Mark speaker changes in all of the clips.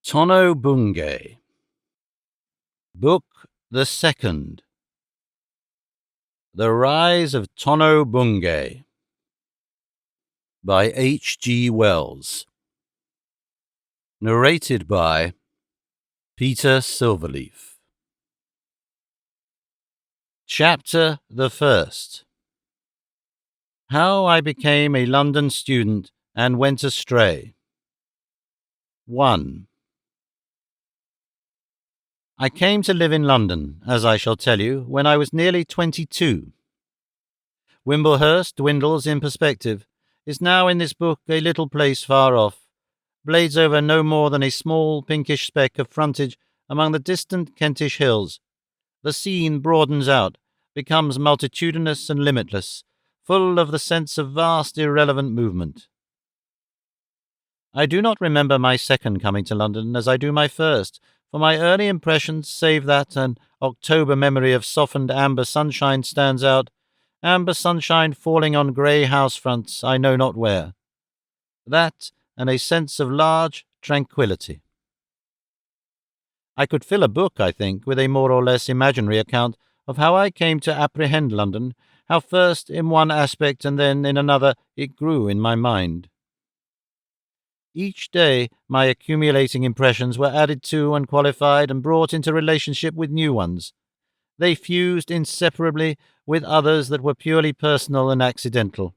Speaker 1: Tono-Bungay. Book the Second. The Rise of Tono-Bungay by H. G. Wells. Narrated by Peter Silverleaf. Chapter the First. How I Became a London Student and Went Astray. 1. I came to live in London, as I shall tell you, when I was nearly 22. Wimblehurst dwindles in perspective, is now in this book a little place far off, Bladesover no more than a small pinkish speck of frontage among the distant Kentish hills. The scene broadens out, becomes multitudinous and limitless, full of the sense of vast irrelevant movement. I do not remember my second coming to London as I do my first, for my early impressions, save that an October memory of softened amber sunshine stands out, amber sunshine falling on grey house fronts I know not where. That and a sense of large tranquillity. I could fill a book, I think, with a more or less imaginary account of how I came to apprehend London, how first in one aspect and then in another it grew in my mind. Each day my accumulating impressions were added to and qualified and brought into relationship with new ones. They fused inseparably with others that were purely personal and accidental.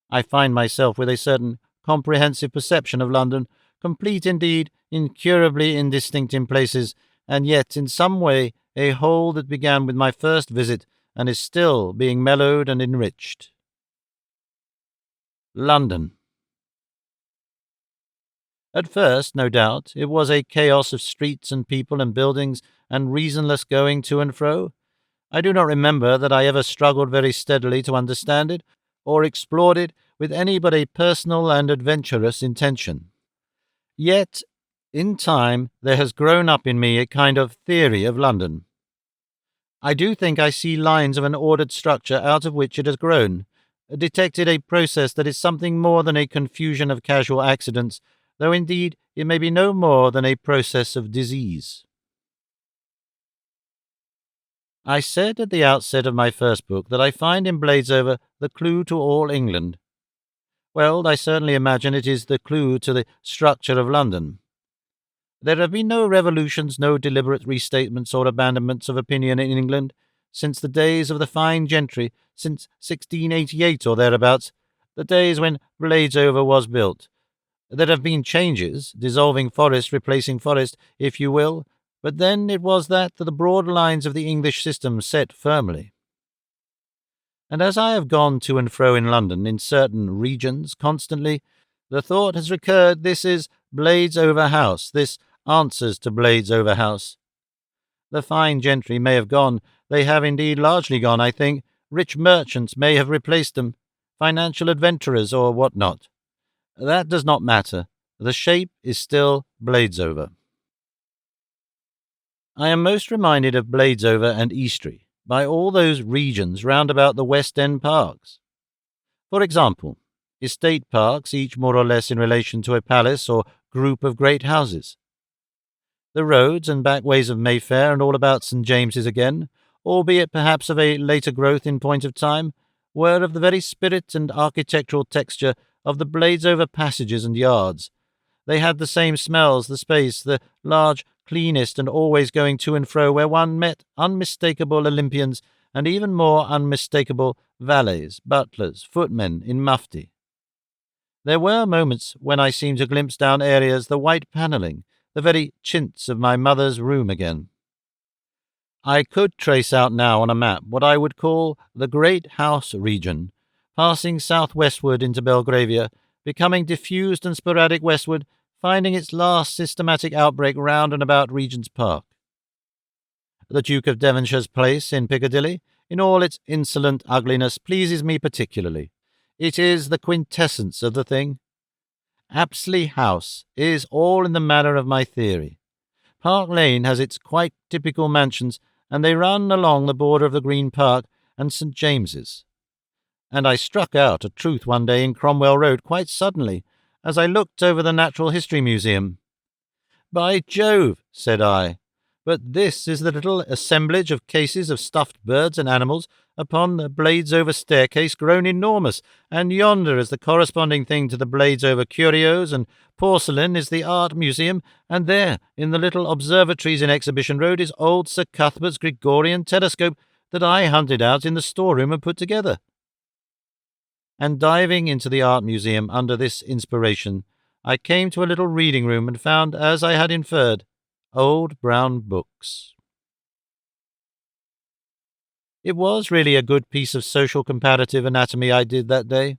Speaker 1: I find myself with a certain comprehensive perception of London, complete indeed, incurably indistinct in places, and yet in some way a whole that began with my first visit and is still being mellowed and enriched. London. At first, no doubt, it was a chaos of streets and people and buildings and reasonless going to and fro. I do not remember that I ever struggled very steadily to understand it, or explored it with any but a personal and adventurous intention. Yet, in time, there has grown up in me a kind of theory of London. I do think I see lines of an ordered structure out of which it has grown, detected a process that is something more than a confusion of casual accidents, though indeed it may be no more than a process of disease. I said at the outset of my first book that I find in Bladesover the clue to all England. Well, I certainly imagine it is the clue to the structure of London. There have been no revolutions, no deliberate restatements or abandonments of opinion in England since the days of the fine gentry, since 1688 or thereabouts, the days when Bladesover was built. There have been changes, dissolving forest, replacing forest, if you will, but then it was that the broad lines of the English system set firmly. And as I have gone to and fro in London in certain regions constantly, the thought has recurred, this is Bladesover House, this answers to Bladesover House. The fine gentry may have gone, they have indeed largely gone, I think, rich merchants may have replaced them, financial adventurers or what not. That does not matter. The shape is still Bladesover. I am most reminded of Bladesover and Eastry by all those regions round about the West End parks. For example, estate parks, each more or less in relation to a palace or group of great houses. The roads and back ways of Mayfair and all about St. James's again, albeit perhaps of a later growth in point of time, were of the very spirit and architectural texture of the Bladesover passages and yards. They had the same smells, the space, the large, cleanest and always going to and fro where one met unmistakable Olympians and even more unmistakable valets, butlers, footmen in mufti. There were moments when I seemed to glimpse down areas the white panelling, the very chintz of my mother's room again. I could trace out now on a map what I would call the Great House region, passing southwestward into Belgravia, becoming diffused and sporadic westward, finding its last systematic outbreak round and about Regent's Park. The Duke of Devonshire's place in Piccadilly, in all its insolent ugliness, pleases me particularly. It is the quintessence of the thing. Apsley House is all in the manner of my theory. Park Lane has its quite typical mansions, and they run along the border of the Green Park and St. James's. And I struck out a truth one day in Cromwell Road quite suddenly, as I looked over the Natural History Museum. "By Jove," said I, "but this is the little assemblage of cases of stuffed birds and animals upon the Bladesover staircase grown enormous, and yonder is the corresponding thing to the Bladesover curios and porcelain is the art museum, and there, in the little observatories in Exhibition Road, is old Sir Cuthbert's Gregorian telescope that I hunted out in the storeroom and put together." And diving into the art museum under this inspiration, I came to a little reading room and found, as I had inferred, old brown books. It was really a good piece of social comparative anatomy I did that day.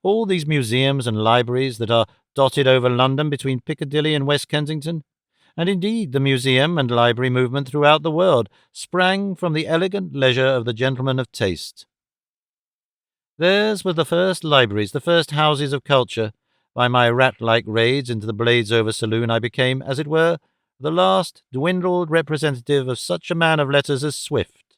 Speaker 1: All these museums and libraries that are dotted over London between Piccadilly and West Kensington, and indeed the museum and library movement throughout the world, sprang from the elegant leisure of the gentlemen of taste. Theirs were the first libraries, the first houses of culture. By my rat-like raids into the Bladesover saloon I became, as it were, the last dwindled representative of such a man of letters as Swift.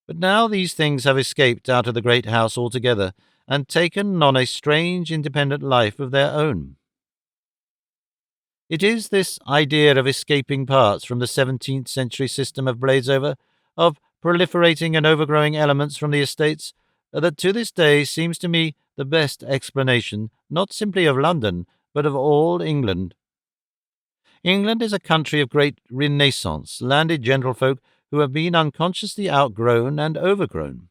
Speaker 1: But now these things have escaped out of the great house altogether, and taken on a strange independent life of their own. It is this idea of escaping parts from the 17th century system of Bladesover, of proliferating and overgrowing elements from the estates, that to this day seems to me the best explanation, not simply of London, but of all England. England is a country of great renaissance, landed gentlefolk who have been unconsciously outgrown and overgrown.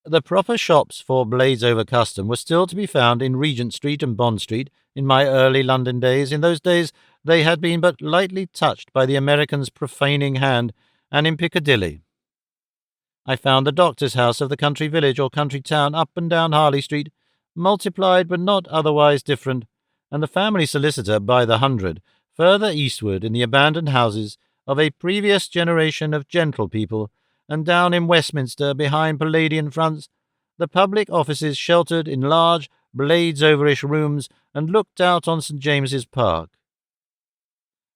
Speaker 1: The proper shops for Bladesover custom were still to be found in Regent Street and Bond Street in my early London days. In those days they had been but lightly touched by the American's profaning hand, and in Piccadilly I found the doctor's house of the country village or country town up and down Harley Street, multiplied but not otherwise different, and the family solicitor by the hundred, further eastward in the abandoned houses of a previous generation of gentle people, and down in Westminster, behind Palladian fronts, the public offices sheltered in large Bladesoverish rooms and looked out on St. James's Park.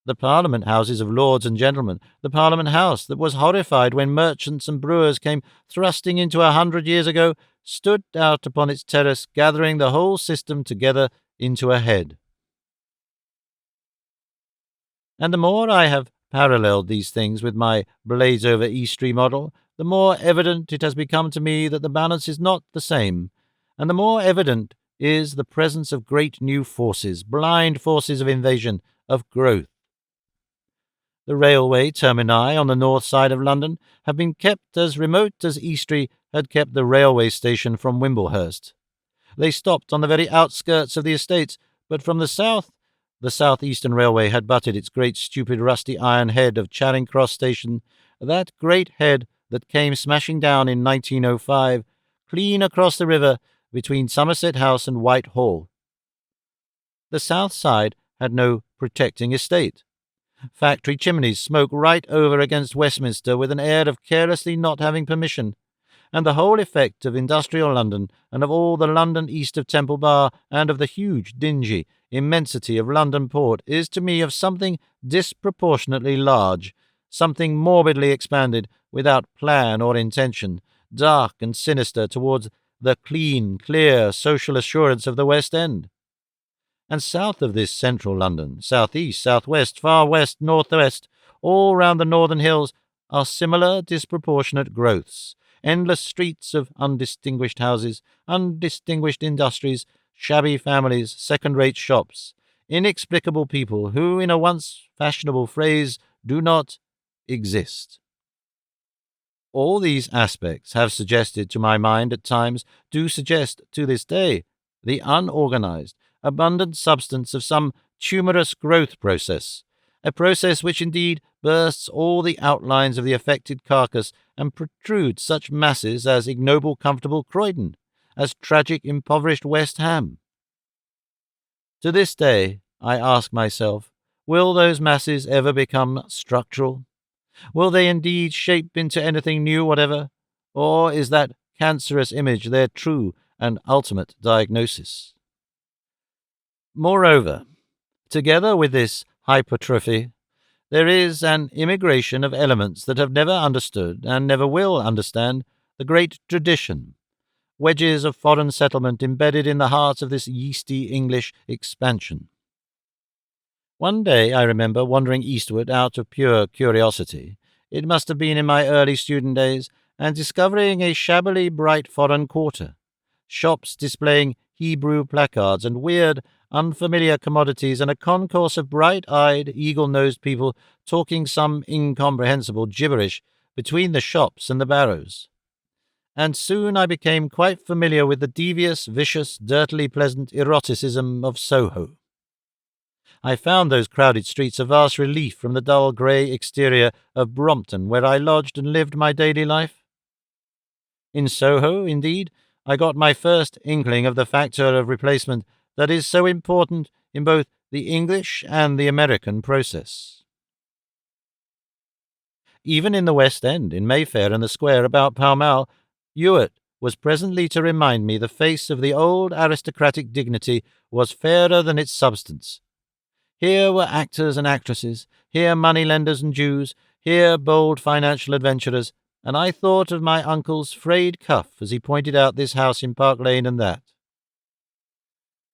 Speaker 1: The Parliament houses of lords and gentlemen, the Parliament House that was horrified when merchants and brewers came thrusting into 100 years ago, stood out upon its terrace, gathering the whole system together into a head. And the more I have paralleled these things with my Bladesover Eastry model, the more evident it has become to me that the balance is not the same, and the more evident is the presence of great new forces, blind forces of invasion, of growth. The railway termini on the north side of London have been kept as remote as Eastry had kept the railway station from Wimblehurst. They stopped on the very outskirts of the estates, but from the south South-Eastern Railway had butted its great stupid rusty iron head of Charing Cross Station, that great head that came smashing down in 1905, clean across the river between Somerset House and Whitehall. The south side had no protecting estate. Factory chimneys smoke right over against Westminster with an air of carelessly not having permission, and the whole effect of industrial London, and of all the London east of Temple Bar, and of the huge, dingy immensity of London Port, is to me of something disproportionately large, something morbidly expanded, without plan or intention, dark and sinister towards the clean, clear social assurance of the West End. And south of this central London, south-east, south-west, far west, north-west, all round the northern hills, are similar disproportionate growths, endless streets of undistinguished houses, undistinguished industries, shabby families, second-rate shops, inexplicable people who, in a once fashionable phrase, do not exist. All these aspects have suggested to my mind at times, do suggest to this day, the unorganized, abundant substance of some tumorous growth process, a process which indeed bursts all the outlines of the affected carcass and protrudes such masses as ignoble comfortable Croydon, as tragic impoverished West Ham. To this day, I ask myself, will those masses ever become structural? Will they indeed shape into anything new whatever? Or is that cancerous image their true and ultimate diagnosis? Moreover, together with this hypertrophy, there is an immigration of elements that have never understood and never will understand the great tradition, wedges of foreign settlement embedded in the heart of this yeasty English expansion. One day I remember wandering eastward out of pure curiosity. It must have been in my early student days, and discovering a shabbily bright foreign quarter. Shops displaying Hebrew placards and weird, unfamiliar commodities, and a concourse of bright-eyed, eagle-nosed people talking some incomprehensible gibberish between the shops and the barrows. And soon I became quite familiar with the devious, vicious, dirtily pleasant eroticism of Soho. I found those crowded streets a vast relief from the dull grey exterior of Brompton, where I lodged and lived my daily life. In Soho, indeed, I got my first inkling of the factor of replacement that is so important in both the English and the American process. Even in the West End, in Mayfair and the square about Pall Mall, Ewert was presently to remind me the face of the old aristocratic dignity was fairer than its substance. Here were actors and actresses, here moneylenders and Jews, here bold financial adventurers, and I thought of my uncle's frayed cuff as he pointed out this house in Park Lane and that.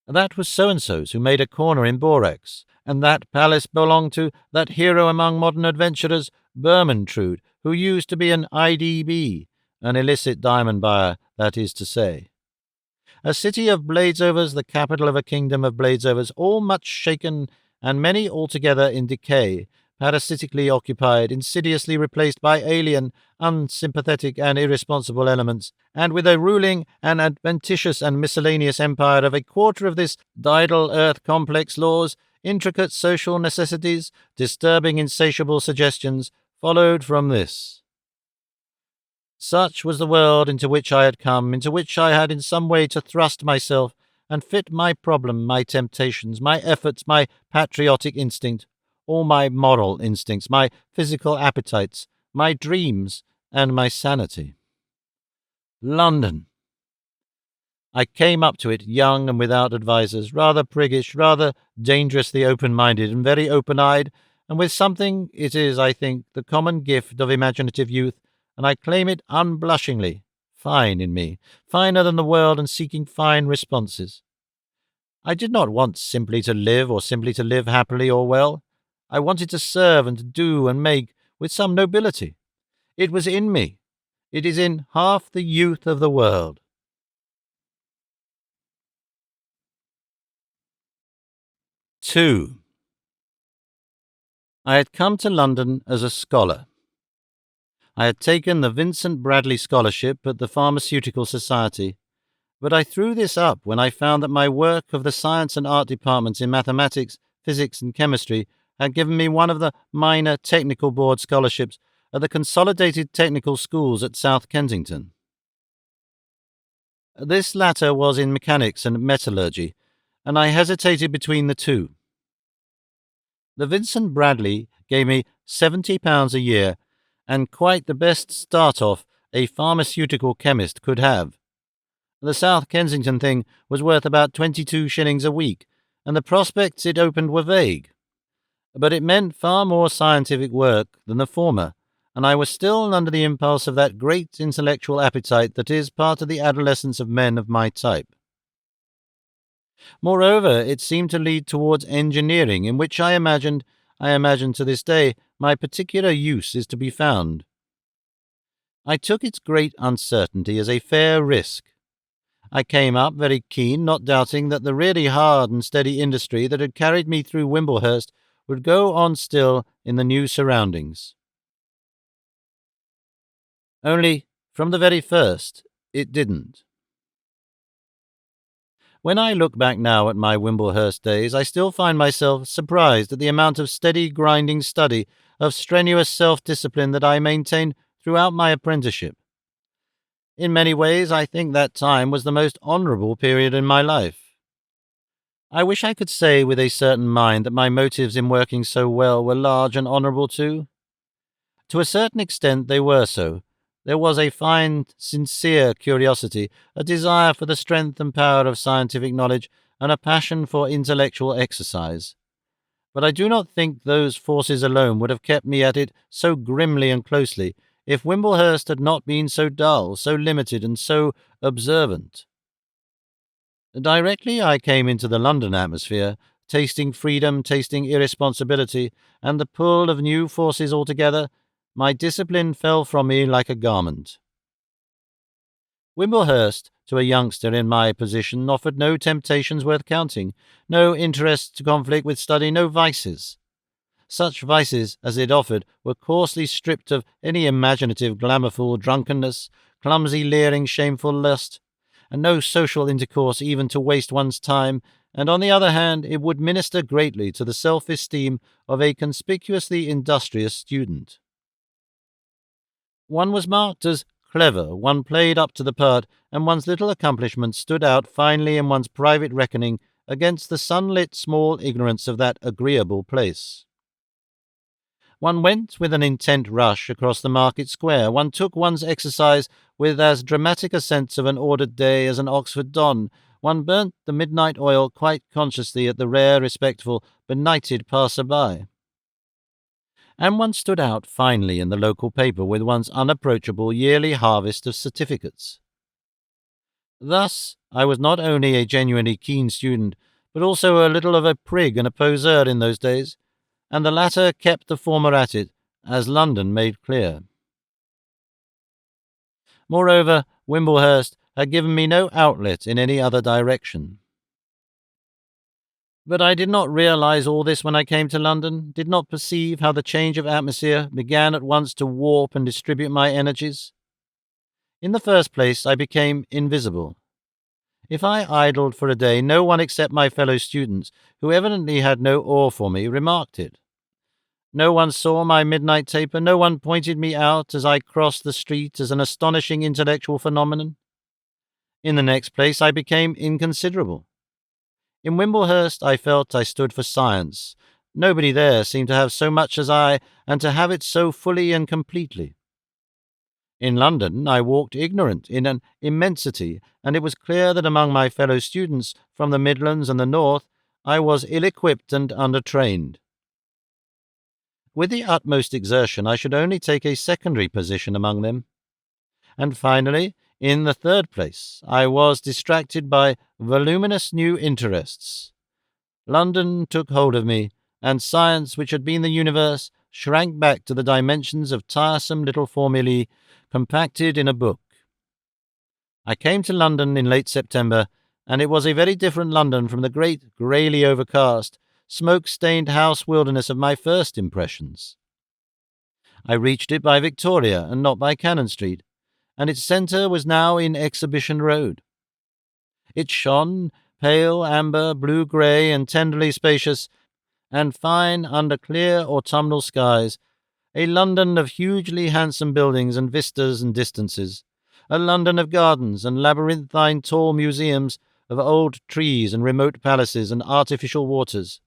Speaker 1: That was so-and-so's who made a corner in Borax, and that palace belonged to that hero among modern adventurers, Bermantrude, who used to be an IDB, an illicit diamond buyer, that is to say. A city of Bladesovers, the capital of a kingdom of Bladesovers, all much shaken and many altogether in decay, parasitically occupied, insidiously replaced by alien, unsympathetic and irresponsible elements, and with a ruling and adventitious and miscellaneous empire of a quarter of this daedal earth complex laws, intricate social necessities, disturbing insatiable suggestions, followed from this. Such was the world into which I had come, into which I had in some way to thrust myself, and fit my problem, my temptations, my efforts, my patriotic instinct, all my moral instincts, my physical appetites, my dreams, and my sanity. London. I came up to it young and without advisers, rather priggish, rather dangerously open-minded and very open-eyed, and with something, it is, I think, the common gift of imaginative youth, and I claim it unblushingly, fine in me, finer than the world and seeking fine responses. I did not want simply to live or simply to live happily or well. I wanted to serve and to do and make with some nobility. It was in me. It is in half the youth of the world. 2. I had come to London as a scholar. I had taken the Vincent Bradley Scholarship at the Pharmaceutical Society, but I threw this up when I found that my work of the science and art departments in mathematics, physics and chemistry had given me one of the minor technical board scholarships at the Consolidated Technical Schools at South Kensington. This latter was in mechanics and metallurgy, and I hesitated between the two. The Vincent Bradley gave me £70 a year, and quite the best start-off a pharmaceutical chemist could have. The South Kensington thing was worth about 22 shillings a week, and the prospects it opened were vague. But it meant far more scientific work than the former, and I was still under the impulse of that great intellectual appetite that is part of the adolescence of men of my type. Moreover, it seemed to lead towards engineering, in which I imagine to this day, my particular use is to be found. I took its great uncertainty as a fair risk. I came up very keen, not doubting that the really hard and steady industry that had carried me through Wimblehurst would go on still in the new surroundings. Only, from the very first, it didn't. When I look back now at my Wimblehurst days, I still find myself surprised at the amount of steady, grinding study, of strenuous self-discipline that I maintained throughout my apprenticeship. In many ways, I think that time was the most honourable period in my life. I wish I could say with a certain mind that my motives in working so well were large and honourable too. To a certain extent they were so. There was a fine, sincere curiosity, a desire for the strength and power of scientific knowledge, and a passion for intellectual exercise. But I do not think those forces alone would have kept me at it so grimly and closely if Wimblehurst had not been so dull, so limited, and so observant. Directly I came into the London atmosphere, tasting freedom, tasting irresponsibility, and the pull of new forces altogether, my discipline fell from me like a garment. Wimblehurst, to a youngster in my position, offered no temptations worth counting, no interests to conflict with study, no vices. Such vices as it offered were coarsely stripped of any imaginative, glamourful drunkenness, clumsy, leering, shameful lust, and no social intercourse even to waste one's time, and on the other hand it would minister greatly to the self-esteem of a conspicuously industrious student. One was marked as clever, one played up to the part, and one's little accomplishments stood out finely in one's private reckoning against the sunlit small ignorance of that agreeable place. One went with an intent rush across the market square. One took one's exercise with as dramatic a sense of an ordered day as an Oxford don. One burnt the midnight oil quite consciously at the rare, respectful, benighted passer-by. And one stood out finely in the local paper with one's unapproachable yearly harvest of certificates. Thus, I was not only a genuinely keen student, but also a little of a prig and a poseur in those days, and the latter kept the former at it, as London made clear. Moreover, Wimblehurst had given me no outlet in any other direction. But I did not realize all this when I came to London, did not perceive how the change of atmosphere began at once to warp and distribute my energies. In the first place, I became invisible. If I idled for a day, no one except my fellow students, who evidently had no awe for me, remarked it. No one saw my midnight taper, no one pointed me out as I crossed the street as an astonishing intellectual phenomenon. In the next place, I became inconsiderable. In Wimblehurst I felt I stood for science. Nobody there seemed to have so much as I, and to have it so fully and completely. In London I walked ignorant in an immensity, and it was clear that among my fellow students from the Midlands and the North I was ill-equipped and under-trained. With the utmost exertion I should only take a secondary position among them. And finally, in the third place, I was distracted by voluminous new interests. London took hold of me, and science, which had been the universe, shrank back to the dimensions of tiresome little formulae compacted in a book. I came to London in late September, and it was a very different London from the great, greyly overcast, smoke-stained house wilderness of my first impressions. I reached it by Victoria and not by Cannon Street, and its centre was now in Exhibition Road. It shone, pale, amber, blue-grey, and tenderly spacious, and fine under clear autumnal skies, a London of hugely handsome buildings and vistas and distances, a London of gardens and labyrinthine tall museums, of old trees and remote palaces and artificial waters.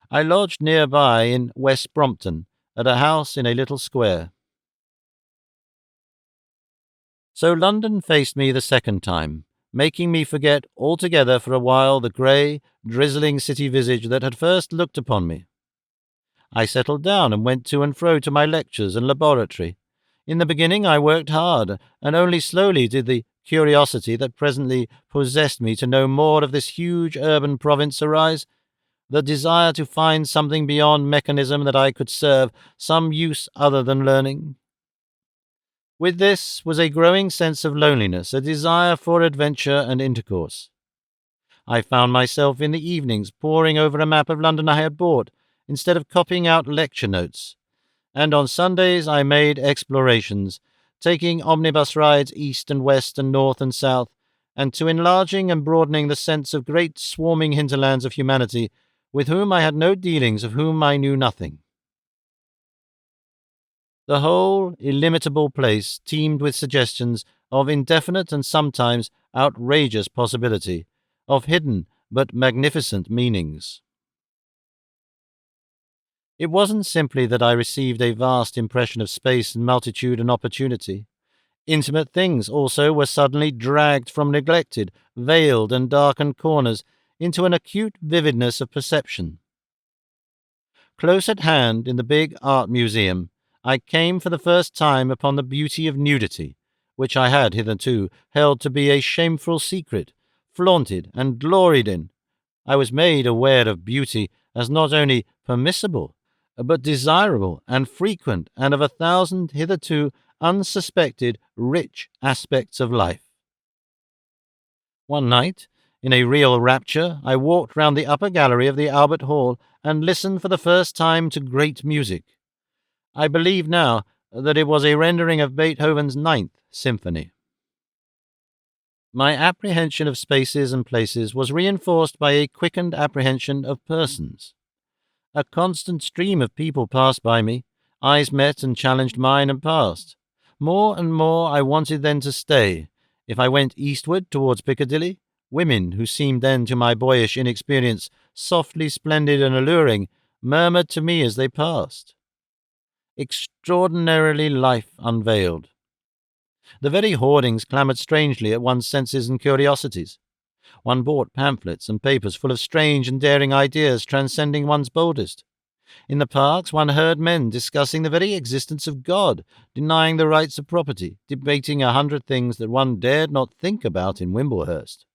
Speaker 1: I lodged nearby in West Brompton, at a house in a little square. So London faced me the second time, making me forget altogether for a while the grey, drizzling city visage that had first looked upon me. I settled down and went to and fro to my lectures and laboratory. In the beginning I worked hard, and only slowly did the curiosity that presently possessed me to know more of this huge urban province arise, the desire to find something beyond mechanism that I could serve, some use other than learning. With this was a growing sense of loneliness, a desire for adventure and intercourse. I found myself in the evenings poring over a map of London I had bought, instead of copying out lecture notes, and on Sundays I made explorations, taking omnibus rides east and west and north and south, and to enlarging and broadening the sense of great swarming hinterlands of humanity, with whom I had no dealings, of whom I knew nothing. The whole illimitable place teemed with suggestions of indefinite and sometimes outrageous possibility, of hidden but magnificent meanings. It wasn't simply that I received a vast impression of space and multitude and opportunity. Intimate things also were suddenly dragged from neglected, veiled and darkened corners into an acute vividness of perception. Close at hand in the big art museum, I came for the first time upon the beauty of nudity, which I had hitherto held to be a shameful secret, flaunted and gloried in. I was made aware of beauty as not only permissible, but desirable and frequent, and of 1,000 hitherto unsuspected rich aspects of life. One night, in a real rapture, I walked round the upper gallery of the Albert Hall and listened for the first time to great music. I believe now that it was a rendering of Beethoven's Ninth Symphony. My apprehension of spaces and places was reinforced by a quickened apprehension of persons. A constant stream of people passed by me. Eyes met and challenged mine and passed. More and more I wanted then to stay. If I went eastward towards Piccadilly, women, who seemed then to my boyish inexperience softly splendid and alluring, murmured to me as they passed. Extraordinarily life unveiled. The very hoardings clamoured strangely at one's senses and curiosities. One bought pamphlets and papers full of strange and daring ideas transcending one's boldest. In the parks one heard men discussing the very existence of God, denying the rights of property, debating 100 things that one dared not think about in Wimblehurst.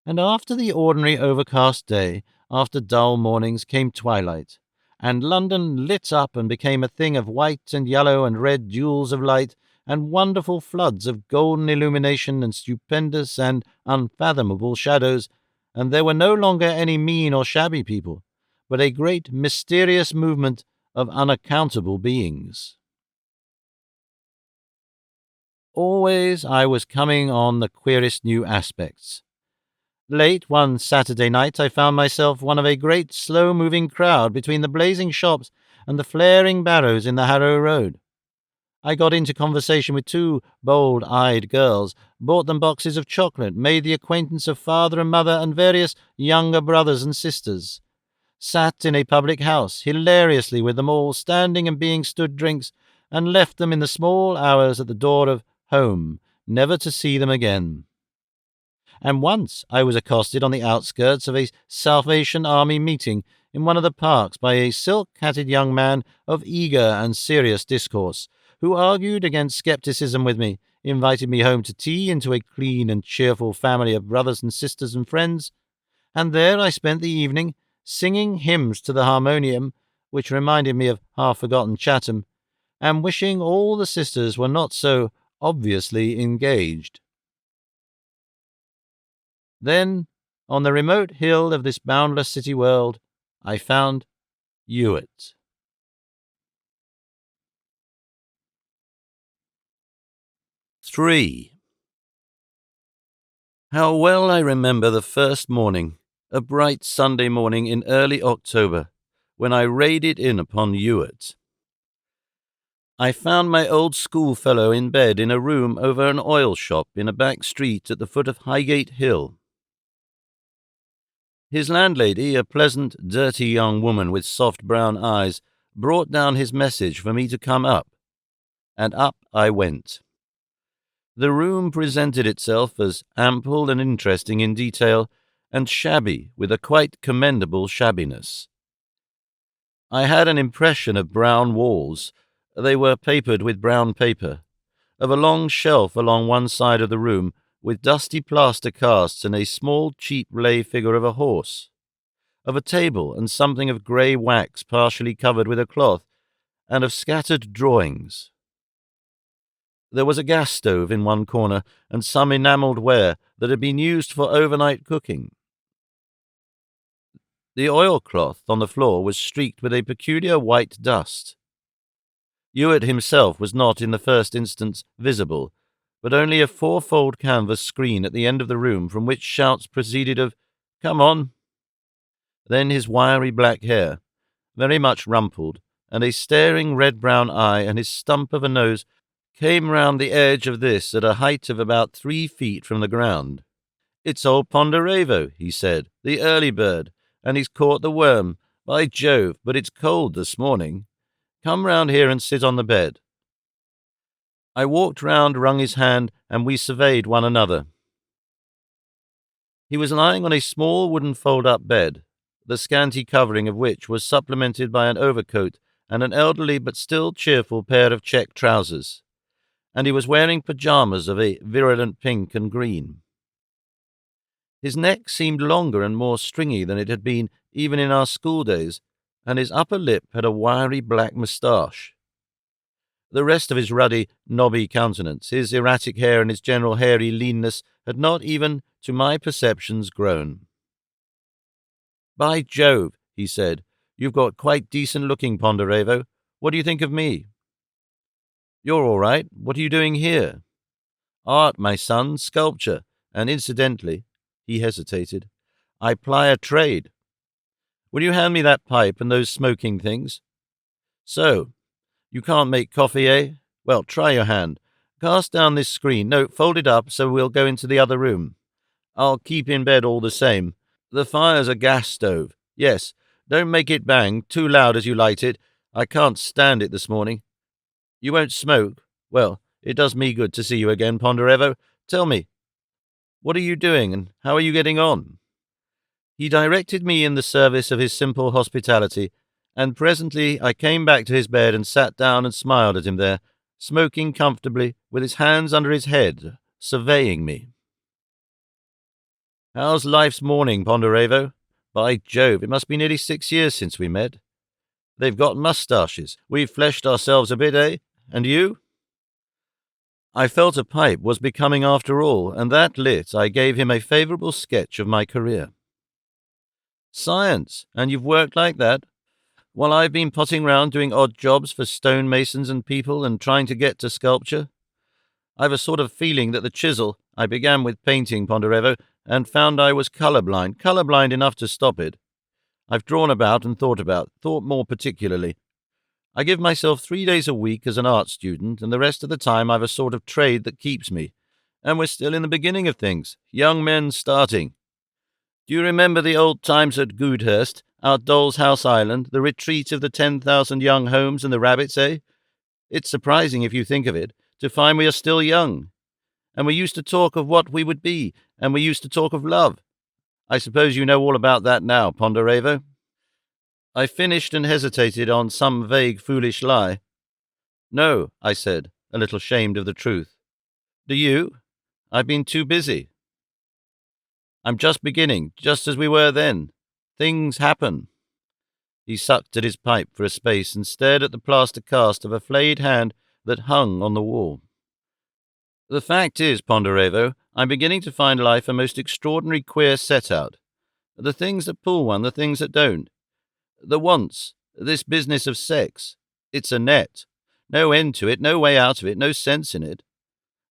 Speaker 1: And after the ordinary overcast day, after dull mornings, came twilight, and London lit up and became a thing of white and yellow and red jewels of light, and wonderful floods of golden illumination and stupendous and unfathomable shadows, and there were no longer any mean or shabby people, but a great mysterious movement of unaccountable beings. Always I was coming on the queerest new aspects. Late one Saturday night I found myself one of a great slow-moving crowd between the blazing shops and the flaring barrows in the Harrow Road. I got into conversation with 2 bold-eyed girls, bought them boxes of chocolate, made the acquaintance of father and mother and various younger brothers and sisters, sat in a public house, hilariously with them all, standing and being stood drinks, and left them in the small hours at the door of home, never to see them again. And once I was accosted on the outskirts of a Salvation Army meeting in one of the parks by a silk-hatted young man of eager and serious discourse, who argued against scepticism with me, invited me home to tea into a clean and cheerful family of brothers and sisters and friends, and there I spent the evening singing hymns to the harmonium, which reminded me of half-forgotten Chatham, and wishing all the sisters were not so obviously engaged. Then, on the remote hill of this boundless city world, I found Ewert. Three. How well I remember the first morning, a bright Sunday morning in early October, when I raided in upon Ewert. I found my old schoolfellow in bed in a room over an oil shop in a back street at the foot of Highgate Hill. His landlady, a pleasant, dirty young woman with soft brown eyes, brought down his message for me to come up, and up I went. The room presented itself as ample and interesting in detail, and shabby with a quite commendable shabbiness. I had an impression of brown walls. They were papered with brown paper, of a long shelf along one side of the room, with dusty plaster casts and a small cheap lay figure of a horse, of a table and something of grey wax partially covered with a cloth, and of scattered drawings. There was a gas stove in one corner, and some enamelled ware that had been used for overnight cooking. The oilcloth on the floor was streaked with a peculiar white dust. Ewert himself was not in the first instance visible, but only a fourfold canvas screen at the end of the room from which shouts proceeded of, "Come on!" Then his wiry black hair, very much rumpled, and a staring red-brown eye and his stump of a nose came round the edge of this at a height of about 3 feet from the ground. "It's old Ponderevo," he said, "the early bird, and he's caught the worm. By Jove, but it's cold this morning. Come round here and sit on the bed." I walked round, wrung his hand, and we surveyed one another. He was lying on a small wooden fold-up bed, the scanty covering of which was supplemented by an overcoat and an elderly but still cheerful pair of check trousers, and he was wearing pyjamas of a virulent pink and green. His neck seemed longer and more stringy than it had been even in our school days, and his upper lip had a wiry black moustache. The rest of his ruddy, knobby countenance, his erratic hair and his general hairy leanness had not even, to my perceptions, grown. "By Jove," he said, "you've got quite decent-looking, Ponderevo. What do you think of me?" "You're all right. What are you doing here?" "Art, my son, sculpture, and incidentally," he hesitated, "I ply a trade. Will you hand me that pipe and those smoking things? So, you can't make coffee, eh? Well, try your hand. Cast down this screen. No, fold it up so we'll go into the other room. I'll keep in bed all the same. The fire's a gas stove. Yes, don't make it bang too loud as you light it. I can't stand it this morning. You won't smoke? Well, it does me good to see you again, Ponderevo. Tell me, what are you doing, and how are you getting on?" He directed me in the service of his simple hospitality, and presently I came back to his bed and sat down and smiled at him there, smoking comfortably, with his hands under his head, surveying me. "How's life's morning, Ponderevo? By Jove, it must be nearly 6 years since we met. They've got moustaches. We've fleshed ourselves a bit, eh? And you?" I felt a pipe was becoming after all, and that lit, I gave him a favourable sketch of my career. "Science, and you've worked like that? While I've been potting round doing odd jobs for stonemasons and people and trying to get to sculpture. I've a sort of feeling that the chisel, I began with painting, Ponderevo, and found I was colourblind enough to stop it. I've drawn about and thought more particularly. I give myself 3 days a week as an art student, and the rest of the time I've a sort of trade that keeps me. And we're still in the beginning of things, young men starting. Do you remember the old times at Goudhurst, our Doll's House Island, the retreat of the 10,000 young homes and the rabbits, eh? It's surprising, if you think of it, to find we are still young. And we used to talk of what we would be, and we used to talk of love. I suppose you know all about that now, Ponderevo?" I finished and hesitated on some vague, foolish lie. "No," I said, a little ashamed of the truth. "Do you? I've been too busy. I'm just beginning, just as we were then. Things happen." He sucked at his pipe for a space and stared at the plaster cast of a flayed hand that hung on the wall. "The fact is, Ponderevo, I'm beginning to find life a most extraordinary queer set-out. The things that pull one, the things that don't. The wants, this business of sex. It's a net. No end to it, no way out of it, no sense in it.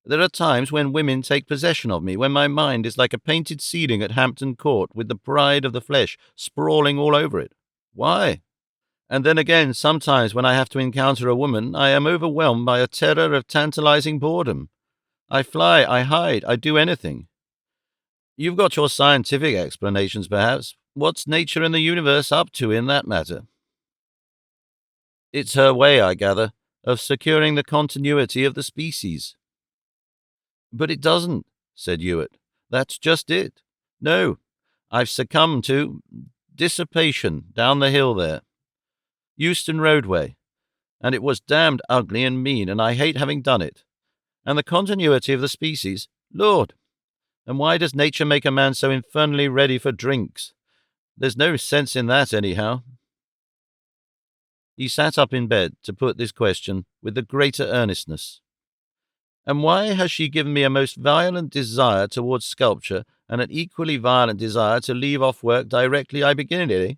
Speaker 1: There are times when women take possession of me, when my mind is like a painted ceiling at Hampton Court, with the pride of the flesh sprawling all over it. Why? And then again, sometimes when I have to encounter a woman, I am overwhelmed by a terror of tantalizing boredom. I fly, I hide, I do anything. You've got your scientific explanations, perhaps. What's nature and the universe up to in that matter?" "It's her way, I gather, of securing the continuity of the species." "But it doesn't," said Ewert. "That's just it. No, I've succumbed to dissipation down the hill there. Euston Roadway. And it was damned ugly and mean, and I hate having done it. And the continuity of the species, Lord! And why does nature make a man so infernally ready for drinks? There's no sense in that, anyhow." He sat up in bed to put this question with the greater earnestness. "And why has she given me a most violent desire towards sculpture and an equally violent desire to leave off work directly I begin it, eh?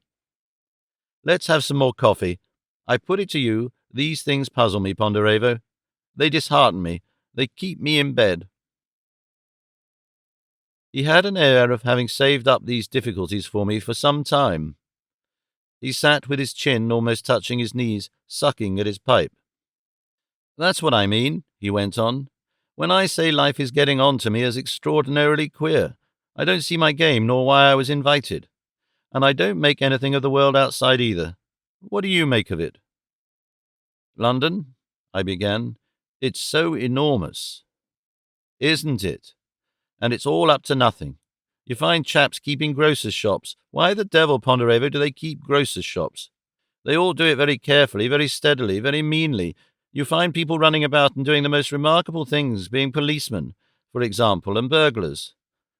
Speaker 1: Let's have some more coffee. I put it to you, these things puzzle me, Ponderevo. They dishearten me. They keep me in bed." He had an air of having saved up these difficulties for me for some time. He sat with his chin almost touching his knees, sucking at his pipe. "That's what I mean," he went on. "When I say life is getting on to me as extraordinarily queer, I don't see my game nor why I was invited. And I don't make anything of the world outside either. What do you make of it?" "London," I began. "It's so enormous." "Isn't it? And it's all up to nothing. You find chaps keeping grocers' shops. Why the devil, Ponderevo, do they keep grocers' shops? They all do it very carefully, very steadily, very meanly. You find people running about and doing the most remarkable things, being policemen, for example, and burglars.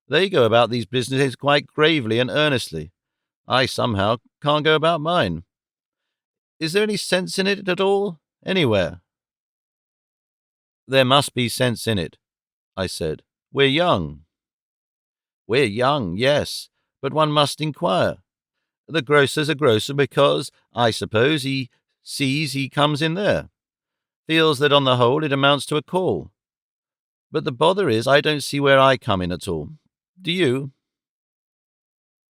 Speaker 1: They go about these businesses quite gravely and earnestly. I somehow can't go about mine. Is there any sense in it at all? Anywhere?" "There must be sense in it," I said. "We're young." "We're young, yes, but one must inquire. The grocer's a grocer because, I suppose, he sees he comes in there, feels that on the whole it amounts to a call. But the bother is I don't see where I come in at all. Do you?"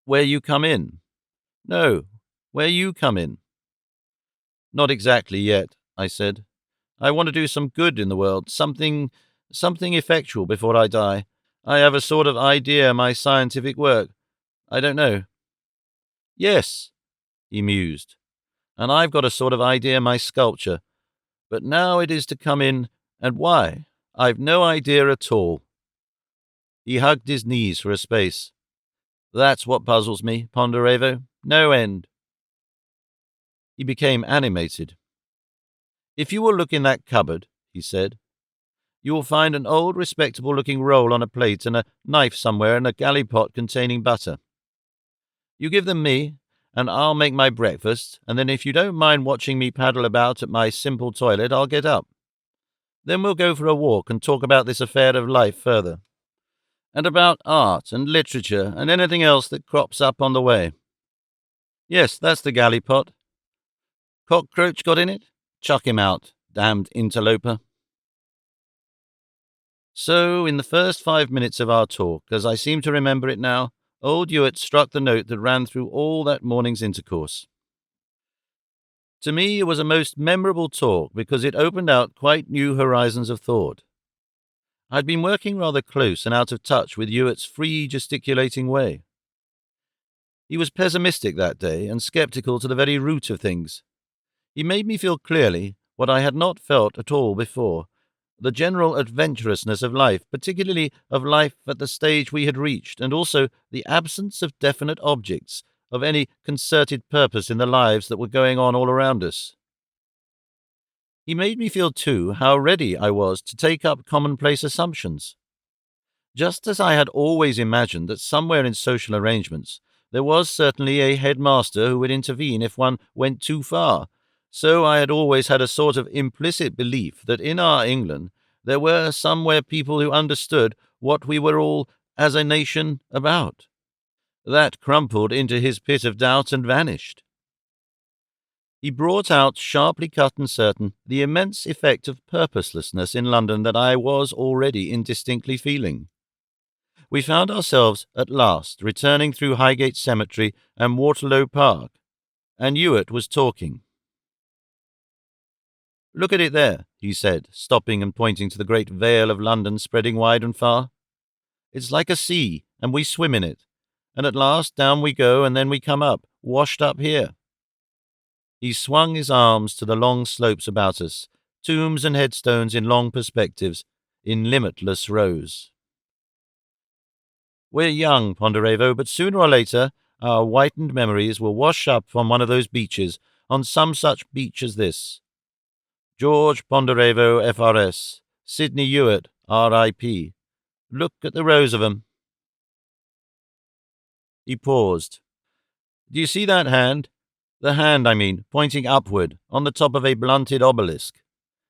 Speaker 1: "Where you come in?" "No, where you come in." "Not exactly yet," I said. "I want to do some good in the world, something effectual before I die. I have a sort of idea my scientific work. I don't know." "Yes," he mused, "and I've got a sort of idea my sculpture. But now it is to come in, and why, I've no idea at all." He hugged his knees for a space. "That's what puzzles me, Ponderevo. No end." He became animated. "If you will look in that cupboard," he said, "you will find an old, respectable-looking roll on a plate and a knife somewhere and a galley-pot containing butter. You give them me, and I'll make my breakfast, and then if you don't mind watching me paddle about at my simple toilet, I'll get up. Then we'll go for a walk and talk about this affair of life further, and about art and literature and anything else that crops up on the way. Yes, that's the galley-pot. Cockroach got in it? Chuck him out, damned interloper." So, in the first 5 minutes of our talk, as I seem to remember it now, old Ewert struck the note that ran through all that morning's intercourse. To me, it was a most memorable talk because it opened out quite new horizons of thought. I'd been working rather close and out of touch with Ewert's free, gesticulating way. He was pessimistic that day and sceptical to the very root of things. He made me feel clearly what I had not felt at all before, the general adventurousness of life, particularly of life at the stage we had reached, and also the absence of definite objects, of any concerted purpose in the lives that were going on all around us. He made me feel, too, how ready I was to take up commonplace assumptions. Just as I had always imagined that somewhere in social arrangements there was certainly a headmaster who would intervene if one went too far, so I had always had a sort of implicit belief that in our England there were somewhere people who understood what we were all, as a nation, about. That crumpled into his pit of doubt and vanished. He brought out, sharply cut and certain, the immense effect of purposelessness in London that I was already indistinctly feeling. We found ourselves, at last, returning through Highgate Cemetery and Waterloo Park, and Ewert was talking. "Look at it there," he said, stopping and pointing to the great vale of London spreading wide and far. "It's like a sea, and we swim in it, and at last down we go, and then we come up, washed up here." He swung his arms to the long slopes about us, tombs and headstones in long perspectives, in limitless rows. "We're young, Ponderevo, but sooner or later our whitened memories will wash up on one of those beaches, on some such beach as this. George Ponderevo, F.R.S., Sidney Ewert, R.I.P. Look at the rows of 'em." He paused. "Do you see that hand? The hand, I mean, pointing upward, on the top of a blunted obelisk.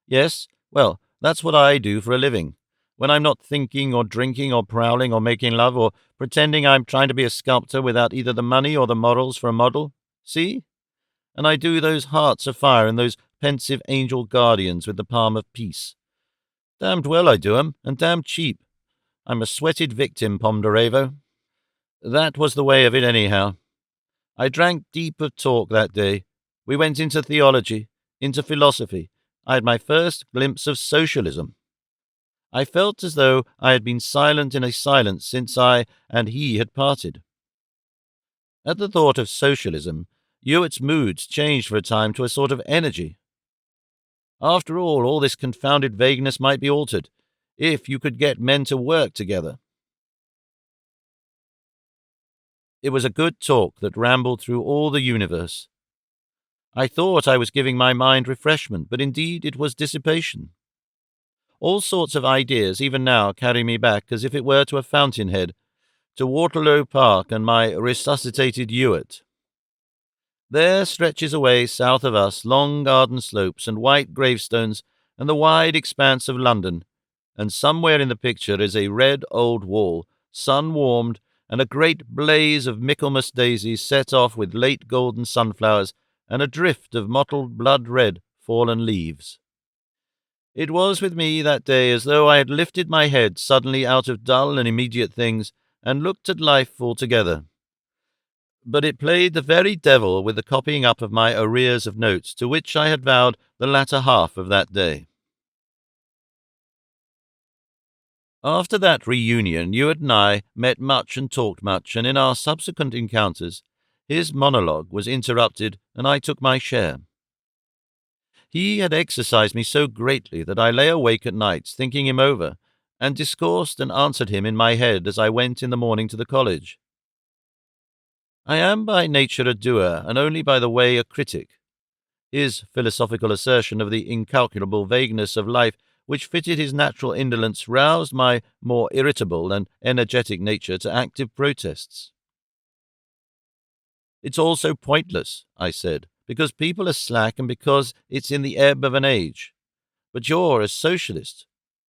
Speaker 1: Yes? Well, that's what I do for a living. When I'm not thinking or drinking or prowling or making love or pretending I'm trying to be a sculptor without either the money or the morals for a model. See? And I do those hearts of fire and those pensive angel guardians with the palm of peace. Damned well I do 'em, and damned cheap. I'm a sweated victim, Ponderevo." That was the way of it anyhow. I drank deep of talk that day. We went into theology, into philosophy. I had my first glimpse of socialism. I felt as though I had been silent in a silence since I and he had parted. At the thought of socialism, Ewert's moods changed for a time to a sort of energy. After all this confounded vagueness might be altered, if you could get men to work together. It was a good talk that rambled through all the universe. I thought I was giving my mind refreshment, but indeed it was dissipation. All sorts of ideas even now carry me back as if it were to a fountainhead, to Waterloo Park and my resuscitated Ewert. There stretches away south of us long garden slopes and white gravestones and the wide expanse of London, and somewhere in the picture is a red old wall, sun-warmed, and a great blaze of Michaelmas daisies set off with late golden sunflowers and a drift of mottled blood-red fallen leaves. It was with me that day as though I had lifted my head suddenly out of dull and immediate things and looked at life altogether. But it played the very devil with the copying up of my arrears of notes to which I had vowed the latter half of that day. After that reunion, Ewert and I met much and talked much, and in our subsequent encounters, his monologue was interrupted, and I took my share. He had exercised me so greatly that I lay awake at nights thinking him over, and discoursed and answered him in my head as I went in the morning to the college. I am by nature a doer, and only by the way a critic. His philosophical assertion of the incalculable vagueness of life which fitted his natural indolence roused my more irritable and energetic nature to active protests. "It's all so pointless," I said, "because people are slack and because it's in the ebb of an age. But you're a socialist.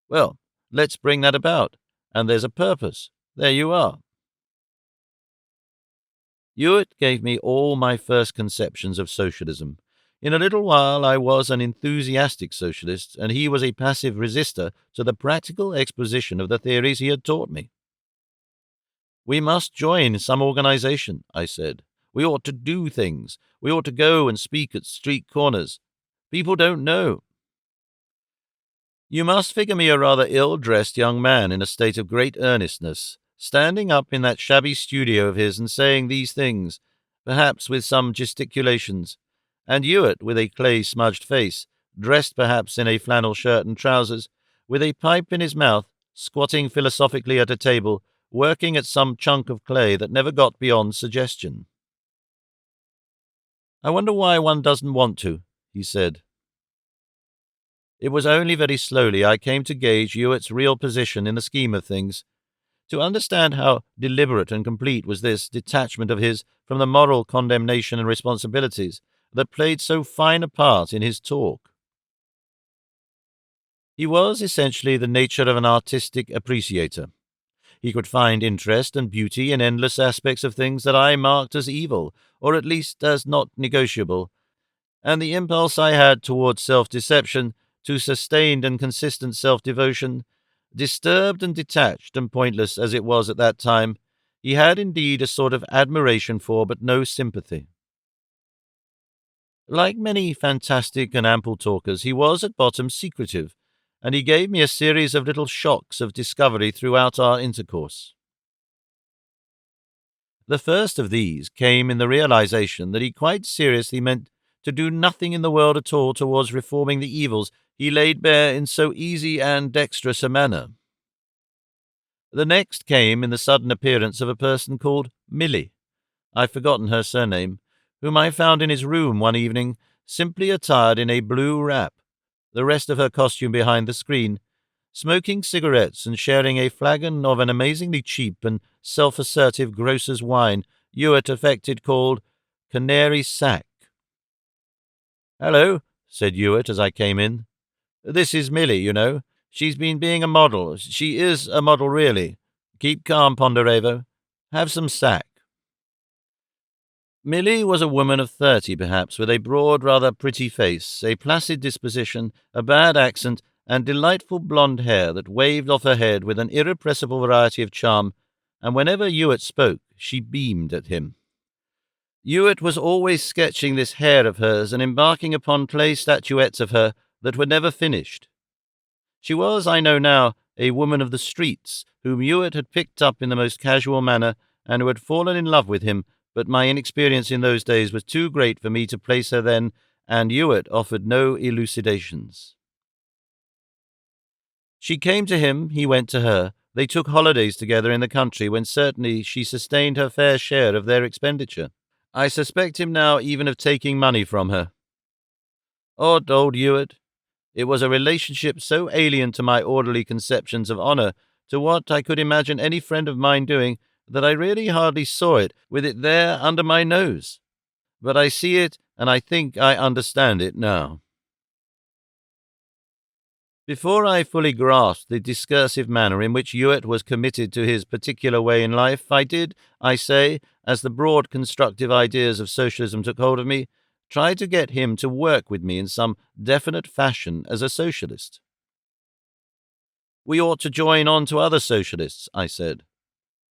Speaker 1: Well, let's bring that about, and there's a purpose. There you are." Ewert gave me all my first conceptions of socialism. In a little while I was an enthusiastic socialist, and he was a passive resister to the practical exposition of the theories he had taught me. "We must join some organization," I said. "We ought to do things. We ought to go and speak at street corners. People don't know." You must figure me a rather ill-dressed young man in a state of great earnestness, standing up in that shabby studio of his and saying these things, perhaps with some gesticulations, and Ewert with a clay-smudged face, dressed perhaps in a flannel shirt and trousers, with a pipe in his mouth, squatting philosophically at a table, working at some chunk of clay that never got beyond suggestion. "I wonder why one doesn't want to," he said. It was only very slowly I came to gauge Ewert's real position in the scheme of things, to understand how deliberate and complete was this detachment of his from the moral condemnation and responsibilities that played so fine a part in his talk. He was essentially the nature of an artistic appreciator. He could find interest and beauty in endless aspects of things that I marked as evil, or at least as not negotiable, and the impulse I had towards self-deception, to sustained and consistent self-devotion, disturbed and detached and pointless as it was at that time, he had indeed a sort of admiration for, but no sympathy. Like many fantastic and ample talkers, he was at bottom secretive, and he gave me a series of little shocks of discovery throughout our intercourse. The first of these came in the realization that he quite seriously meant to do nothing in the world at all towards reforming the evils he laid bare in so easy and dexterous a manner. The next came in the sudden appearance of a person called Milly, I've forgotten her surname, whom I found in his room one evening, simply attired in a blue wrap, the rest of her costume behind the screen, smoking cigarettes and sharing a flagon of an amazingly cheap and self-assertive grocer's wine Ewert affected called Canary Sack. "Hello," said Ewert as I came in. "This is Milly, you know. She's been being a model. She is a model, really. Keep calm, Ponderevo. Have some sack." Milly was a woman of 30, perhaps, with a broad, rather pretty face, a placid disposition, a bad accent, and delightful blonde hair that waved off her head with an irrepressible variety of charm, and whenever Ewert spoke, she beamed at him. Ewert was always sketching this hair of hers and embarking upon clay statuettes of her that were never finished. She was, I know now, a woman of the streets, whom Ewert had picked up in the most casual manner, and who had fallen in love with him, but my inexperience in those days was too great for me to place her then, and Ewert offered no elucidations. She came to him, he went to her. They took holidays together in the country, when certainly she sustained her fair share of their expenditure. I suspect him now even of taking money from her. Odd old Ewert. It was a relationship so alien to my orderly conceptions of honour, to what I could imagine any friend of mine doing, that I really hardly saw it with it there under my nose. But I see it, and I think I understand it now. Before I fully grasped the discursive manner in which Ewert was committed to his particular way in life, I did, I say, as the broad constructive ideas of socialism took hold of me, try to get him to work with me in some definite fashion as a socialist. We ought to join on to other socialists, I said.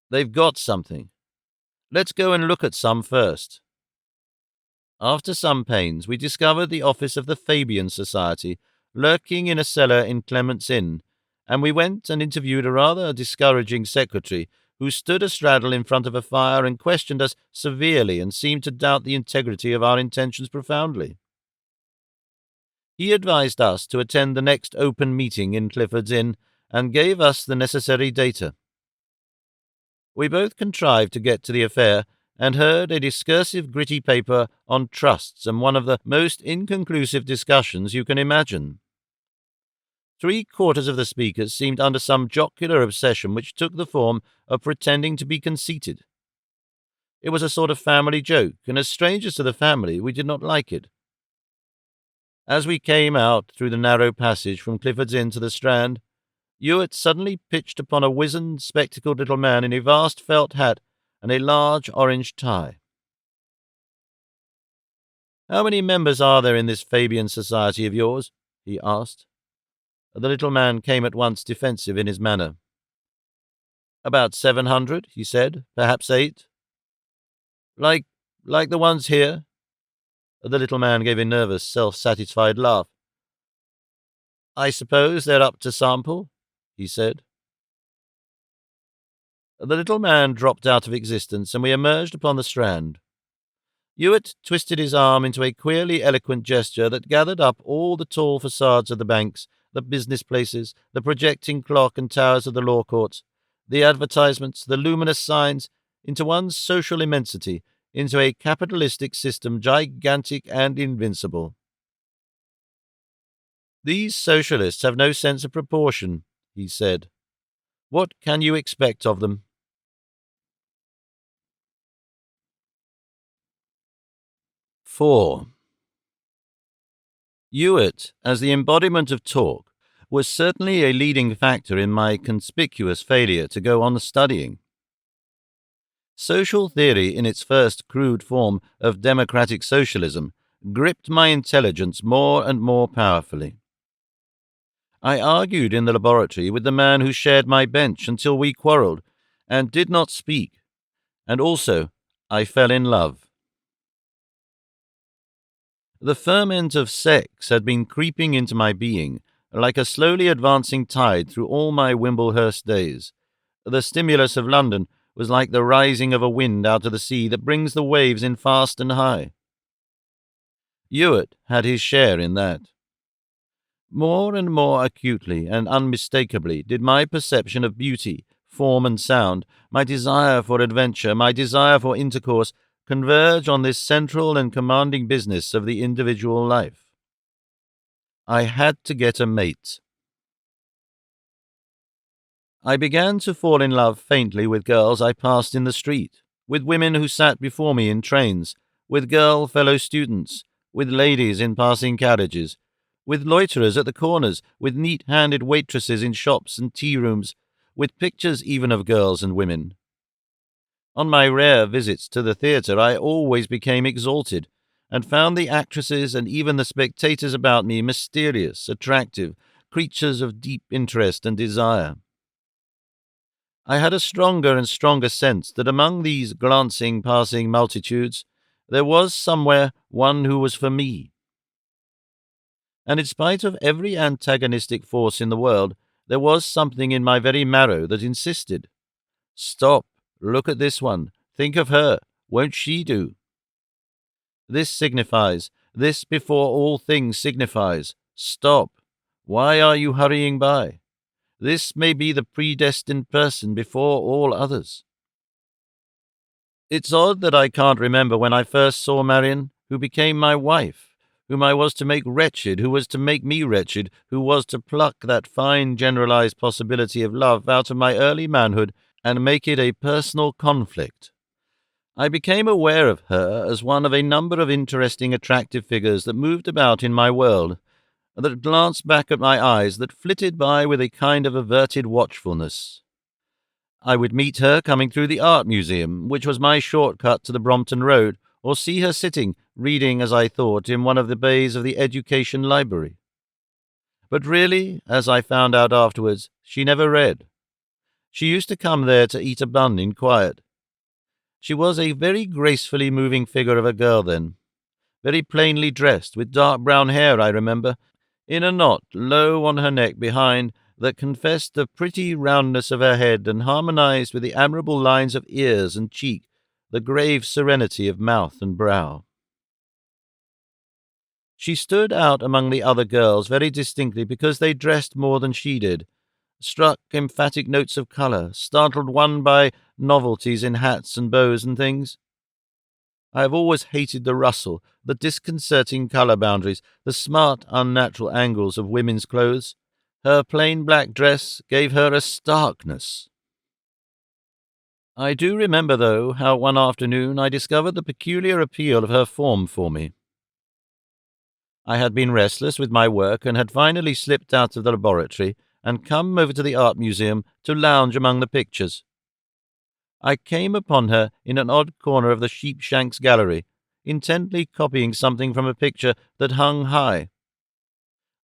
Speaker 1: They've got something. Let's go and look at some first. After some pains, we discovered the office of the Fabian Society, lurking in a cellar in Clement's Inn, and we went and interviewed a rather discouraging secretary who stood astraddle in front of a fire and questioned us severely and seemed to doubt the integrity of our intentions profoundly. He advised us to attend the next open meeting in Clifford's Inn and gave us the necessary data. We both contrived to get to the affair and heard a discursive gritty paper on trusts and one of the most inconclusive discussions you can imagine. 3/4 of the speakers seemed under some jocular obsession which took the form of pretending to be conceited. It was a sort of family joke, and as strangers to the family, we did not like it. As we came out through the narrow passage from Clifford's Inn to the Strand, Ewert suddenly pitched upon a wizened, spectacled little man in a vast felt hat and a large orange tie. "How many members are there in this Fabian Society of yours?" he asked. The little man came at once defensive in his manner. "About 700, he said. "Perhaps 8. Like the ones here?" The little man gave a nervous, self-satisfied laugh. "I suppose they're up to sample," he said. The little man dropped out of existence, and we emerged upon the Strand. Ewert twisted his arm into a queerly eloquent gesture that gathered up all the tall facades of the banks, the business places, the projecting clock and towers of the law courts, the advertisements, the luminous signs, into one social immensity, into a capitalistic system gigantic and invincible. "These socialists have no sense of proportion," he said. "What can you expect of them?" 4. Ewert, as the embodiment of talk, was certainly a leading factor in my conspicuous failure to go on studying. Social theory, in its first crude form of democratic socialism, gripped my intelligence more and more powerfully. I argued in the laboratory with the man who shared my bench until we quarrelled, and did not speak, and also I fell in love. The ferment of sex had been creeping into my being, like a slowly advancing tide through all my Wimblehurst days. The stimulus of London was like the rising of a wind out of the sea that brings the waves in fast and high. Ewert had his share in that. More and more acutely and unmistakably did my perception of beauty, form and sound, my desire for adventure, my desire for intercourse, converge on this central and commanding business of the individual life. I had to get a mate. I began to fall in love faintly with girls I passed in the street, with women who sat before me in trains, with girl fellow students, with ladies in passing carriages, with loiterers at the corners, with neat-handed waitresses in shops and tea-rooms, with pictures even of girls and women. On my rare visits to the theatre, I always became exalted, and found the actresses and even the spectators about me mysterious, attractive, creatures of deep interest and desire. I had a stronger and stronger sense that among these glancing, passing multitudes, there was somewhere one who was for me. And in spite of every antagonistic force in the world, there was something in my very marrow that insisted. Stop, look at this one, think of her, won't she do? This signifies, this before all things signifies, stop, why are you hurrying by? This may be the predestined person before all others. It's odd that I can't remember when I first saw Marian, who became my wife, whom I was to make wretched, who was to make me wretched, who was to pluck that fine generalized possibility of love out of my early manhood and make it a personal conflict. I became aware of her as one of a number of interesting, attractive figures that moved about in my world, that glanced back at my eyes, that flitted by with a kind of averted watchfulness. I would meet her coming through the art museum, which was my shortcut to the Brompton Road, or see her sitting, reading as I thought, in one of the bays of the Education Library. But really, as I found out afterwards, she never read. She used to come there to eat a bun in quiet. She was a very gracefully moving figure of a girl then, very plainly dressed, with dark brown hair, I remember, in a knot low on her neck behind, that confessed the pretty roundness of her head and harmonized with the admirable lines of ears and cheek, the grave serenity of mouth and brow. She stood out among the other girls very distinctly because they dressed more than she did, struck emphatic notes of colour, startled one by novelties in hats and bows and things. I have always hated the rustle, the disconcerting colour boundaries, the smart, unnatural angles of women's clothes. Her plain black dress gave her a starkness. I do remember, though, how one afternoon I discovered the peculiar appeal of her form for me. I had been restless with my work and had finally slipped out of the laboratory and come over to the art museum to lounge among the pictures. I came upon her in an odd corner of the Sheepshanks gallery, intently copying something from a picture that hung high.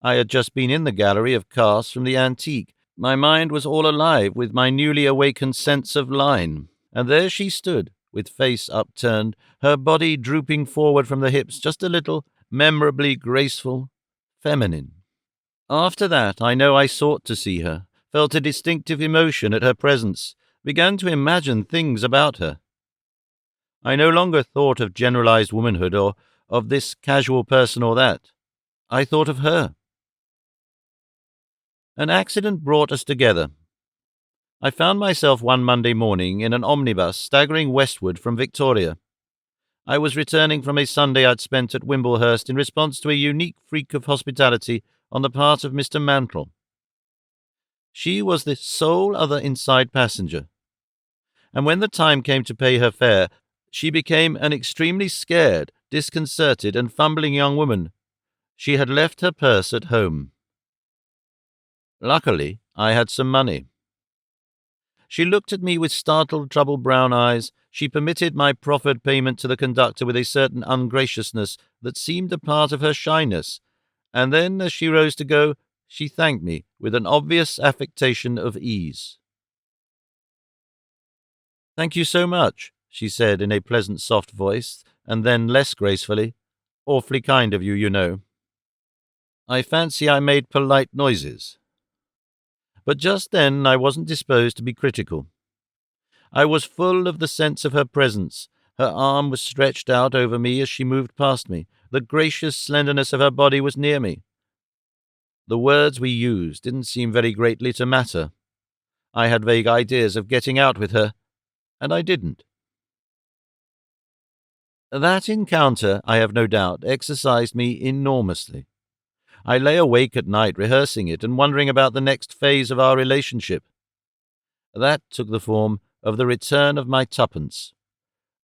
Speaker 1: I had just been in the gallery of casts from the antique. My mind was all alive with my newly awakened sense of line, and there she stood, with face upturned, her body drooping forward from the hips just a little, memorably graceful, feminine. After that, I know I sought to see her, felt a distinctive emotion at her presence, began to imagine things about her. I no longer thought of generalized womanhood or of this casual person or that. I thought of her. An accident brought us together. I found myself one Monday morning in an omnibus staggering westward from Victoria. I was returning from a Sunday I'd spent at Wimblehurst in response to a unique freak of hospitality on the part of Mr. Mantle. She was the sole other inside passenger, and when the time came to pay her fare, she became an extremely scared, disconcerted, and fumbling young woman. She had left her purse at home. Luckily, I had some money. She looked at me with startled, troubled brown eyes. She permitted my proffered payment to the conductor with a certain ungraciousness that seemed a part of her shyness, and then, as she rose to go, she thanked me with an obvious affectation of ease. "Thank you so much," she said in a pleasant, soft voice, and then less gracefully, "Awfully kind of you, you know." I fancy I made polite noises. But just then I wasn't disposed to be critical. I was full of the sense of her presence. Her arm was stretched out over me as she moved past me. The gracious slenderness of her body was near me. The words we used didn't seem very greatly to matter. I had vague ideas of getting out with her, and I didn't. That encounter, I have no doubt, exercised me enormously. I lay awake at night rehearsing it and wondering about the next phase of our relationship. That took the form of the return of my tuppence.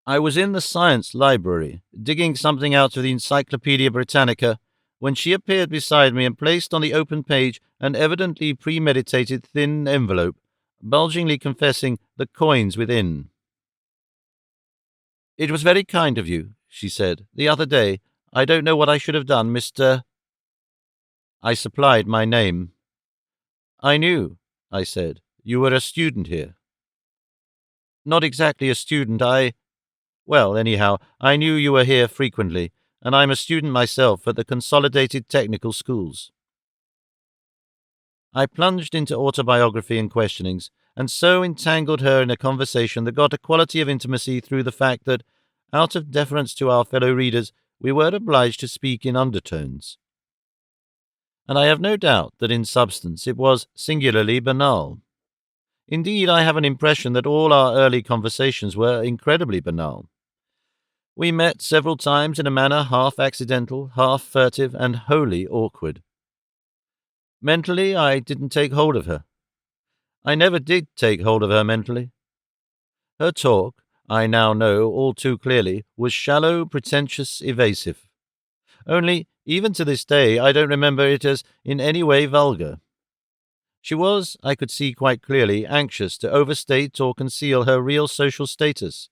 Speaker 1: I was in the science library, digging something out of the Encyclopaedia Britannica, when she appeared beside me and placed on the open page an evidently premeditated thin envelope, bulgingly confessing the coins within. "It was very kind of you," she said. "The other day, I don't know what I should have done, Mr. I supplied my name. "I knew," I said, "you were a student here." "Not exactly a student, Well, anyhow, I knew you were here frequently, and I'm a student myself at the Consolidated Technical Schools." I plunged into autobiography and questionings, and so entangled her in a conversation that got a quality of intimacy through the fact that, out of deference to our fellow readers, we were obliged to speak in undertones. And I have no doubt that in substance it was singularly banal. Indeed, I have an impression that all our early conversations were incredibly banal. We met several times in a manner half accidental, half furtive, and wholly awkward. Mentally, I didn't take hold of her. I never did take hold of her mentally. Her talk, I now know all too clearly, was shallow, pretentious, evasive. Only, even to this day, I don't remember it as in any way vulgar. She was, I could see quite clearly, anxious to overstate or conceal her real social status,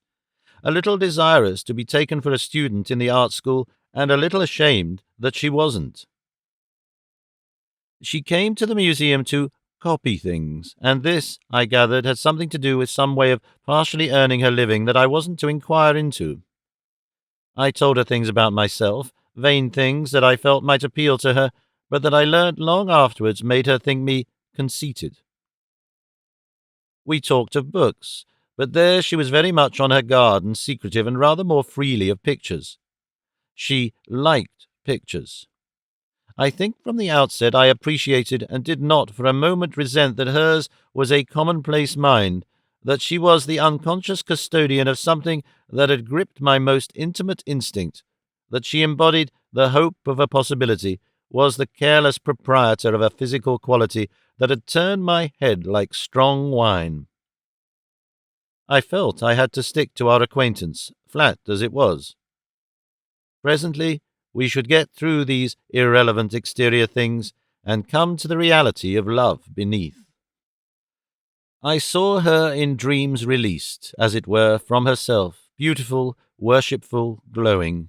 Speaker 1: a little desirous to be taken for a student in the art school, and a little ashamed that she wasn't. She came to the museum to copy things, and this, I gathered, had something to do with some way of partially earning her living that I wasn't to inquire into. I told her things about myself, vain things that I felt might appeal to her, but that I learnt long afterwards made her think me conceited. We talked of books, but there she was very much on her guard and secretive, and rather more freely of pictures. She liked pictures. I think from the outset I appreciated and did not for a moment resent that hers was a commonplace mind, that she was the unconscious custodian of something that had gripped my most intimate instinct, that she embodied the hope of a possibility, was the careless proprietor of a physical quality that had turned my head like strong wine. I felt I had to stick to our acquaintance, flat as it was. Presently we should get through these irrelevant exterior things and come to the reality of love beneath. I saw her in dreams released, as it were, from herself, beautiful, worshipful, glowing.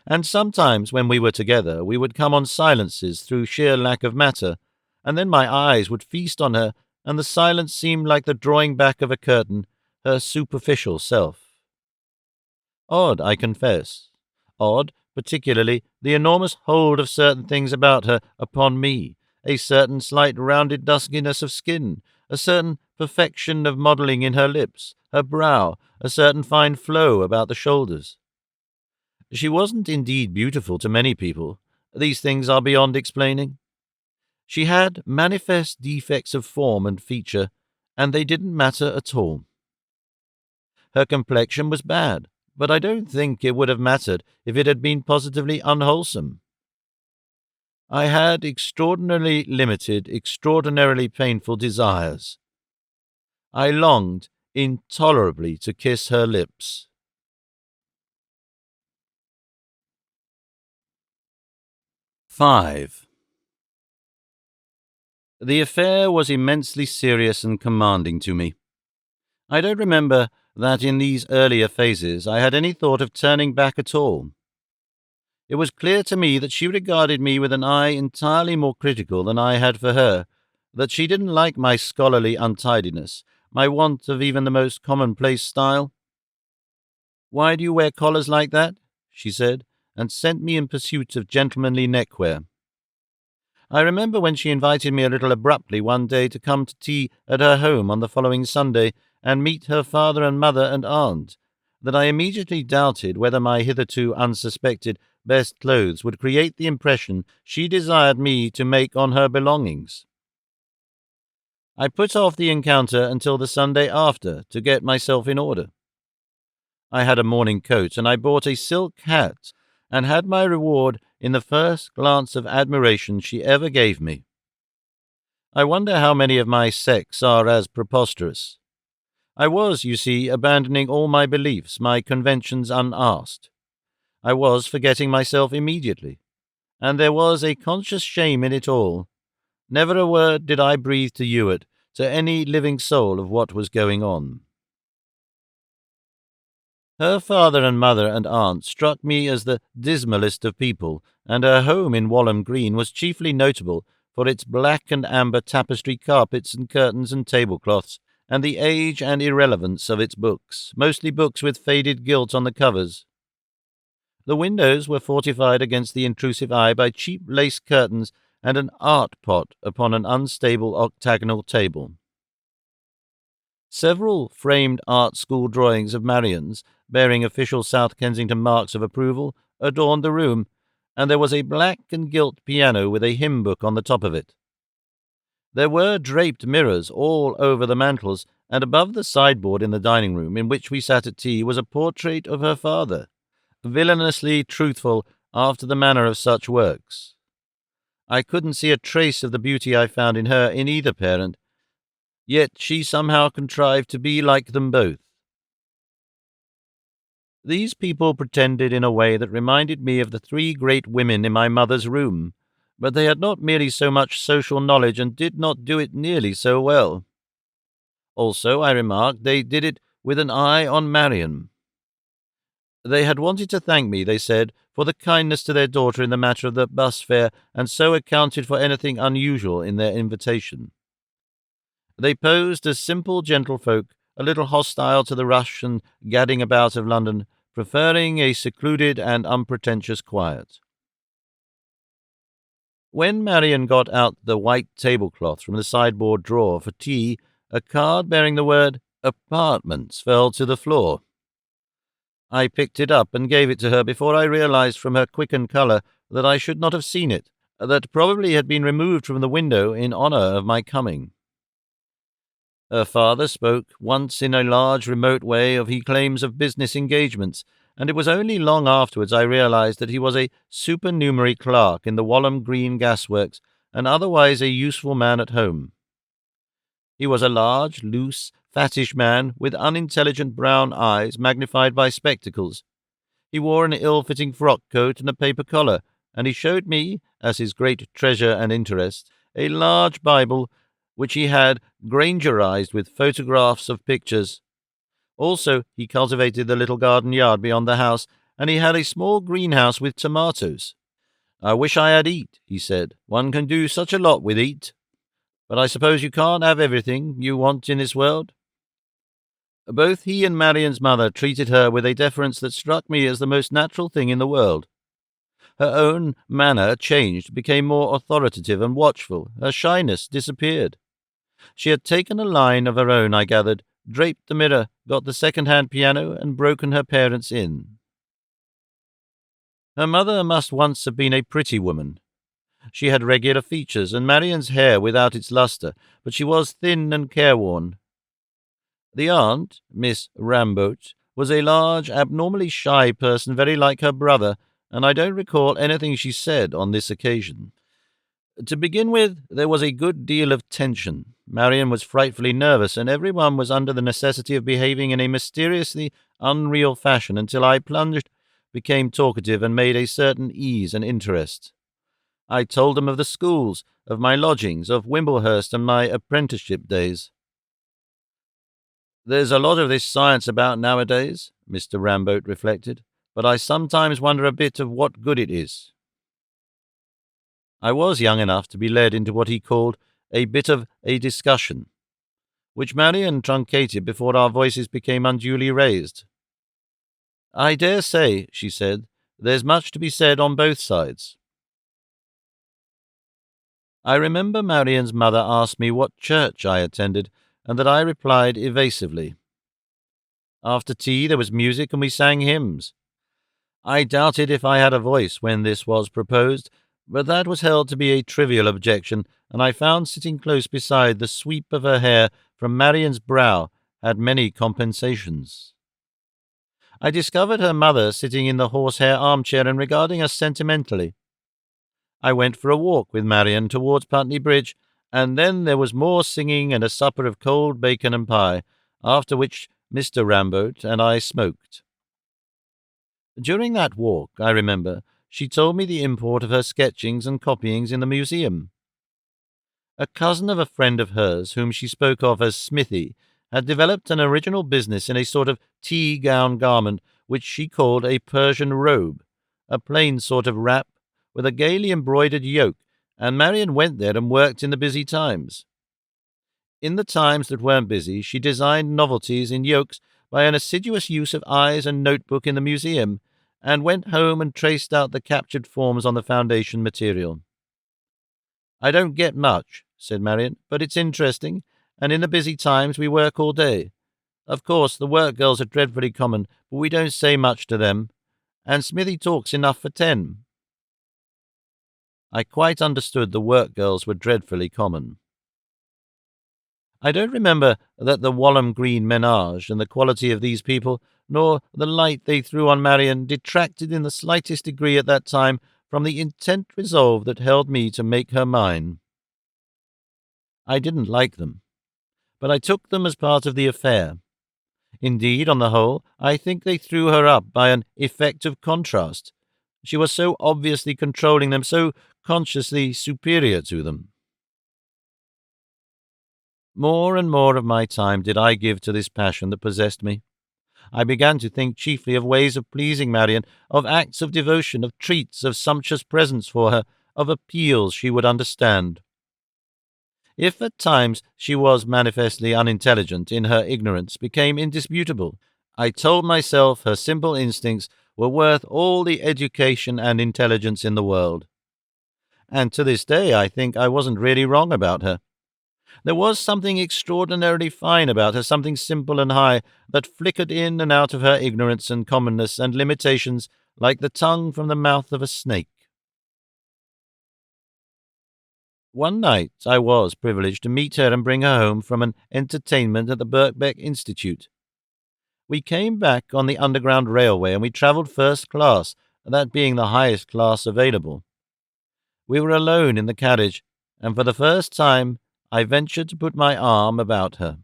Speaker 1: And sometimes when we were together we would come on silences through sheer lack of matter, and then my eyes would feast on her, and the silence seemed like the drawing back of a curtain, her superficial self. Odd, I confess. Odd, particularly, the enormous hold of certain things about her upon me, a certain slight rounded duskiness of skin, a certain perfection of modelling in her lips, her brow, a certain fine flow about the shoulders. She wasn't indeed beautiful to many people. These things are beyond explaining. She had manifest defects of form and feature, and they didn't matter at all. Her complexion was bad, but I don't think it would have mattered if it had been positively unwholesome. I had extraordinarily limited, extraordinarily painful desires. I longed intolerably to kiss her lips. 5. The affair was immensely serious and commanding to me. I don't remember that in these earlier phases I had any thought of turning back at all. It was clear to me that she regarded me with an eye entirely more critical than I had for her, that she didn't like my scholarly untidiness, my want of even the most commonplace style. "Why do you wear collars like that?" she said, and sent me in pursuit of gentlemanly neckwear. I remember when she invited me a little abruptly one day to come to tea at her home on the following Sunday and meet her father and mother and aunt, that I immediately doubted whether my hitherto unsuspected best clothes would create the impression she desired me to make on her belongings. I put off the encounter until the Sunday after to get myself in order. I had a morning coat, and I bought a silk hat, and had my reward in the first glance of admiration she ever gave me. I wonder how many of my sex are as preposterous. I was, you see, abandoning all my beliefs, my conventions unasked. I was forgetting myself immediately, and there was a conscious shame in it all. Never a word did I breathe to Ewert, to any living soul, of what was going on. Her father and mother and aunt struck me as the dismalest of people, and her home in Walham Green was chiefly notable for its black and amber tapestry carpets and curtains and tablecloths, and the age and irrelevance of its books, mostly books with faded gilt on the covers. The windows were fortified against the intrusive eye by cheap lace curtains and an art pot upon an unstable octagonal table. Several framed art school drawings of Marian's, bearing official South Kensington marks of approval, adorned the room, and there was a black and gilt piano with a hymn book on the top of it. There were draped mirrors all over the mantels, and above the sideboard in the dining-room in which we sat at tea was a portrait of her father, villainously truthful after the manner of such works. I couldn't see a trace of the beauty I found in her in either parent, yet she somehow contrived to be like them both. These people pretended in a way that reminded me of the three great women in my mother's room, but they had not merely so much social knowledge and did not do it nearly so well. Also, I remarked, they did it with an eye on Marian. They had wanted to thank me, they said, for the kindness to their daughter in the matter of the bus fare, and so accounted for anything unusual in their invitation. They posed as simple gentlefolk, a little hostile to the rush and gadding about of London, preferring a secluded and unpretentious quiet. When Marian got out the white tablecloth from the sideboard drawer for tea, a card bearing the word "Apartments" fell to the floor. I picked it up and gave it to her before I realized from her quickened colour that I should not have seen it, that probably had been removed from the window in honour of my coming. Her father spoke once in a large, remote way of he claims of business engagements, and it was only long afterwards I realized that he was a supernumerary clerk in the Walham Green Gasworks, and otherwise a useful man at home. He was a large, loose, fattish man with unintelligent brown eyes magnified by spectacles. He wore an ill-fitting frock-coat and a paper collar, and he showed me, as his great treasure and interest, a large Bible which he had Grangerized with photographs of pictures. Also, he cultivated the little garden yard beyond the house, and he had a small greenhouse with tomatoes. "I wish I had eat," he said. "One can do such a lot with eat. But I suppose you can't have everything you want in this world." Both he and Marian's mother treated her with a deference that struck me as the most natural thing in the world. Her own manner changed, became more authoritative and watchful. Her shyness disappeared. She had taken a line of her own, I gathered, draped the mirror, got the second-hand piano, and broken her parents in. Her mother must once have been a pretty woman. She had regular features, and Marian's hair without its lustre, but she was thin and careworn. The aunt, Miss Ramboat, was a large, abnormally shy person, very like her brother, and I don't recall anything she said on this occasion. To begin with, there was a good deal of tension. Marian was frightfully nervous, and everyone was under the necessity of behaving in a mysteriously unreal fashion until I plunged, became talkative, and made a certain ease and interest. I told them of the schools, of my lodgings, of Wimblehurst and my apprenticeship days. "There's a lot of this science about nowadays," Mr. Ramboat reflected, "but I sometimes wonder a bit of what good it is." I was young enough to be led into what he called a bit of a discussion, which Marian truncated before our voices became unduly raised. "I dare say," she said, "there's much to be said on both sides." I remember Marian's mother asked me what church I attended, and that I replied evasively. After tea there was music, and we sang hymns. I doubted if I had a voice when this was proposed, but that was held to be a trivial objection, and I found sitting close beside the sweep of her hair from Marian's brow had many compensations. I discovered her mother sitting in the horsehair armchair and regarding us sentimentally. I went for a walk with Marian towards Putney Bridge, and then there was more singing and a supper of cold bacon and pie, after which Mr. Ramboat and I smoked. During that walk, I remember, she told me the import of her sketchings and copyings in the museum. A cousin of a friend of hers, whom she spoke of as Smithy, had developed an original business in a sort of tea-gown garment which she called a Persian robe, a plain sort of wrap with a gaily embroidered yoke, and Marian went there and worked in the busy times. In the times that weren't busy, she designed novelties in yokes by an assiduous use of eyes and notebook in the museum, and went home and traced out the captured forms on the foundation material. "I don't get much," said Marian, "but it's interesting, and in the busy times we work all day. Of course, the work girls are dreadfully common, but we don't say much to them, and Smithy talks enough for 10. I quite understood the work girls were dreadfully common. I don't remember that the Walham Green menage and the quality of these people, nor the light they threw on Marian, detracted in the slightest degree at that time from the intent resolve that held me to make her mine. I didn't like them, but I took them as part of the affair. Indeed, on the whole, I think they threw her up by an effect of contrast. She was so obviously controlling them, so consciously superior to them. More and more of my time did I give to this passion that possessed me. I began to think chiefly of ways of pleasing Marian, of acts of devotion, of treats, of sumptuous presents for her, of appeals she would understand. If at times she was manifestly unintelligent, in her ignorance became indisputable. I told myself her simple instincts were worth all the education and intelligence in the world. And to this day I think I wasn't really wrong about her. There was something extraordinarily fine about her, something simple and high, that flickered in and out of her ignorance and commonness and limitations like the tongue from the mouth of a snake. One night I was privileged to meet her and bring her home from an entertainment at the Birkbeck Institute. We came back on the Underground Railway and we travelled first class, that being the highest class available. We were alone in the carriage, and for the first time I ventured to put my arm about her.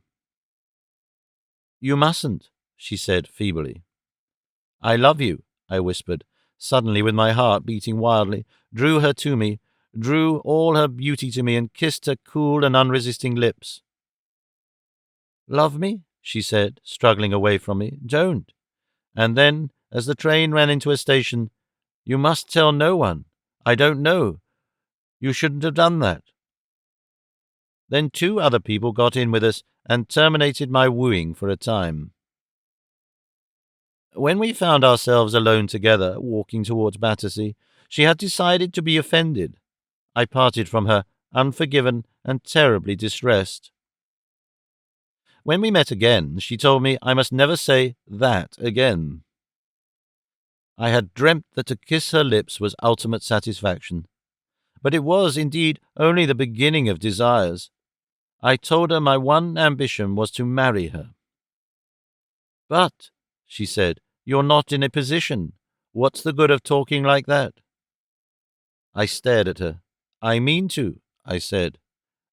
Speaker 1: "You mustn't," she said feebly. "I love you," I whispered, suddenly with my heart beating wildly, drew her to me, drew all her beauty to me, and kissed her cool and unresisting lips. "Love me?" she said, struggling away from me. "Don't." And then, as the train ran into a station, "You must tell no one. I don't know. You shouldn't have done that." Then 2 other people got in with us and terminated my wooing for a time. When we found ourselves alone together, walking towards Battersea, she had decided to be offended. I parted from her, unforgiven and terribly distressed. When we met again, she told me I must never say that again. I had dreamt that to kiss her lips was ultimate satisfaction. But it was, indeed, only the beginning of desires. I told her my one ambition was to marry her. "But," she said, "you're not in a position. What's the good of talking like that?" I stared at her. "I mean to," I said.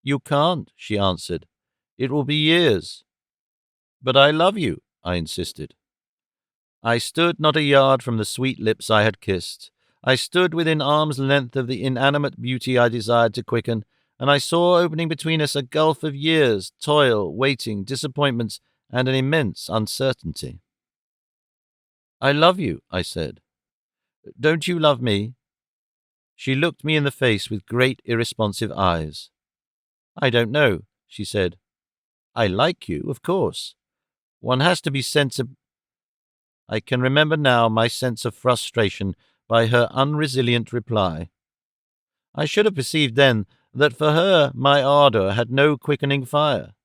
Speaker 1: "You can't," she answered. "It will be years." "But I love you," I insisted. I stood not a yard from the sweet lips I had kissed. I stood within arm's length of the inanimate beauty I desired to quicken, and I saw opening between us a gulf of years, toil, waiting, disappointments, and an immense uncertainty. "I love you," I said. "Don't you love me?" She looked me in the face with great irresponsive eyes. "I don't know," she said. "I like you, of course. One has to be sensible." I can remember now my sense of frustration by her unresilient reply. I should have perceived then that for her my ardour had no quickening fire.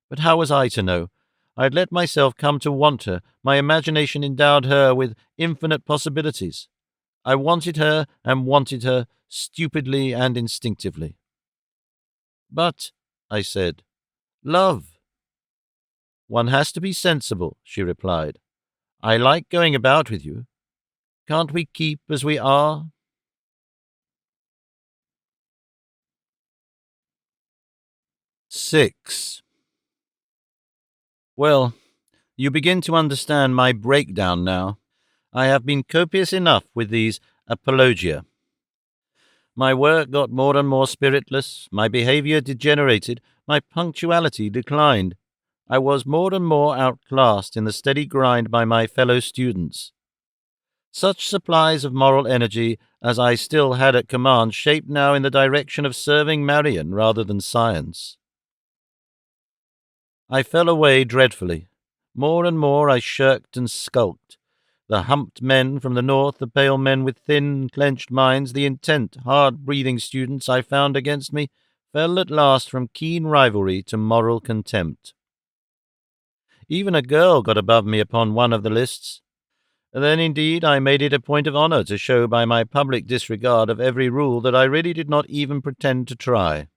Speaker 1: But how was I to know? I had let myself come to want her. My imagination endowed her with infinite possibilities. I wanted her and wanted her, stupidly and instinctively. "But," I said, "love." "One has to be sensible," she replied. "I like going about with you. Can't we keep as we are?" 6. Well, you begin to understand my breakdown now. I have been copious enough with these apologia. My work got more and more spiritless, my behaviour degenerated, my punctuality declined. I was more and more outclassed in the steady grind by my fellow students. Such supplies of moral energy as I still had at command shaped now in the direction of serving Marian rather than science. I fell away dreadfully. More and more I shirked and skulked. The humped men from the north, the pale men with thin, clenched minds, the intent, hard-breathing students I found against me, fell at last from keen rivalry to moral contempt. Even a girl got above me upon one of the lists. Then, indeed, I made it a point of honour to show by my public disregard of every rule that I really did not even pretend to try.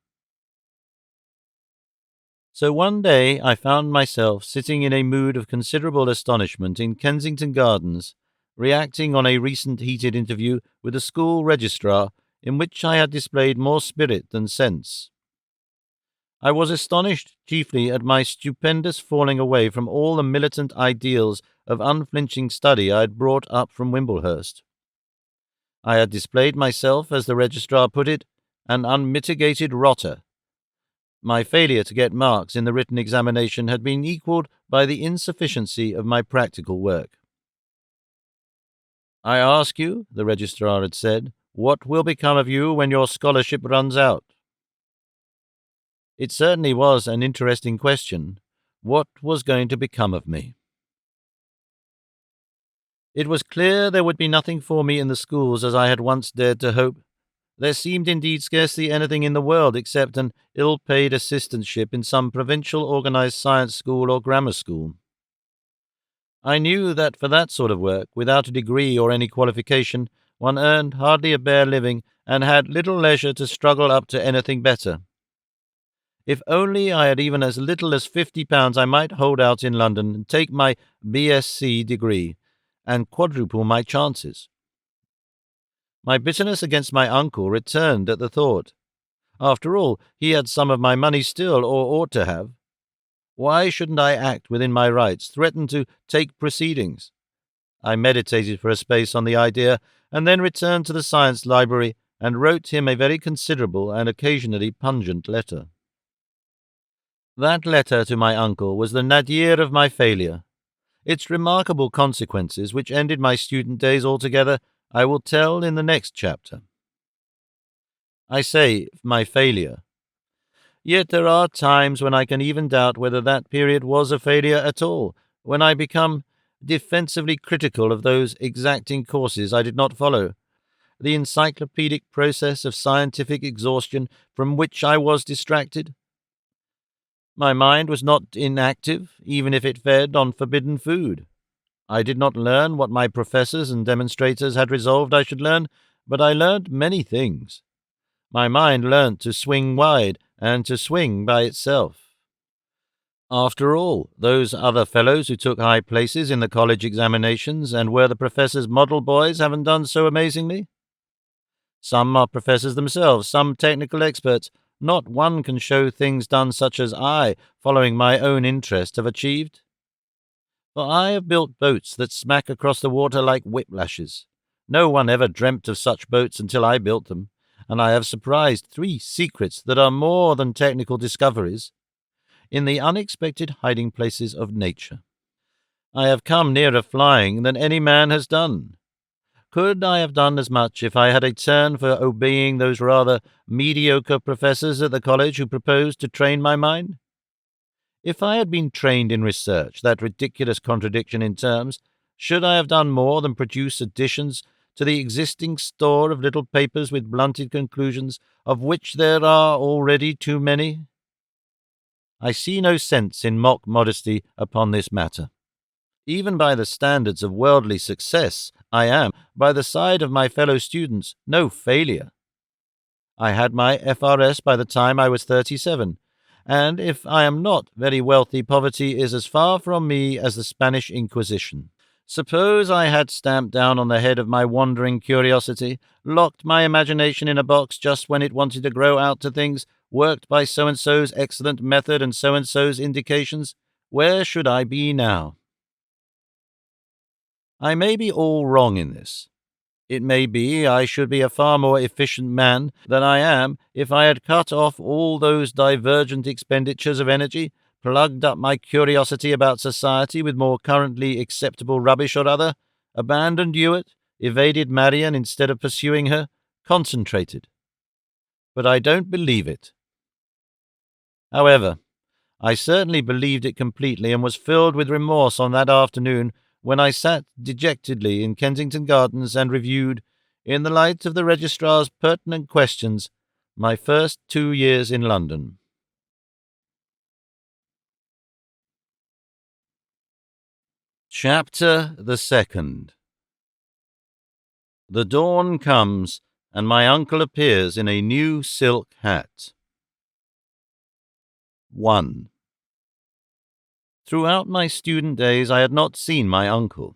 Speaker 1: So one day I found myself sitting in a mood of considerable astonishment in Kensington Gardens, reacting on a recent heated interview with the school registrar in which I had displayed more spirit than sense. I was astonished chiefly at my stupendous falling away from all the militant ideals of unflinching study I had brought up from Wimblehurst. I had displayed myself, as the registrar put it, an unmitigated rotter. My failure to get marks in the written examination had been equalled by the insufficiency of my practical work. "I ask you," the registrar had said, "what will become of you when your scholarship runs out?" It certainly was an interesting question. What was going to become of me? It was clear there would be nothing for me in the schools as I had once dared to hope. There seemed indeed scarcely anything in the world except an ill-paid assistantship in some provincial organized science school or grammar school. I knew that for that sort of work, without a degree or any qualification, one earned hardly a bare living and had little leisure to struggle up to anything better. If only I had even as little as £50, I might hold out in London and take my BSc degree, and quadruple my chances. My bitterness against my uncle returned at the thought. After all, he had some of my money still, or ought to have. Why shouldn't I act within my rights, threaten to take proceedings? I meditated for a space on the idea, and then returned to the science library and wrote him a very considerable and occasionally pungent letter. That letter to my uncle was the nadir of my failure. Its remarkable consequences, which ended my student days altogether, I will tell in the next chapter. I say my failure. Yet there are times when I can even doubt whether that period was a failure at all, when I become defensively critical of those exacting courses I did not follow, the encyclopedic process of scientific exhaustion from which I was distracted. My mind was not inactive, even if it fed on forbidden food. I did not learn what my professors and demonstrators had resolved I should learn, but I learned many things. My mind learnt to swing wide and to swing by itself. After all, those other fellows who took high places in the college examinations and were the professors' model boys haven't done so amazingly. Some are professors themselves, some technical experts. Not one can show things done such as I, following my own interest, have achieved. For I have built boats that smack across the water like whiplashes. No one ever dreamt of such boats until I built them, and I have surprised 3 secrets that are more than technical discoveries in the unexpected hiding places of nature. I have come nearer flying than any man has done. Could I have done as much if I had a turn for obeying those rather mediocre professors at the college who proposed to train my mind? If I had been trained in research, that ridiculous contradiction in terms, should I have done more than produce additions to the existing store of little papers with blunted conclusions, of which there are already too many? I see no sense in mock modesty upon this matter. Even by the standards of worldly success, I am, by the side of my fellow students, no failure. I had my FRS by the time I was 37, and if I am not very wealthy, poverty is as far from me as the Spanish Inquisition. Suppose I had stamped down on the head of my wandering curiosity, locked my imagination in a box just when it wanted to grow out to things, worked by so-and-so's excellent method and so-and-so's indications, where should I be now? I may be all wrong in this. It may be I should be a far more efficient man than I am if I had cut off all those divergent expenditures of energy, plugged up my curiosity about society with more currently acceptable rubbish or other, abandoned Ewert, evaded Marian instead of pursuing her, concentrated. But I don't believe it. However, I certainly believed it completely and was filled with remorse on that afternoon when I sat dejectedly in Kensington Gardens and reviewed, in the light of the registrar's pertinent questions, my first 2 years in London. Chapter the 2nd. The dawn comes, and my uncle appears in a new silk hat. 1. Throughout my student days I had not seen my uncle.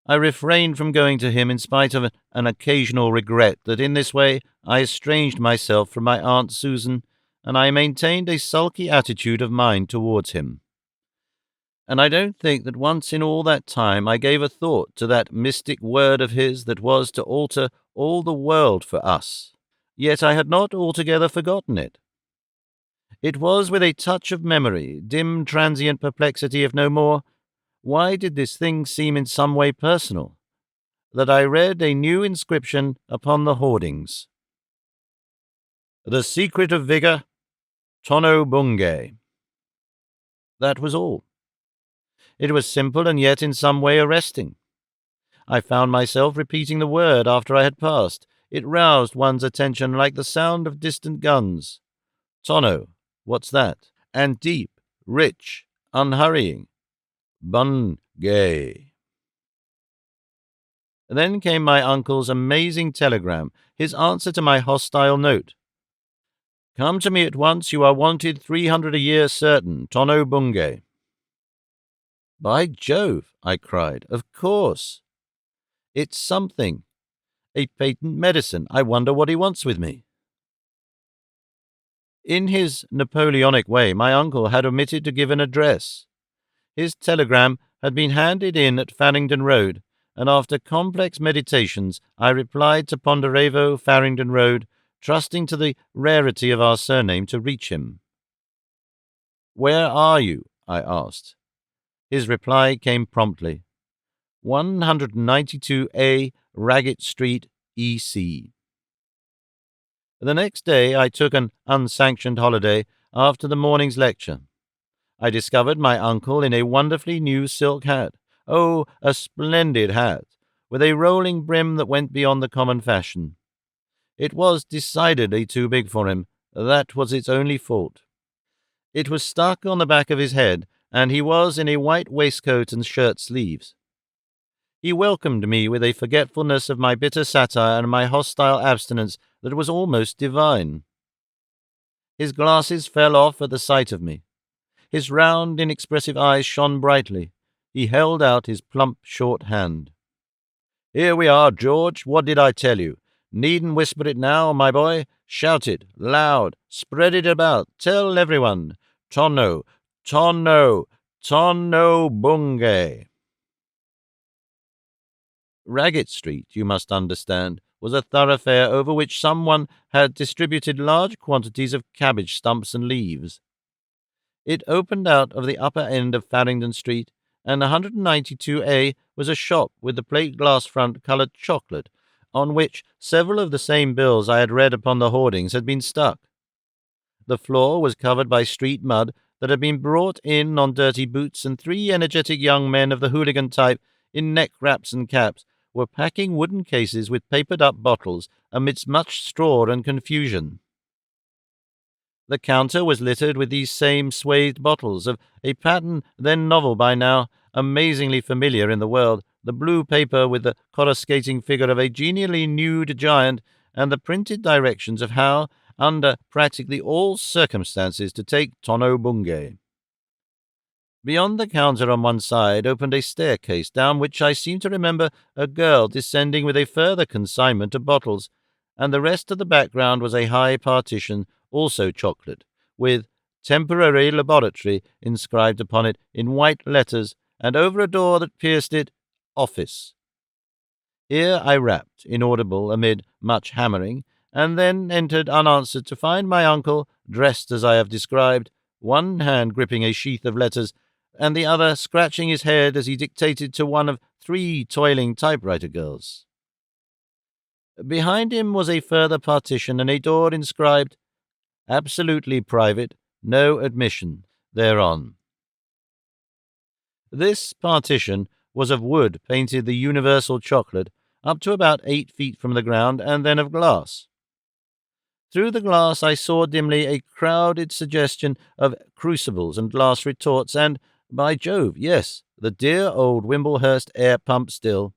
Speaker 1: I refrained from going to him in spite of an occasional regret that in this way I estranged myself from my Aunt Susan and I maintained a sulky attitude of mind towards him. And I don't think that once in all that time I gave a thought to that mystic word of his that was to alter all the world for us. Yet I had not altogether forgotten it. It was with a touch of memory, dim transient perplexity if no more, why did this thing seem in some way personal, that I read a new inscription upon the hoardings. The secret of vigour, Tono-Bungay. That was all. It was simple and yet in some way arresting. I found myself repeating the word after I had passed. It roused one's attention like the sound of distant guns. Tono, what's that? And deep, rich, unhurrying. Bungay. Then came my uncle's amazing telegram, his answer to my hostile note. Come to me at once, you are wanted 300 a year certain, Tono-Bungay. By Jove, I cried, of course. It's something. A patent medicine. I wonder what he wants with me. In his Napoleonic way, my uncle had omitted to give an address. His telegram had been handed in at Farringdon Road, and after complex meditations I replied to Ponderevo, Farringdon Road, trusting to the rarity of our surname to reach him. Where are you? I asked. His reply came promptly. 192A, Raggett Street, E.C. The next day I took an unsanctioned holiday after the morning's lecture. I discovered my uncle in a wonderfully new silk hat. Oh, a splendid hat, with a rolling brim that went beyond the common fashion. It was decidedly too big for him. That was its only fault. It was stuck on the back of his head, and he was in a white waistcoat and shirt sleeves. He welcomed me with a forgetfulness of my bitter satire and my hostile abstinence that was almost divine. His glasses fell off at the sight of me. His round, inexpressive eyes shone brightly. He held out his plump, short hand. Here we are, George. What did I tell you? Needn't whisper it now, my boy. Shout it, loud. Spread it about. Tell everyone. Tono, Tono, Tono-Bungay. Raggett Street, you must understand, was a thoroughfare over which someone had distributed large quantities of cabbage stumps and leaves. It opened out of the upper end of Farringdon Street, and 192A was a shop with the plate-glass front coloured chocolate, on which several of the same bills I had read upon the hoardings had been stuck. The floor was covered by street mud that had been brought in on dirty boots, and 3 energetic young men of the hooligan type, in neck-wraps and caps, were packing wooden cases with papered-up bottles amidst much straw and confusion. The counter was littered with these same swathed bottles, of a pattern then novel by now, amazingly familiar in the world, the blue paper with the coruscating figure of a genially nude giant, and the printed directions of how, under practically all circumstances, to take Tono-Bungay. Beyond the counter on one side opened a staircase, down which I seem to remember a girl descending with a further consignment of bottles, and the rest of the background was a high partition, also chocolate, with Temporary Laboratory inscribed upon it in white letters, and over a door that pierced it, Office. Here I rapped, inaudible amid much hammering, and then entered unanswered to find my uncle, dressed as I have described, one hand gripping a sheath of letters, and the other scratching his head as he dictated to one of 3 toiling typewriter girls. Behind him was a further partition and a door inscribed, Absolutely private, no admission, thereon. This partition was of wood painted the universal chocolate, up to about 8 feet from the ground, and then of glass. Through the glass I saw dimly a crowded suggestion of crucibles and glass retorts, and, by Jove, yes, the dear old Wimblehurst air pump still.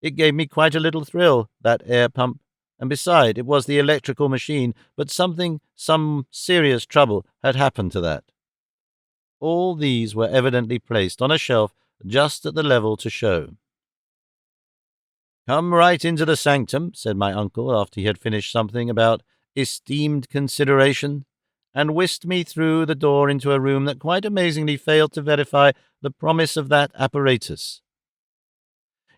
Speaker 1: It gave me quite a little thrill, that air pump, and beside it was the electrical machine, but some serious trouble had happened to that. All these were evidently placed on a shelf just at the level to show. Come right into the sanctum, said my uncle after he had finished something about esteemed consideration. and whisked me through the door into a room that quite amazingly failed to verify the promise of that apparatus.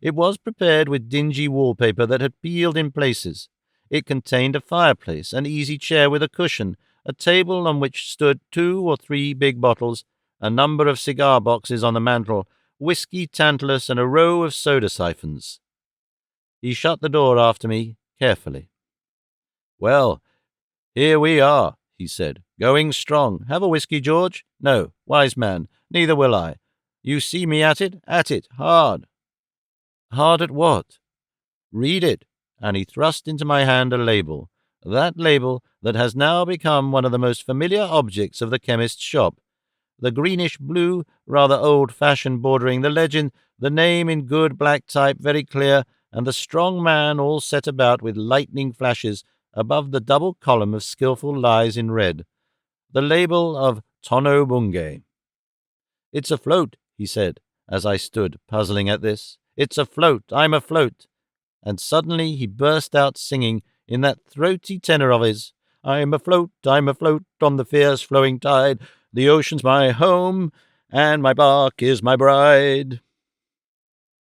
Speaker 1: It was prepared with dingy wallpaper that had peeled in places. It contained a fireplace, an easy chair with a cushion, a table on which stood 2 or 3 big bottles, a number of cigar boxes on the mantel, whiskey tantalus, and a row of soda siphons. He shut the door after me carefully. "Well, here we are," he said, "going strong. Have a whiskey, George? No, wise man, neither will I. You see me at it, hard." "Hard at what?" "Read it," and he thrust into my hand a label, that label that has now become one of the most familiar objects of the chemist's shop, the greenish-blue, rather old-fashioned bordering the legend, the name in good black type, very clear, and the strong man all set about with lightning flashes above the double column of skilful lies in red, the label of Tono-Bungay. "It's afloat," he said, as I stood puzzling at this. "It's afloat, I'm afloat." And suddenly he burst out singing in that throaty tenor of his, I'm afloat on the fierce flowing tide, the ocean's my home, and my bark is my bride."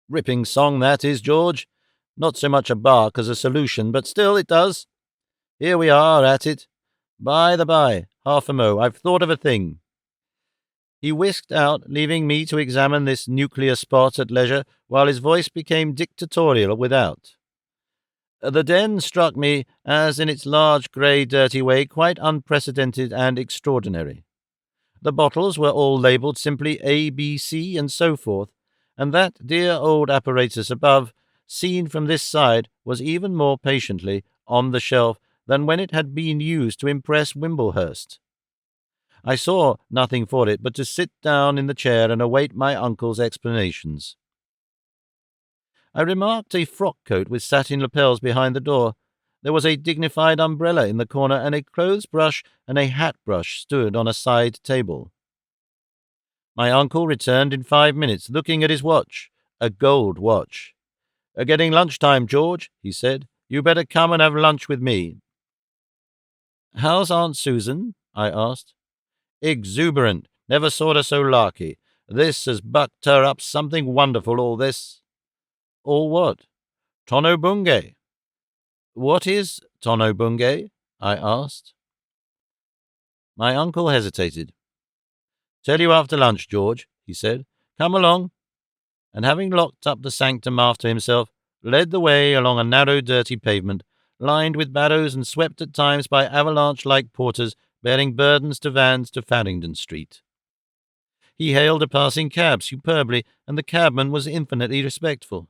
Speaker 1: Ripping song that is, George. Not so much a bark as a solution, but still it does. Here we are at it. By the by, half a mo, I've thought of a thing. He whisked out, leaving me to examine this nuclear spot at leisure, while his voice became dictatorial without. The den struck me as, in its large, grey, dirty way, quite unprecedented and extraordinary. The bottles were all labelled simply A, B, C, and so forth, and that dear old apparatus above, seen from this side, was even more patiently on the shelf than when it had been used to impress Wimblehurst. I saw nothing for it but to sit down in the chair and await my uncle's explanations. I remarked a frock-coat with satin lapels behind the door. There was a dignified umbrella in the corner, and a clothes-brush and a hat-brush stood on a side table. My uncle returned in 5 minutes, looking at his watch, a gold watch. "Getting lunch-time, George," he said. "You better come and have lunch with me." "How's Aunt Susan?" I asked. "Exuberant. Never saw her so larky. This has bucked her up something wonderful, all this." "All what?" "Tono-Bungay." "What is Tono-Bungay?" I asked. My uncle hesitated. "Tell you after lunch, George," he said. "Come along." And having locked up the sanctum after himself, led the way along a narrow, dirty pavement, lined with barrows and swept at times by avalanche-like porters bearing burdens to vans to Farringdon Street. He hailed a passing cab superbly, and the cabman was infinitely respectful.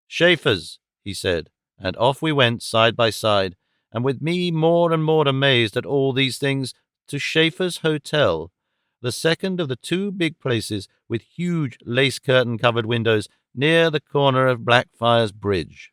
Speaker 1: "Schaefer's," he said, and off we went side by side, and with me more and more amazed at all these things, to Schaefer's Hotel, the second of the 2 big places with huge lace-curtain-covered windows near the corner of Blackfriars Bridge.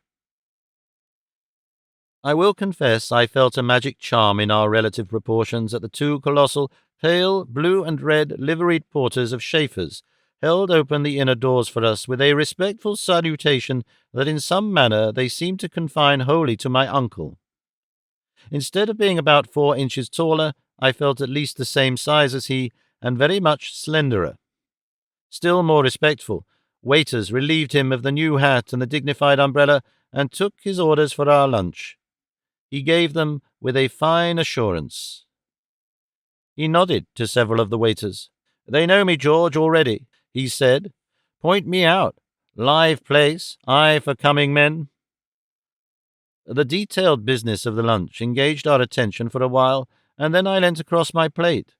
Speaker 1: I will confess I felt a magic charm in our relative proportions at the 2 colossal, pale, blue and red liveried porters of Schaefer's, held open the inner doors for us with a respectful salutation that in some manner they seemed to confine wholly to my uncle. Instead of being about 4 inches taller, I felt at least the same size as he, and very much slenderer. Still more respectful, waiters relieved him of the new hat and the dignified umbrella, and took his orders for our lunch. He gave them with a fine assurance. He nodded to several of the waiters. "They know me, George, already," he said. "Point me out. Live place, eye for coming men." The detailed business of the lunch engaged our attention for a while, and then I leant across my plate.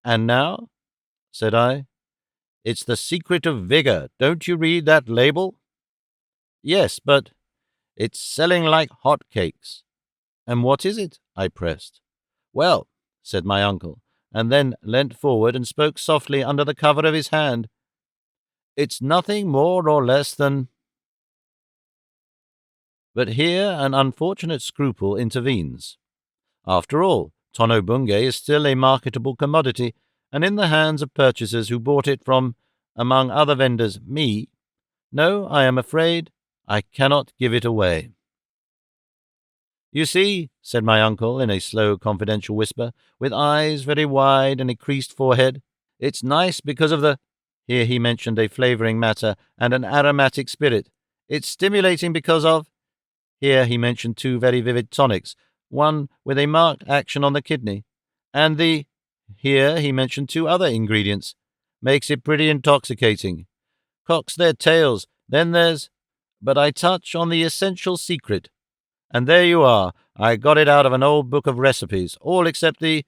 Speaker 1: "And now?" said I. "It's the secret of vigour. Don't you read that label?" "Yes, but—" "It's selling like hot cakes." "And what is it?" I pressed. "Well," said my uncle, and then leant forward and spoke softly under the cover of his hand. "It's nothing more or less than—" But here an unfortunate scruple intervenes. After all, Tono-Bungay is still a marketable commodity, and in the hands of purchasers who bought it from, among other vendors, me. No, I am afraid I cannot give it away. You see, said my uncle in a slow, confidential whisper, with eyes very wide and a creased forehead, it's nice because of the— here he mentioned a flavouring matter and an aromatic spirit. It's stimulating because of— here he mentioned two very vivid tonics, one with a marked action on the kidney, and the— here he mentioned two other ingredients. Makes it pretty intoxicating. Cocks their tails, then there's— but I touch on the essential secret. And there you are. I got it out of an old book of recipes, all except the—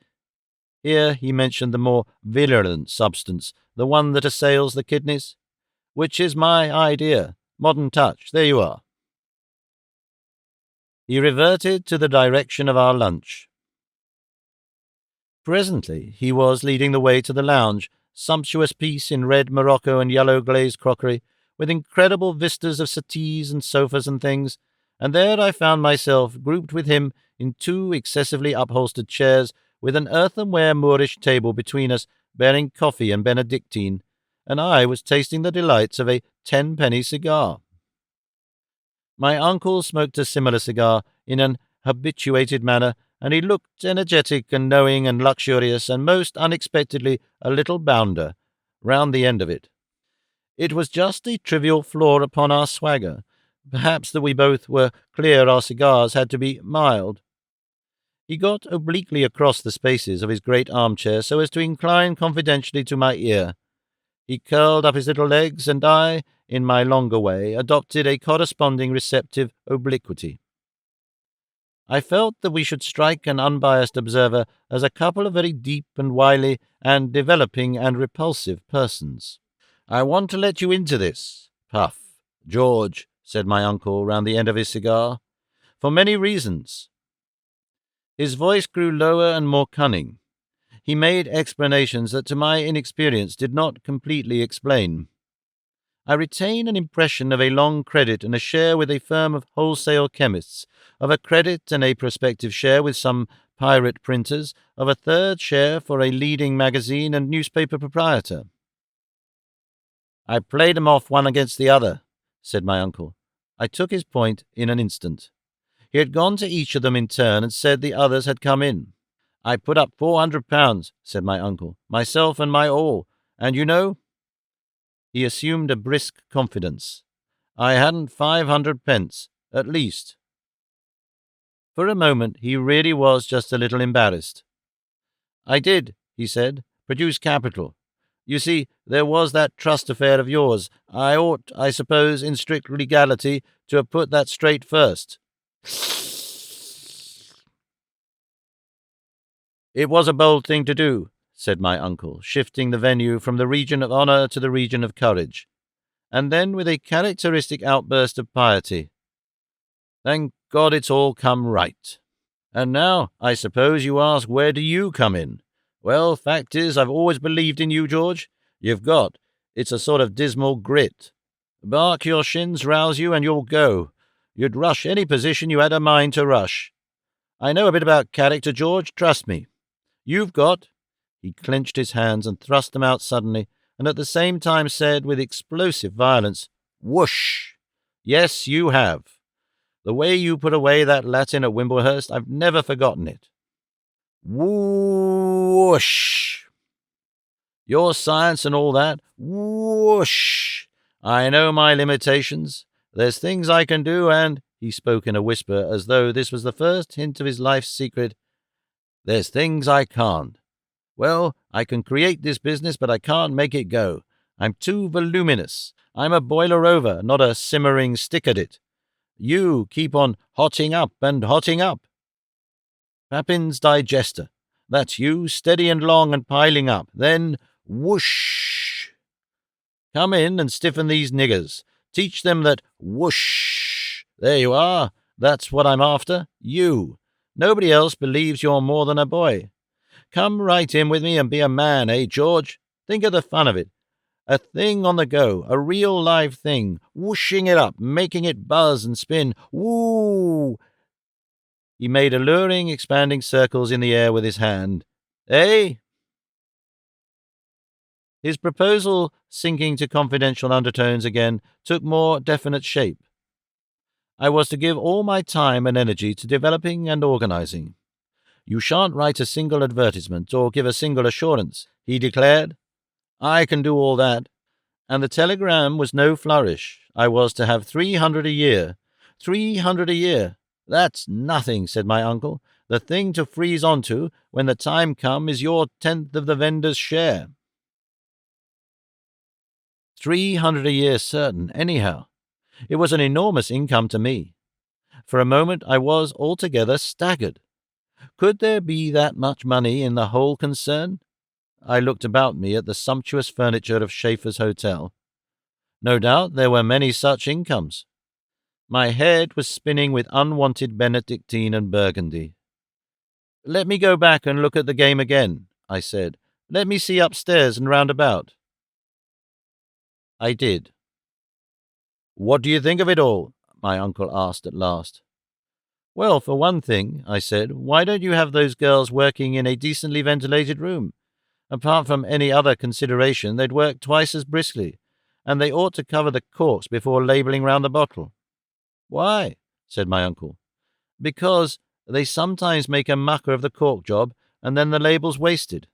Speaker 1: here he mentioned the more virulent substance, the one that assails the kidneys, which is my idea. Modern touch. There you are. He reverted to the direction of our lunch. Presently he was leading the way to the lounge, sumptuous piece in red morocco and yellow glazed crockery, with incredible vistas of settees and sofas and things, and there I found myself grouped with him in two excessively upholstered chairs, with an earthenware Moorish table between us bearing coffee and Benedictine, and I was tasting the delights of a 10-penny cigar. My uncle smoked a similar cigar in an habituated manner, and he looked energetic and knowing and luxurious, and most unexpectedly a little bounder round the end of it. It was just a trivial flaw upon our swagger, perhaps that we both were clear our cigars had to be mild. He got obliquely across the spaces of his great armchair so as to incline confidentially to my ear. He curled up his little legs, and I, in my longer way, adopted a corresponding receptive obliquity. I felt that we should strike an unbiased observer as a couple of very deep and wily and developing and repulsive persons. I want to let you into this, Puff, George, said my uncle round the end of his cigar, for many reasons. His voice grew lower and more cunning. He made explanations that to my inexperience did not completely explain. I retain an impression of a long credit and a share with a firm of wholesale chemists, of a credit and a prospective share with some pirate printers, of a third share for a leading magazine and newspaper proprietor. I played 'em off one against the other, said my uncle. I took his point in an instant. He had gone to each of them in turn and said the others had come in. I put up £400, said my uncle, myself and my all, and you know— he assumed a brisk confidence. I hadn't 500 pence, at least. For a moment he really was just a little embarrassed. I did, he said, produce capital. You see, there was that trust affair of yours. I ought, I suppose, in strict legality, to have put that straight first. It was a bold thing to do, said my uncle, shifting the venue from the region of honour to the region of courage, and then with a characteristic outburst of piety, thank God it's all come right. And now, I suppose you ask, where do you come in? Well, fact is, I've always believed in you, George. You've got— it's a sort of dismal grit. Bark your shins, rouse you, and you'll go. You'd rush any position you had a mind to rush. I know a bit about character, George, trust me. You've got— he clenched his hands and thrust them out suddenly, and at the same time said with explosive violence, whoosh! Yes, you have. The way you put away that Latin at Wimblehurst, I've never forgotten it. Whoosh! Your science and all that, whoosh! I know my limitations. There's things I can do, and— he spoke in a whisper as though this was the first hint of his life's secret— there's things I can't. Well, I can create this business, but I can't make it go. I'm too voluminous. I'm a boiler over, not a simmering stick at it. You keep on hotting up and hotting up. Papin's digester. That's you, steady and long and piling up. Then whoosh. Come in and stiffen these niggers. Teach them that whoosh. There you are. That's what I'm after. You. Nobody else believes you're more than a boy. Come right in with me and be a man, eh, George? Think of the fun of it. A thing on the go, a real live thing, whooshing it up, making it buzz and spin. Woo! He made alluring, expanding circles in the air with his hand. Eh? His proposal, sinking to confidential undertones again, took more definite shape. I was to give all my time and energy to developing and organizing. You shan't write a single advertisement or give a single assurance, he declared. I can do all that. And the telegram was no flourish. I was to have 300 a year. 300 a year. That's nothing, said my uncle. The thing to freeze onto when the time come is your 10th of the vendor's share. 300 a year certain, anyhow. It was an enormous income to me. For a moment I was altogether staggered. Could there be that much money in the whole concern? I looked about me at the sumptuous furniture of Schaeffer's Hotel. No doubt there were many such incomes. My head was spinning with unwanted Benedictine and Burgundy. "Let me go back and look at the game again," I said. "Let me see upstairs and round about." I did. "What do you think of it all?" my uncle asked at last. "Well, for one thing," I said, "why don't you have those girls working in a decently ventilated room? Apart from any other consideration, they'd work twice as briskly, and they ought to cover the corks before labelling round the bottle." "Why?" said my uncle. "Because they sometimes make a mucker of the cork job, and then the label's wasted."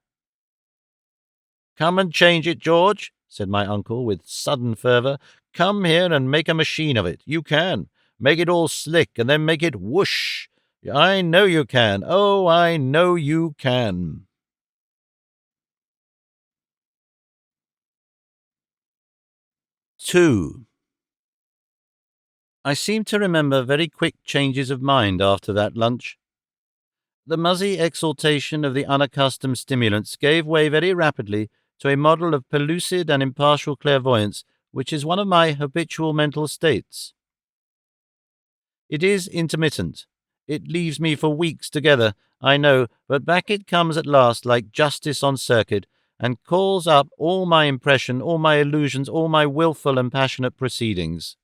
Speaker 1: "Come and change it, George," said my uncle with sudden fervour. "Come here and make a machine of it. You can. Make it all slick, and then make it whoosh. I know you can. Oh, I know you can." 2. I seem to remember very quick changes of mind after that lunch. The muzzy exaltation of the unaccustomed stimulants gave way very rapidly to a model of pellucid and impartial clairvoyance, which is one of my habitual mental states. It is intermittent. It leaves me for weeks together, I know, but back it comes at last like justice on circuit, and calls up all my impression, all my illusions, all my wilful and passionate proceedings.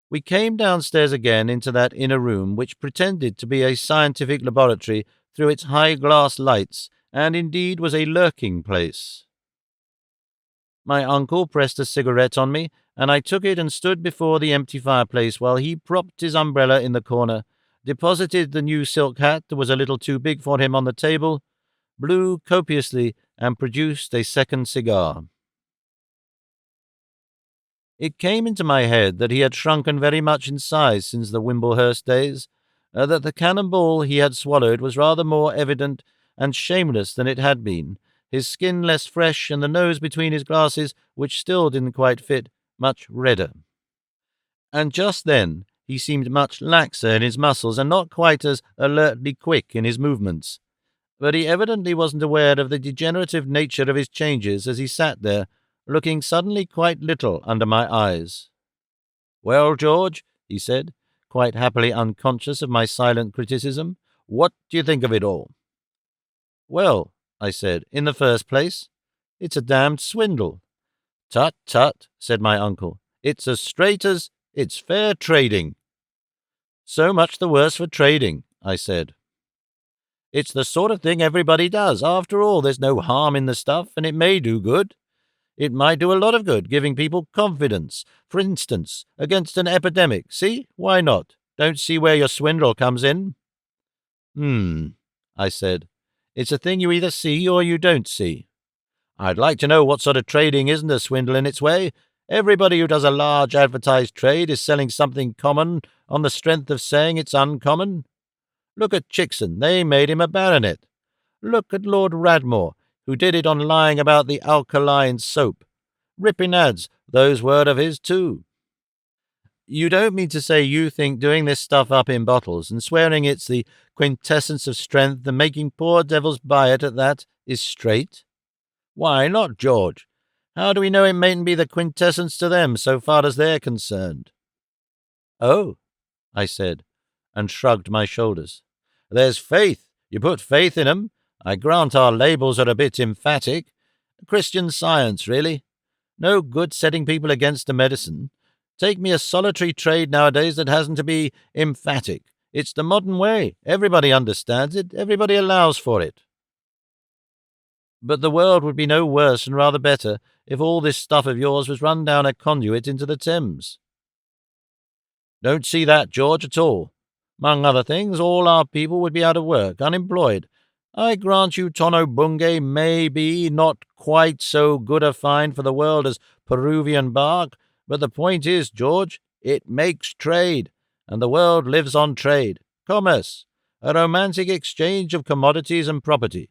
Speaker 1: We came downstairs again into that inner room, which pretended to be a scientific laboratory through its high glass lights, and indeed was a lurking place. My uncle pressed a cigarette on me, and I took it and stood before the empty fireplace while he propped his umbrella in the corner, deposited the new silk hat that was a little too big for him on the table, blew copiously, and produced a second cigar. It came into my head that he had shrunken very much in size since the Wimblehurst days, that the cannonball he had swallowed was rather more evident and shameless than it had been, his skin less fresh, and the nose between his glasses, which still didn't quite fit, much redder. And just then he seemed much laxer in his muscles and not quite as alertly quick in his movements. But he evidently wasn't aware of the degenerative nature of his changes as he sat there, looking suddenly quite little under my eyes. "Well, George," he said, quite happily unconscious of my silent criticism, "what do you think of it all?" "Well," I said, "in the first place, it's a damned swindle." "Tut, tut," said my uncle, "it's as straight as it's fair trading." "So much the worse for trading," I said. "It's the sort of thing everybody does. After all, there's no harm in the stuff, and it may do good. It might do a lot of good, giving people confidence, for instance, against an epidemic. See? Why not? Don't see where your swindle comes in." I said. "It's a thing you either see or you don't see." "I'd like to know what sort of trading isn't a swindle in its way. Everybody who does a large advertised trade is selling something common on the strength of saying it's uncommon. Look at Chickson. They made him a baronet. Look at Lord Radmore, who did it on lying about the alkaline soap. Ripping ads, those were of his too." "You don't mean to say you think doing this stuff up in bottles and swearing it's the quintessence of strength and making poor devils buy it at that is straight?" "Why not, George? How do we know it mayn't be the quintessence to them so far as they're concerned?" "Oh," I said, and shrugged my shoulders. "There's faith. You put faith in 'em. I grant our labels are a bit emphatic. Christian Science, really. No good setting people against a medicine. Take me a solitary trade nowadays that hasn't to be emphatic. It's the modern way. Everybody understands it. Everybody allows for it." "But the world would be no worse and rather better if all this stuff of yours was run down a conduit into the Thames." Don't see that, George, at all. Among other things, all our people would be out of work, unemployed. I grant you Tono-Bungay may be not quite so good a find for the world as Peruvian bark, but the point is, George, it makes trade, and the world lives on trade. Commerce, a romantic exchange of commodities and property.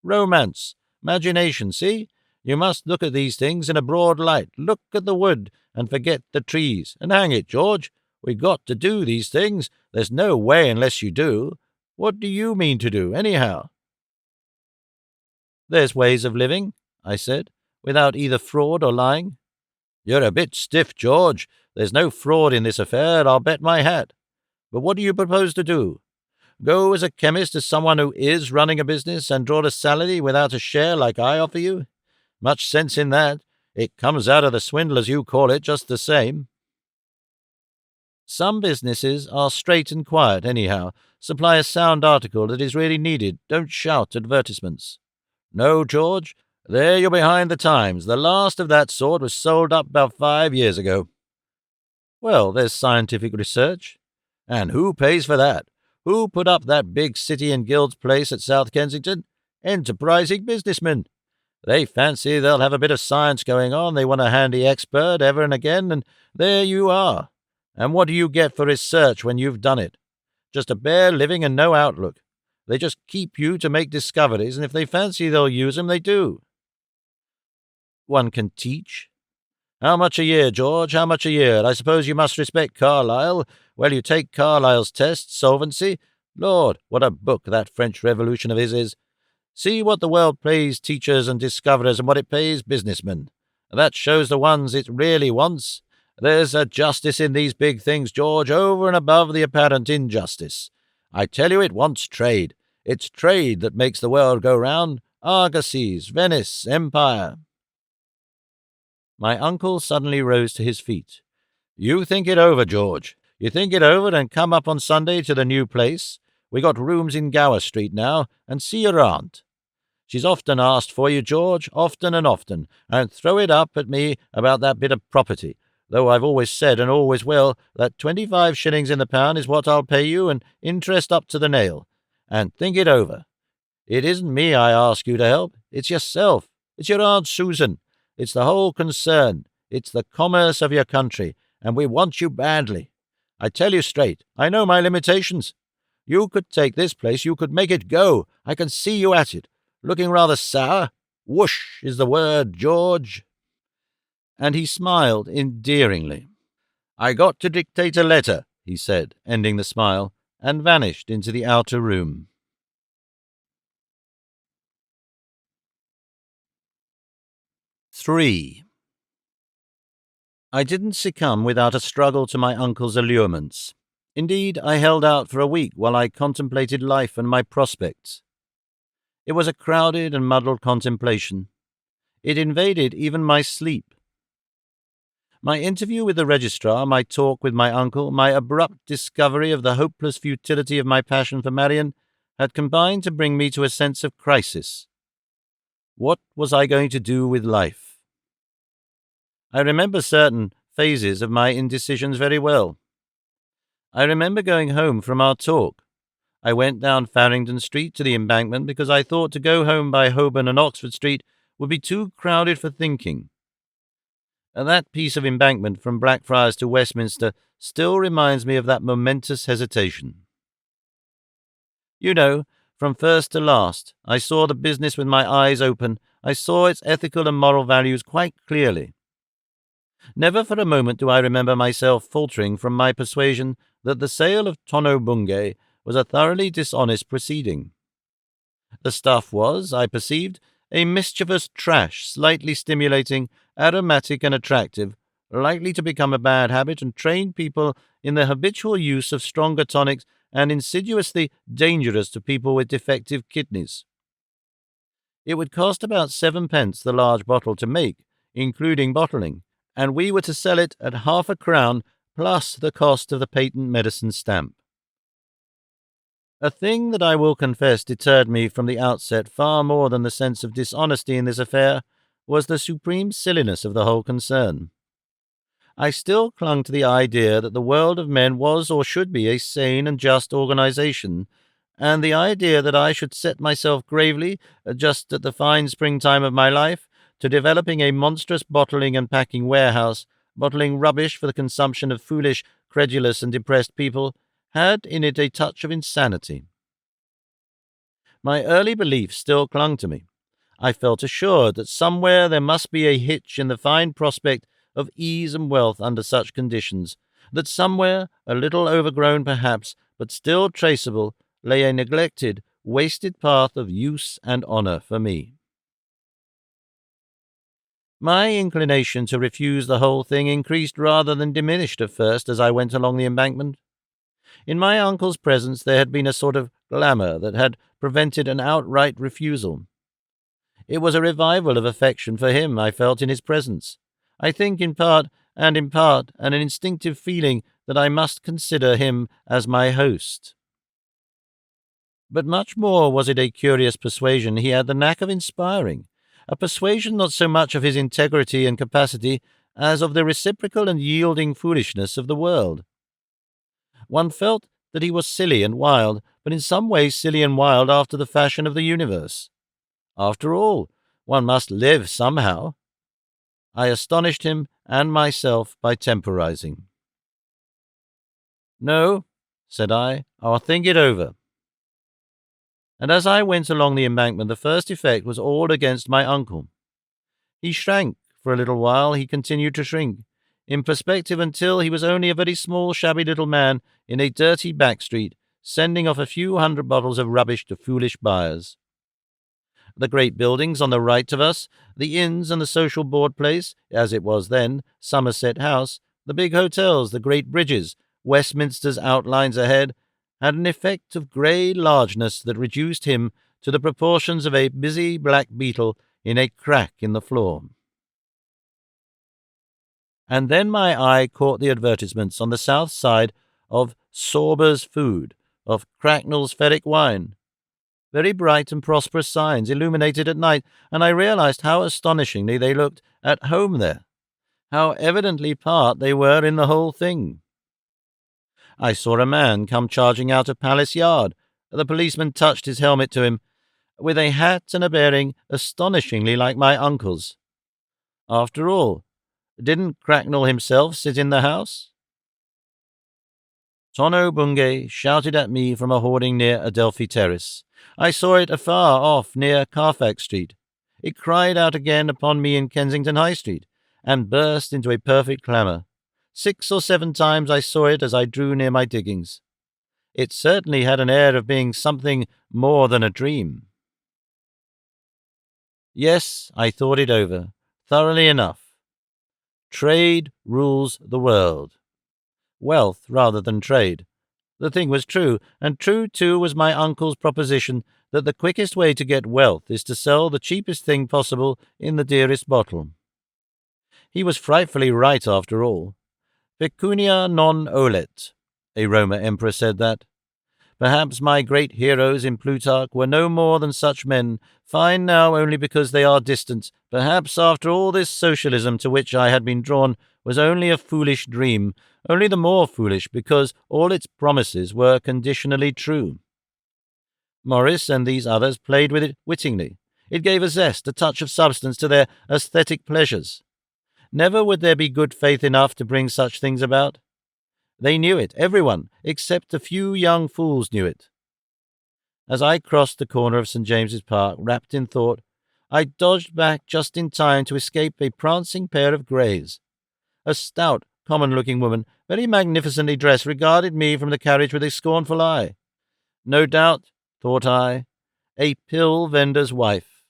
Speaker 1: Romance, imagination, see? You must look at these things in a broad light. Look at the wood and forget the trees. And hang it, George, we got to do these things. There's no way unless you do. What do you mean to do, anyhow? There's ways of living, I said, without either fraud or lying. You're a bit stiff, George. There's no fraud in this affair, I'll bet my hat. But what do you propose to do? Go as a chemist to someone who is running a business and draw a salary without a share like I offer you? Much sense in that. It comes out of the swindle, as you call it, just the same. Some businesses are straight and quiet, anyhow. Supply a sound article that is really needed. Don't shout advertisements. No, George, there you're behind the times. The last of that sort was sold up about 5 years ago. Well, there's scientific research. And who pays for that? Who put up that big City and Guilds place at South Kensington? Enterprising businessmen. They fancy they'll have a bit of science going on. They want a handy expert ever and again, and there you are. And what do you get for research when you've done it? Just a bare living and no outlook. They just keep you to make discoveries, and if they fancy they'll use them, they do. One can teach. How much a year, George? How much a year? I suppose you must respect Carlyle. Well, you take Carlyle's test, Solvency. Lord, what a book that French Revolution of his is. See what the world pays teachers and discoverers and what it pays businessmen. That shows the ones it really wants. There's a justice in these big things, George, over and above the apparent injustice. I tell you it wants trade. It's trade that makes the world go round. Argosies, Venice, Empire. My uncle suddenly rose to his feet. You think it over, George. You think it over and come up on Sunday to the new place. We got rooms in Gower Street now, and see your aunt. She's often asked for you, George, often and often, and throw it up at me about that bit of property, though I've always said, and always will, that 25 shillings in the pound is what I'll pay you, and interest up to the nail. And think it over. It isn't me I ask you to help. It's yourself. It's your Aunt Susan. It's the whole concern. It's the commerce of your country, and we want you badly. I tell you straight, I know my limitations. You could take this place, you could make it go. I can see you at it. Looking rather sour. Whoosh is the word, George. And he smiled endearingly. I got to dictate a letter, he said, ending the smile, and vanished into the outer room. 3. I didn't succumb without a struggle to my uncle's allurements. Indeed, I held out for a week while I contemplated life and my prospects. It was a crowded and muddled contemplation. It invaded even my sleep. My interview with the registrar, my talk with my uncle, my abrupt discovery of the hopeless futility of my passion for Marian had combined to bring me to a sense of crisis. What was I going to do with life? I remember certain phases of my indecisions very well. I remember going home from our talk. I went down Farringdon Street to the Embankment because I thought to go home by Holborn and Oxford Street would be too crowded for thinking. And that piece of embankment from Blackfriars to Westminster still reminds me of that momentous hesitation. You know, from first to last, I saw the business with my eyes open. I saw its ethical and moral values quite clearly. Never for a moment do I remember myself faltering from my persuasion that the sale of Tono-Bungay was a thoroughly dishonest proceeding. The stuff was, I perceived, a mischievous trash, slightly stimulating, aromatic and attractive, likely to become a bad habit and train people in the habitual use of stronger tonics, and insidiously dangerous to people with defective kidneys. It would cost about 7p the large bottle to make, including bottling, and we were to sell it at half a crown plus the cost of the patent medicine stamp. A thing that I will confess deterred me from the outset far more than the sense of dishonesty in this affair was the supreme silliness of the whole concern. I still clung to the idea that the world of men was or should be a sane and just organization, and the idea that I should set myself gravely, just at the fine springtime of my life, to developing a monstrous bottling and packing warehouse, bottling rubbish for the consumption of foolish, credulous, and depressed people, had in it a touch of insanity. My early beliefs still clung to me. I felt assured that somewhere there must be a hitch in the fine prospect of ease and wealth under such conditions, that somewhere, a little overgrown perhaps, but still traceable, lay a neglected, wasted path of use and honour for me. My inclination to refuse the whole thing increased rather than diminished at first as I went along the embankment. In my uncle's presence there had been a sort of glamour that had prevented an outright refusal. It was a revival of affection for him I felt in his presence. I think in part an instinctive feeling that I must consider him as my host. But much more was it a curious persuasion he had the knack of inspiring, a persuasion not so much of his integrity and capacity as of the reciprocal and yielding foolishness of the world. One felt that he was silly and wild, but in some ways silly and wild after the fashion of the universe. After all, one must live somehow. I astonished him and myself by temporizing. "No," said I, "I'll think it over." And as I went along the embankment, the first effect was all against my uncle. He shrank. For a little while he continued to shrink, in perspective until he was only a very small, shabby little man in a dirty back street, sending off a few hundred bottles of rubbish to foolish buyers. The great buildings on the right of us, the inns and the social board place, as it was then, Somerset House, the big hotels, the great bridges, Westminster's outlines ahead, had an effect of grey largeness that reduced him to the proportions of a busy black beetle in a crack in the floor. And then my eye caught the advertisements on the south side of Sorber's Food, of Cracknell's Ferric Wine. Very bright and prosperous signs, illuminated at night, and I realized how astonishingly they looked at home there, how evidently part they were in the whole thing. I saw a man come charging out of Palace Yard. The policeman touched his helmet to him, with a hat and a bearing astonishingly like my uncle's. After all, didn't Cracknell himself sit in the house? Tono-Bungay shouted at me from a hoarding near Adelphi Terrace. I saw it afar off near Carfax Street. It cried out again upon me in Kensington High Street, and burst into a perfect clamour. 6 or 7 times I saw it as I drew near my diggings. It certainly had an air of being something more than a dream. Yes, I thought it over, thoroughly enough. Trade rules the world. Wealth rather than trade. The thing was true, and true, too, was my uncle's proposition that the quickest way to get wealth is to sell the cheapest thing possible in the dearest bottle. He was frightfully right, after all. Pecunia non olet. A Roman emperor said that. Perhaps my great heroes in Plutarch were no more than such men, fine now only because they are distant. Perhaps after all this socialism to which I had been drawn was only a foolish dream, only the more foolish because all its promises were conditionally true. Morris and these others played with it wittingly. It gave a zest, a touch of substance to their aesthetic pleasures. Never would there be good faith enough to bring such things about. They knew it, everyone, except a few young fools knew it. As I crossed the corner of St. James's Park, wrapped in thought, I dodged back just in time to escape a prancing pair of greys. A stout, common-looking woman, very magnificently dressed, regarded me from the carriage with a scornful eye. No doubt, thought I, a pill-vendor's wife.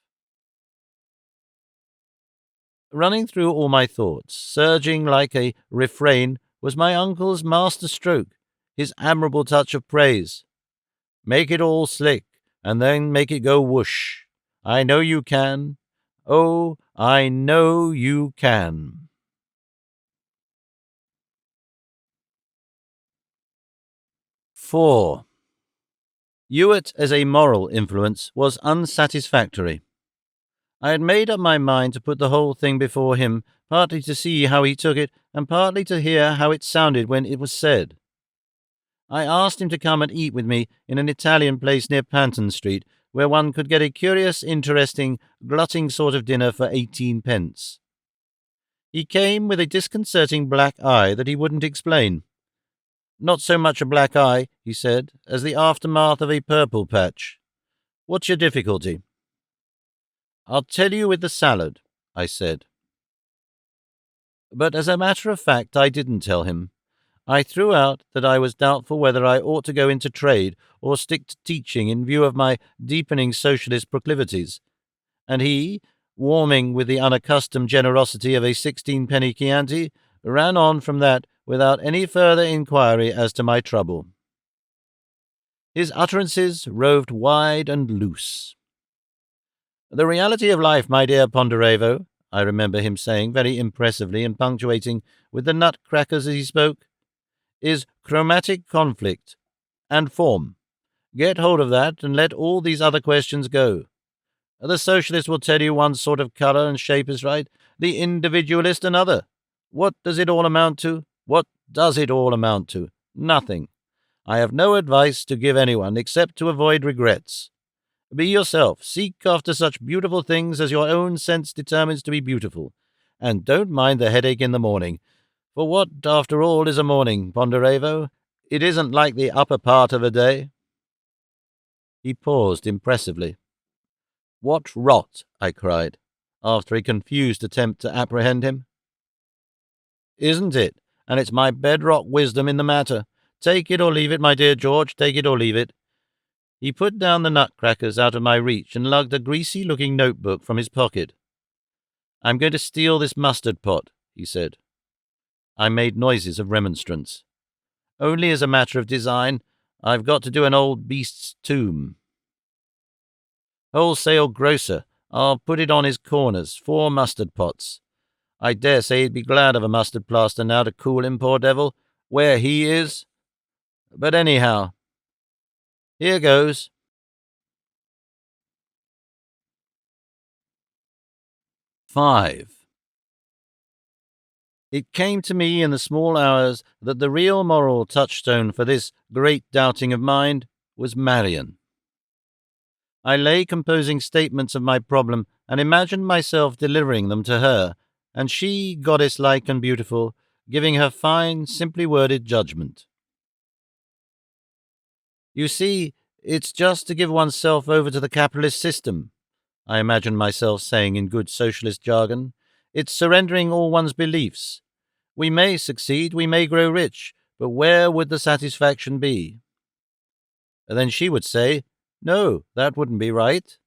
Speaker 1: Running through all my thoughts, surging like a refrain, was my uncle's master-stroke, his admirable touch of praise. Make it all slick, and then make it go whoosh. I know you can. Oh, I know you can. 4. Ewert as a moral influence was unsatisfactory. I had made up my mind to put the whole thing before him, partly to see how he took it, and partly to hear how it sounded when it was said. I asked him to come and eat with me in an Italian place near Panton Street, where one could get a curious, interesting, glutting sort of dinner for 18 pence. He came with a disconcerting black eye that he wouldn't explain. Not so much a black eye, he said, as the aftermath of a purple patch. What's your difficulty? I'll tell you with the salad, I said. But as a matter of fact, I didn't tell him. I threw out that I was doubtful whether I ought to go into trade or stick to teaching in view of my deepening socialist proclivities, and he, warming with the unaccustomed generosity of a 16-penny Chianti, ran on from that without any further inquiry as to my trouble. His utterances roved wide and loose. The reality of life, my dear Ponderevo, I remember him saying very impressively and punctuating with the nutcrackers as he spoke, is chromatic conflict and form. Get hold of that and let all these other questions go. The socialist will tell you one sort of colour and shape is right, the individualist another. What does it all amount to? What does it all amount to? Nothing. I have no advice to give anyone except to avoid regrets. Be yourself. Seek after such beautiful things as your own sense determines to be beautiful. And don't mind the headache in the morning. For what, after all, is a morning, Ponderevo? It isn't like the upper part of a day. He paused impressively. What rot, I cried, after a confused attempt to apprehend him. Isn't it? And it's my bedrock wisdom in the matter. Take it or leave it, my dear George, take it or leave it. He put down the nutcrackers out of my reach and lugged a greasy-looking notebook from his pocket. I'm going to steal this mustard pot, he said. I made noises of remonstrance. Only as a matter of design. I've got to do an old beast's tomb. Wholesale grocer. I'll put it on his corners, 4 mustard pots. I dare say he'd be glad of a mustard plaster now to cool him, poor devil, where he is. But anyhow, here goes. 5. It came to me in the small hours that the real moral touchstone for this great doubting of mind was Marian. I lay composing statements of my problem and imagined myself delivering them to her, and she, goddess-like and beautiful, giving her fine, simply worded judgment. You see, it's just to give oneself over to the capitalist system, I imagined myself saying in good socialist jargon. It's surrendering all one's beliefs. We may succeed, we may grow rich, but where would the satisfaction be? And then she would say, no, that wouldn't be right.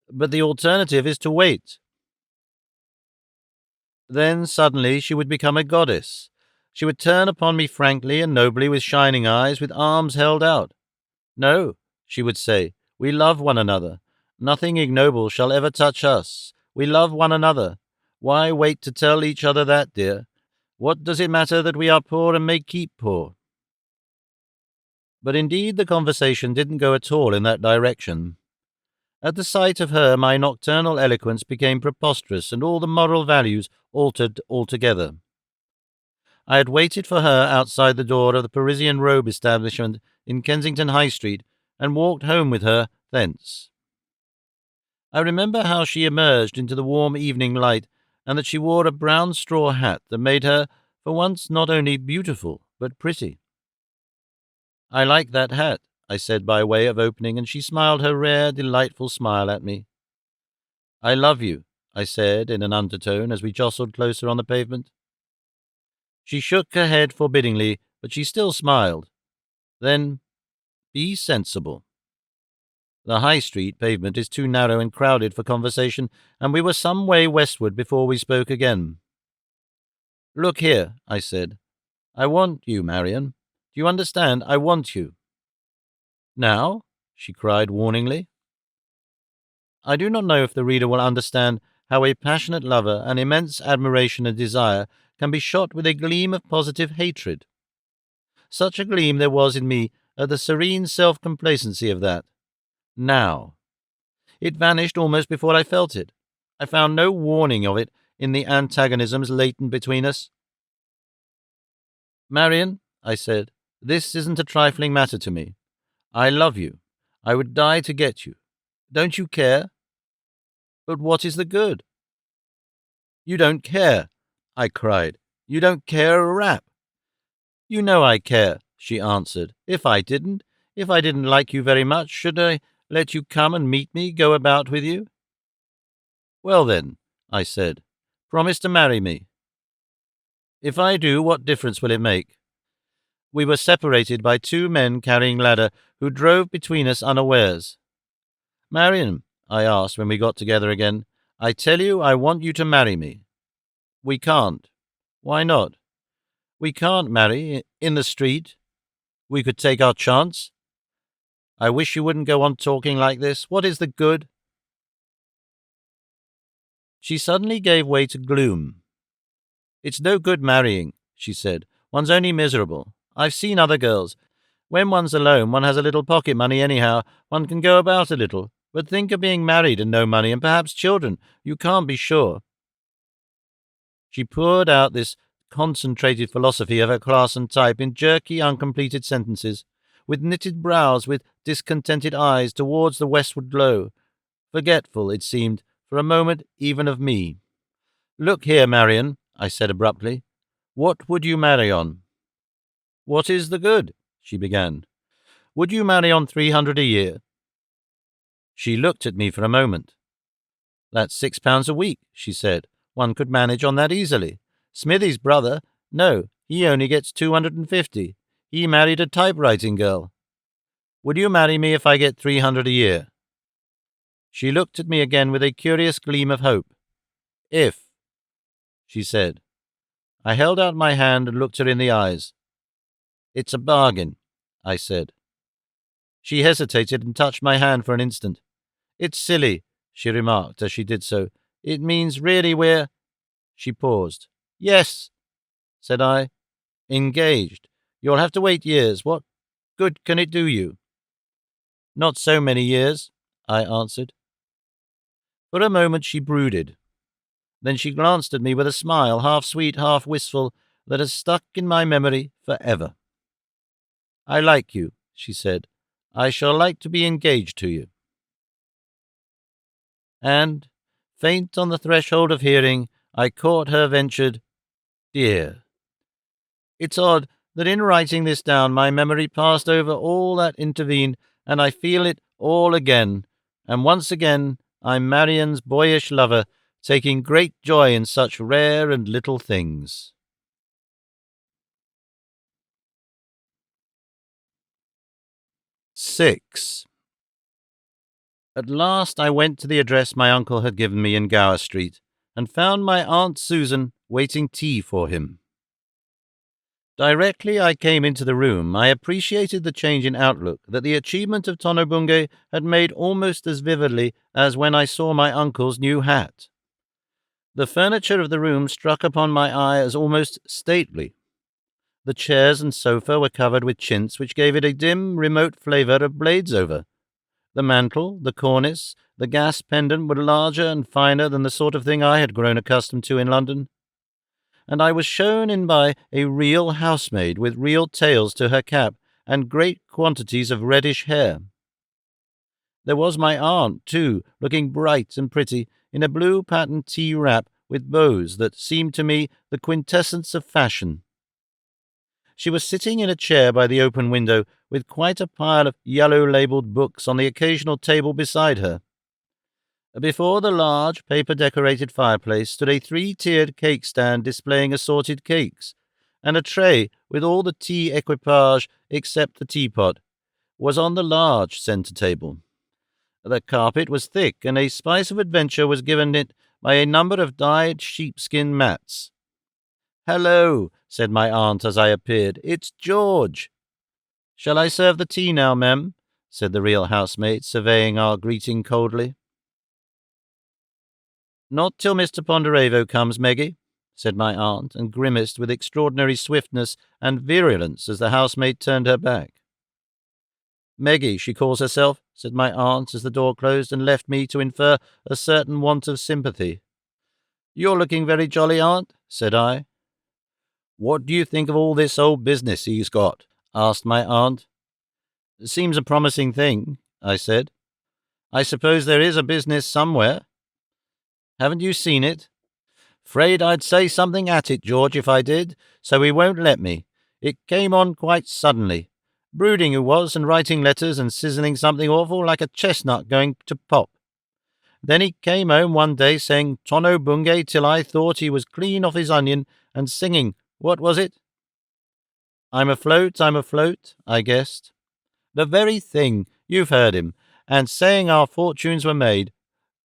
Speaker 1: But the alternative is to wait. Then suddenly she would become a goddess. She would turn upon me frankly and nobly with shining eyes, with arms held out. No, she would say, we love one another. Nothing ignoble shall ever touch us. We love one another. Why wait to tell each other that, dear? What does it matter that we are poor and may keep poor? But indeed the conversation didn't go at all in that direction. At the sight of her my nocturnal eloquence became preposterous and all the moral values altered altogether. I had waited for her outside the door of the Parisian robe establishment in Kensington High Street and walked home with her thence. I remember how she emerged into the warm evening light and that she wore a brown straw hat that made her, for once, not only beautiful, but pretty. I like that hat, I said by way of opening, and she smiled her rare, delightful smile at me. I love you, I said in an undertone as we jostled closer on the pavement. She shook her head forbiddingly, but she still smiled. Then, be sensible. The High Street pavement is too narrow and crowded for conversation, and we were some way westward before we spoke again. Look here, I said. I want you, Marian. Do you understand? I want you. Now? She cried warningly. I do not know if the reader will understand how a passionate lover, an immense admiration and desire, can be shot with a gleam of positive hatred. Such a gleam there was in me at the serene self-complacency of that. Now. It vanished almost before I felt it. I found no warning of it in the antagonisms latent between us. Marian, I said, this isn't a trifling matter to me. I love you. I would die to get you. Don't you care? But what is the good? You don't care, I cried. You don't care a rap. You know I care, she answered. If I didn't like you very much, should I let you come and meet me, go about with you? Well then, I said, promise to marry me. If I do, what difference will it make? We were separated by two men carrying ladder who drove between us unawares. Marian, I asked when we got together again, I tell you I want you to marry me. We can't. Why not? We can't marry in the street. We could take our chance. I wish you wouldn't go on talking like this. What is the good? She suddenly gave way to gloom. It's no good marrying, she said. One's only miserable. I've seen other girls. When one's alone, one has a little pocket money anyhow. One can go about a little. But think of being married and no money and perhaps children. You can't be sure. She poured out this concentrated philosophy of her class and type in jerky, uncompleted sentences, with knitted brows, with discontented eyes towards the westward glow, forgetful, it seemed, for a moment even of me. Look here, Marian, I said abruptly. What would you marry on? What is the good? She began. Would you marry on 300 a year? She looked at me for a moment. That's £6 a week, she said. One could manage on that easily. Smithy's brother, no, he only gets 250. He married a typewriting girl. Would you marry me if I get 300 a year? She looked at me again with a curious gleam of hope. If, she said. I held out my hand and looked her in the eyes. It's a bargain, I said. She hesitated and touched my hand for an instant. It's silly, she remarked as she did so. It means really we're... She paused. Yes, said I. Engaged. You'll have to wait years. What good can it do you? Not so many years, I answered. For a moment she brooded. Then she glanced at me with a smile, half sweet, half wistful, that has stuck in my memory forever. I like you, she said. I shall like to be engaged to you. And, faint on the threshold of hearing, I caught her ventured, Dear. It's odd that in writing this down my memory passed over all that intervened, and I feel it all again, and once again I'm Marian's boyish lover, taking great joy in such rare and little things. Six. At last I went to the address my uncle had given me in Gower Street, and found my Aunt Susan waiting tea for him. Directly I came into the room, I appreciated the change in outlook that the achievement of Tono-Bungay had made almost as vividly as when I saw my uncle's new hat. The furniture of the room struck upon my eye as almost stately. The chairs and sofa were covered with chintz which gave it a dim, remote flavour of Bladesover. The mantel, the cornice, the gas pendant were larger and finer than the sort of thing I had grown accustomed to in London. And I was shown in by a real housemaid with real tails to her cap and great quantities of reddish hair. There was my aunt, too, looking bright and pretty, in a blue patterned tea wrap with bows that seemed to me the quintessence of fashion. She was sitting in a chair by the open window, with quite a pile of yellow-labelled books on the occasional table beside her. Before the large, paper-decorated fireplace stood a three-tiered cake-stand displaying assorted cakes, and a tray with all the tea equipage except the teapot was on the large centre table. The carpet was thick, and a spice of adventure was given it by a number of dyed sheepskin mats. "Hello," said my aunt as I appeared. "It's George." "Shall I serve the tea now, mem?" said the real housemaid, surveying our greeting coldly. "Not till Mr. Ponderevo comes, Meggie," said my aunt, and grimaced with extraordinary swiftness and virulence as the housemaid turned her back. Meggie, she calls herself, said my aunt as the door closed and left me to infer a certain want of sympathy. You're looking very jolly, aunt, said I. What do you think of all this old business he's got? Asked my aunt. Seems a promising thing, I said. I suppose there is a business somewhere. Haven't you seen it? Afraid I'd say something at it, George, if I did, so he won't let me. It came on quite suddenly. Brooding he was, and writing letters and sizzling something awful like a chestnut going to pop. Then he came home one day saying Tono-Bungay till I thought he was clean off his onion, and singing, what was it? I'm afloat, I guessed. The very thing, you've heard him, and saying our fortunes were made.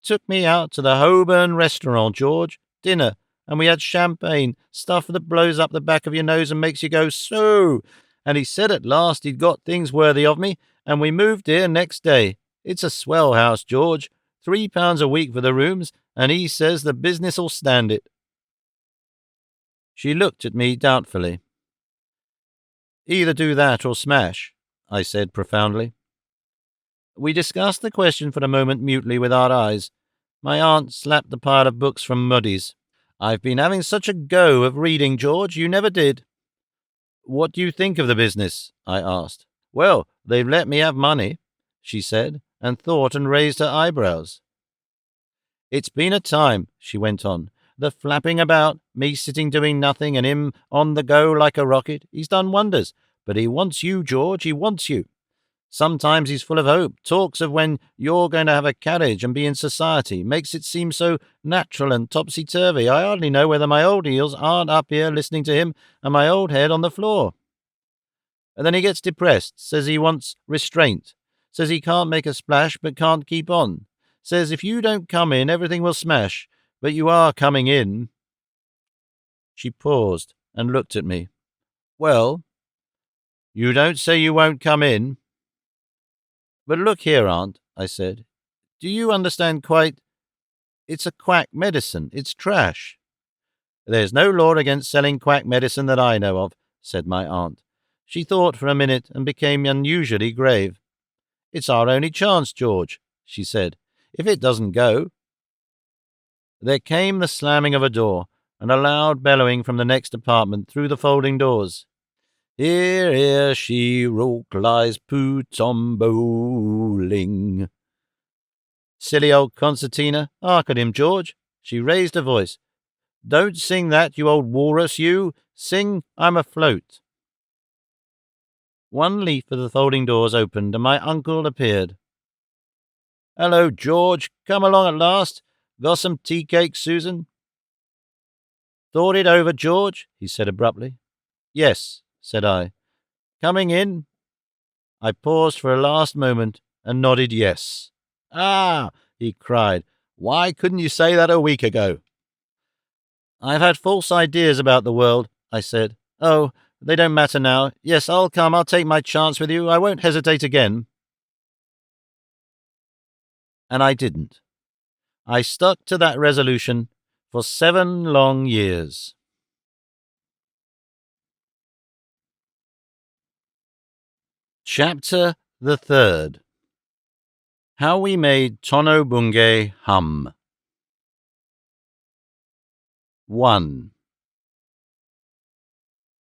Speaker 1: Took me out to the Holborn restaurant, George, dinner, and we had champagne, stuff that blows up the back of your nose and makes you go, so. And he said at last he'd got things worthy of me, and we moved here next day. It's a swell house, George. £3 a week for the rooms, and he says the business'll stand it. She looked at me doubtfully. Either do that or smash, I said profoundly. We discussed the question for a moment mutely with our eyes. My aunt slapped the pile of books from Mudie's. I've been having such a go of reading, George, you never did. What do you think of the business? I asked. Well, they've let me have money, she said, and thought and raised her eyebrows. It's been a time, she went on. The flapping about, me sitting doing nothing, and him on the go like a rocket. He's done wonders. But he wants you, George, he wants you. Sometimes he's full of hope, talks of when you're going to have a carriage and be in society, makes it seem so natural and topsy-turvy. I hardly know whether my old heels aren't up here listening to him and my old head on the floor. And then he gets depressed, says he wants restraint, says he can't make a splash but can't keep on, says if you don't come in, everything will smash, but you are coming in. She paused and looked at me. Well, you don't say you won't come in. But look here, Aunt, I said. Do you understand quite? It's a quack medicine. It's trash. There's no law against selling quack medicine that I know of, said my aunt. She thought for a minute and became unusually grave. It's our only chance, George, she said. If it doesn't go. There came the slamming of a door and a loud bellowing from the next apartment through the folding doors. Here, here, she-rook lies put on bowling. Silly old concertina. Hark at him, George. She raised her voice. Don't sing that, you old walrus, you. Sing I'm afloat. One leaf of the folding doors opened, and my uncle appeared. Hello, George. Come along at last. Got some tea cake, Susan? Thought it over, George, he said abruptly. Yes, said I. Coming in? I paused for a last moment and nodded yes. Ah, he cried. Why couldn't you say that a week ago? I've had false ideas about the world, I said. Oh, they don't matter now. Yes, I'll come. I'll take my chance with you. I won't hesitate again. And I didn't. I stuck to that resolution for 7 long years. Chapter the 3rd. How we made Tono-Bungay hum. 1.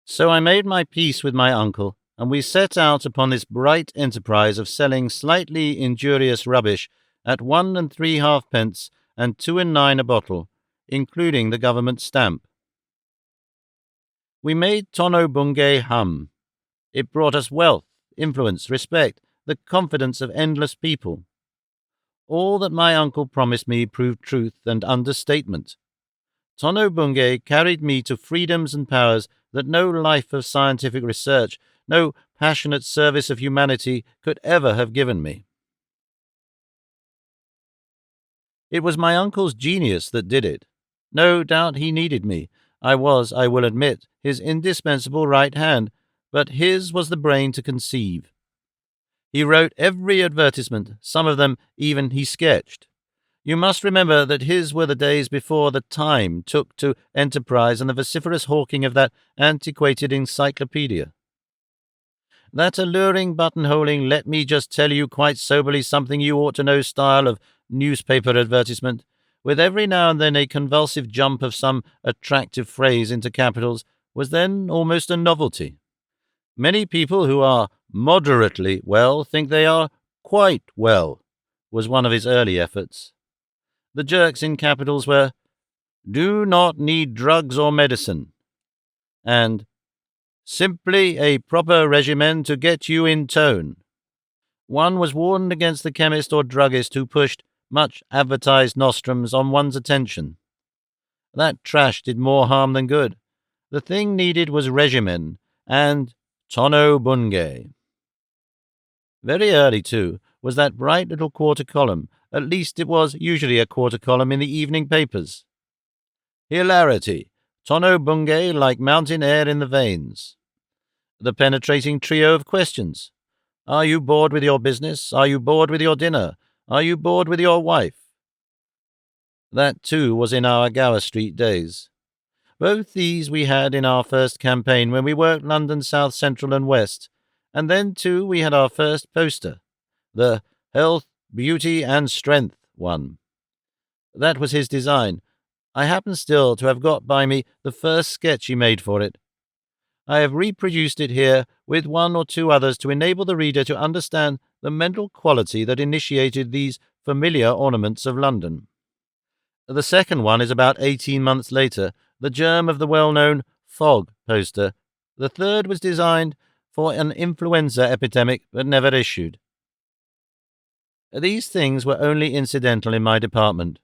Speaker 1: So I made my peace with my uncle, and we set out upon this bright enterprise of selling slightly injurious rubbish at 1 3/2 pence and 2 9 a bottle, including the government stamp. We made Tono-Bungay hum. It brought us wealth, influence, respect, the confidence of endless people. All that my uncle promised me proved truth and understatement. Tono-Bungay carried me to freedoms and powers that no life of scientific research, no passionate service of humanity could ever have given me. It was my uncle's genius that did it. No doubt he needed me. I was, I will admit, his indispensable right hand, but his was the brain to conceive. He wrote every advertisement, some of them even he sketched. You must remember that his were the days before the time took to enterprise and the vociferous hawking of that antiquated encyclopedia. That alluring buttonholing, let me just tell you quite soberly something you ought to know style of newspaper advertisement, with every now and then a convulsive jump of some attractive phrase into capitals, was then almost a novelty. Many people who are moderately well think they are quite well, was one of his early efforts. The jerks in capitals were, do not need drugs or medicine, and simply a proper regimen to get you in tone. One was warned against the chemist or druggist who pushed much advertised nostrums on one's attention. That trash did more harm than good. The thing needed was regimen and Tono-Bungay. Very early, too, was that bright little quarter column. At least it was usually a quarter column in the evening papers. Hilarity. Tono-Bungay like mountain air in the veins. The penetrating trio of questions. Are you bored with your business? Are you bored with your dinner? Are you bored with your wife? That, too, was in our Gower Street days. Both these we had in our first campaign when we worked London South Central and West, and then, too, we had our first poster, the Health, Beauty and Strength one. That was his design. I happen still to have got by me the first sketch he made for it. I have reproduced it here with one or two others to enable the reader to understand the mental quality that initiated these familiar ornaments of London. The second one is about 18 months later, the germ of the well-known Fog poster. The third was designed for an influenza epidemic but never issued. These things were only incidental in my department.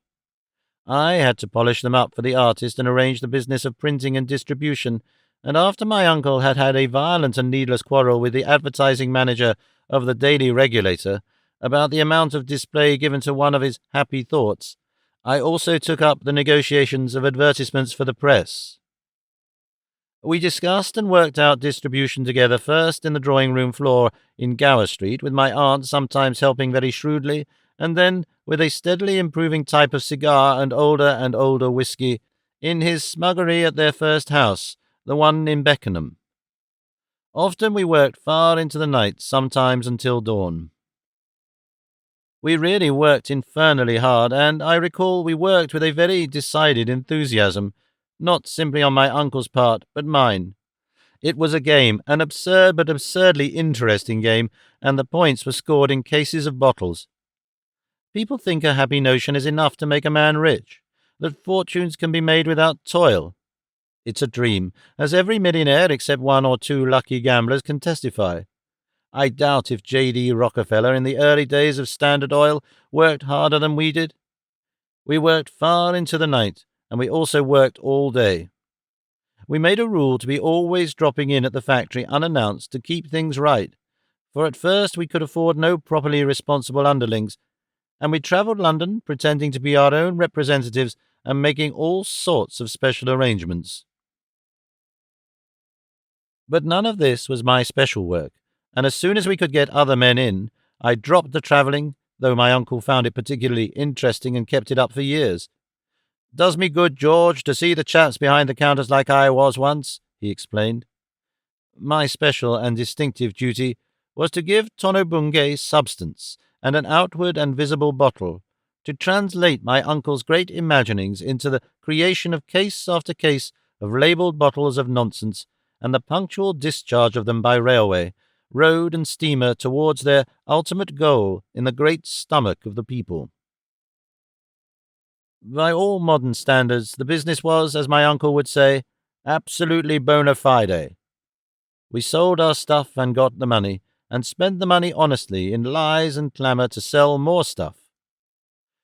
Speaker 1: I had to polish them up for the artist and arrange the business of printing and distribution, and after my uncle had had a violent and needless quarrel with the advertising manager of the Daily Regulator about the amount of display given to one of his happy thoughts, I also took up the negotiations of advertisements for the press. We discussed and worked out distribution together, first in the drawing-room floor in Gower Street, with my aunt sometimes helping very shrewdly, and then, with a steadily improving type of cigar and older whisky, in his smuggery at their first house, the one in Beckenham. Often we worked far into the night, sometimes until dawn. We really worked infernally hard, and I recall we worked with a very decided enthusiasm, not simply on my uncle's part, but mine. It was a game, an absurd but absurdly interesting game, and the points were scored in cases of bottles. People think a happy notion is enough to make a man rich, that fortunes can be made without toil. It's a dream, as every millionaire except one or two lucky gamblers can testify. I doubt if J.D. Rockefeller in the early days of Standard Oil worked harder than we did. We worked far into the night, and we also worked all day. We made a rule to be always dropping in at the factory unannounced to keep things right, for at first we could afford no properly responsible underlings, and we travelled London pretending to be our own representatives and making all sorts of special arrangements. But none of this was my special work, and as soon as we could get other men in, I dropped the travelling, though my uncle found it particularly interesting and kept it up for years. "Does me good, George, to see the chaps behind the counters like I was once," he explained. My special and distinctive duty was to give Tono-Bungay substance and an outward and visible bottle, to translate my uncle's great imaginings into the creation of case after case of labelled bottles of nonsense, and the punctual discharge of them by railway, road and steamer towards their ultimate goal in the great stomach of the people. By all modern standards, the business was, as my uncle would say, absolutely bona fide. We sold our stuff and got the money, and spent the money honestly in lies and clamour to sell more stuff.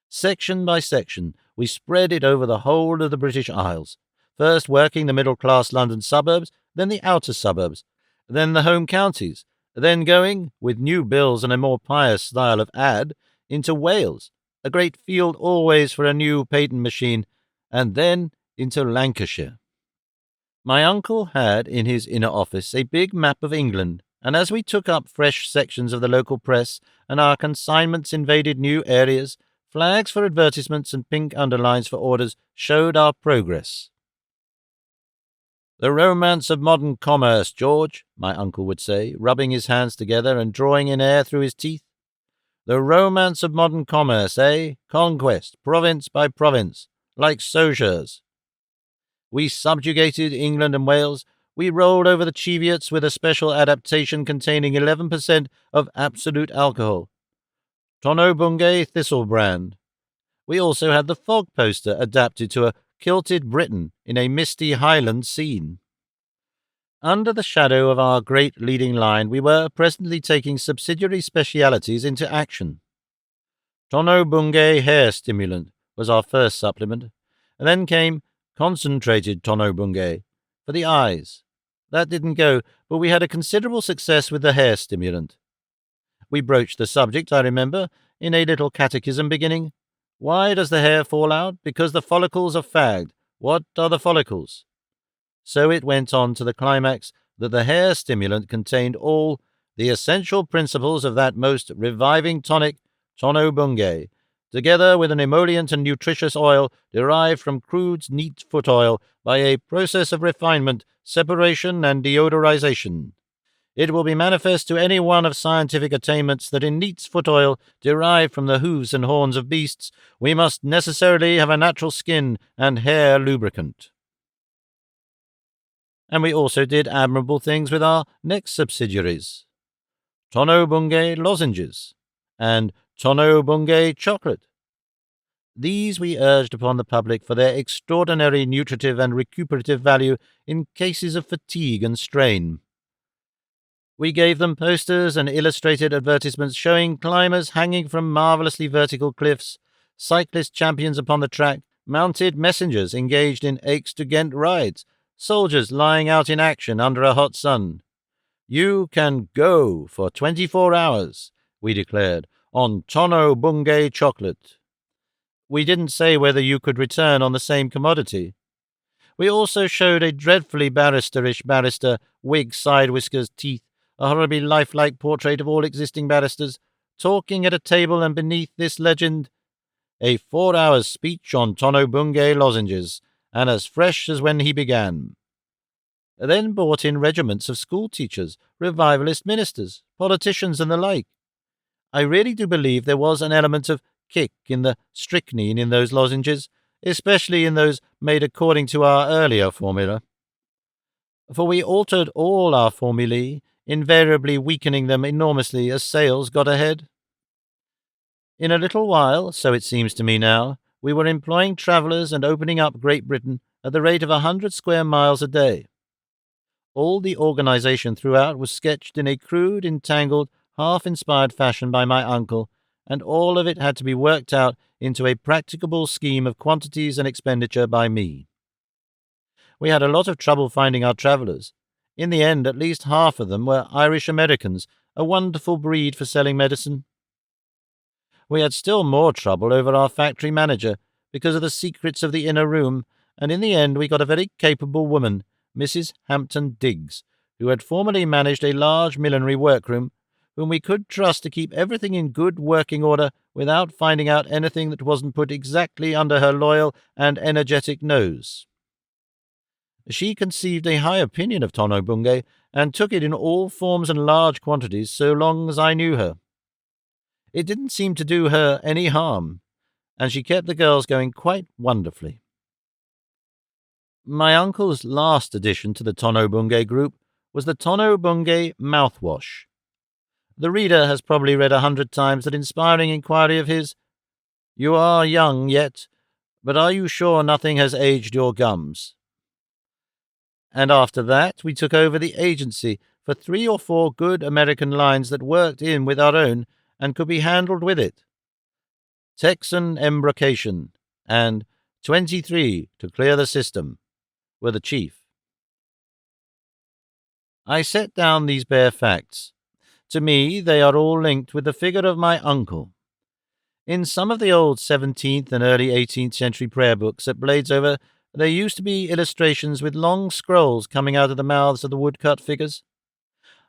Speaker 1: Section by section, we spread it over the whole of the British Isles, first working the middle-class London suburbs, then the outer suburbs, then the home counties, then going, with new bills and a more pious style of ad, into Wales, a great field always for a new patent machine, and then into Lancashire. My uncle had in his inner office a big map of England, and as we took up fresh sections of the local press and our consignments invaded new areas, flags for advertisements and pink underlines for orders showed our progress. "The romance of modern commerce, George," my uncle would say, rubbing his hands together and drawing in air through his teeth. "The romance of modern commerce, eh? Conquest, province by province, like Sojours. We subjugated England and Wales. We rolled over the Cheviots with a special adaptation containing 11% of absolute alcohol. Tono-Bungay Thistlebrand. We also had the fog poster adapted to a kilted Britain in a misty Highland scene." Under the shadow of our great leading line, we were presently taking subsidiary specialities into action. Tono-Bungay hair stimulant was our first supplement, and then came concentrated Tono-Bungay for the eyes. That didn't go, but we had a considerable success with the hair stimulant. We broached the subject, I remember, in a little catechism beginning, "Why does the hair fall out? Because the follicles are fagged. What are the follicles?" So it went on to the climax that the hair stimulant contained all the essential principles of that most reviving tonic, Tono-Bungay, together with an emollient and nutritious oil derived from crude's neat foot oil by a process of refinement, separation, and deodorization. It will be manifest to any one of scientific attainments that in neat's foot oil, derived from the hooves and horns of beasts, we must necessarily have a natural skin and hair lubricant. And we also did admirable things with our next subsidiaries, Tono-Bungay lozenges and Tono-Bungay chocolate. These we urged upon the public for their extraordinary nutritive and recuperative value in cases of fatigue and strain. We gave them posters and illustrated advertisements showing climbers hanging from marvellously vertical cliffs, cyclist champions upon the track, mounted messengers engaged in Aix to Ghent rides, soldiers lying out in action under a hot sun. "You can go for 24 hours, we declared, on Tono-Bungay chocolate. We didn't say whether you could return on the same commodity. We also showed a dreadfully barristerish barrister, wig, side whiskers, teeth, a horribly lifelike portrait of all existing barristers, talking at a table, and beneath this legend, "A 4 hours speech on Tono-Bungay lozenges, and as fresh as when he began." Then brought in regiments of school teachers, revivalist ministers, politicians, and the like. I really do believe there was an element of kick in the strychnine in those lozenges, especially in those made according to our earlier formula. For we altered all our formulae, invariably weakening them enormously as sales got ahead. In a little while, so it seems to me now, we were employing travellers and opening up Great Britain at the rate of 100 square miles a day. All the organization throughout was sketched in a crude, entangled, half-inspired fashion by my uncle, and all of it had to be worked out into a practicable scheme of quantities and expenditure by me. We had a lot of trouble finding our travellers. In the end, at least half of them were Irish Americans, a wonderful breed for selling medicine. We had still more trouble over our factory manager, because of the secrets of the inner room, and in the end we got a very capable woman, Mrs. Hampton Diggs, who had formerly managed a large millinery workroom, whom we could trust to keep everything in good working order without finding out anything that wasn't put exactly under her loyal and energetic nose. She conceived a high opinion of Tono-Bungay, and took it in all forms and large quantities so long as I knew her. It didn't seem to do her any harm, and she kept the girls going quite wonderfully. My uncle's last addition to the Tono-Bungay group was the Tono-Bungay mouthwash. The reader has probably read 100 times that inspiring inquiry of his, "You are young yet, but are you sure nothing has aged your gums?" And after that we took over the agency for 3 or 4 good American lines that worked in with our own and could be handled with it. Texan Embrocation and 23 to clear the system were the chief. I set down these bare facts. To me, they are all linked with the figure of my uncle. In some of the old 17th and early 18th century prayer books at Bladesover, there used to be illustrations with long scrolls coming out of the mouths of the woodcut figures.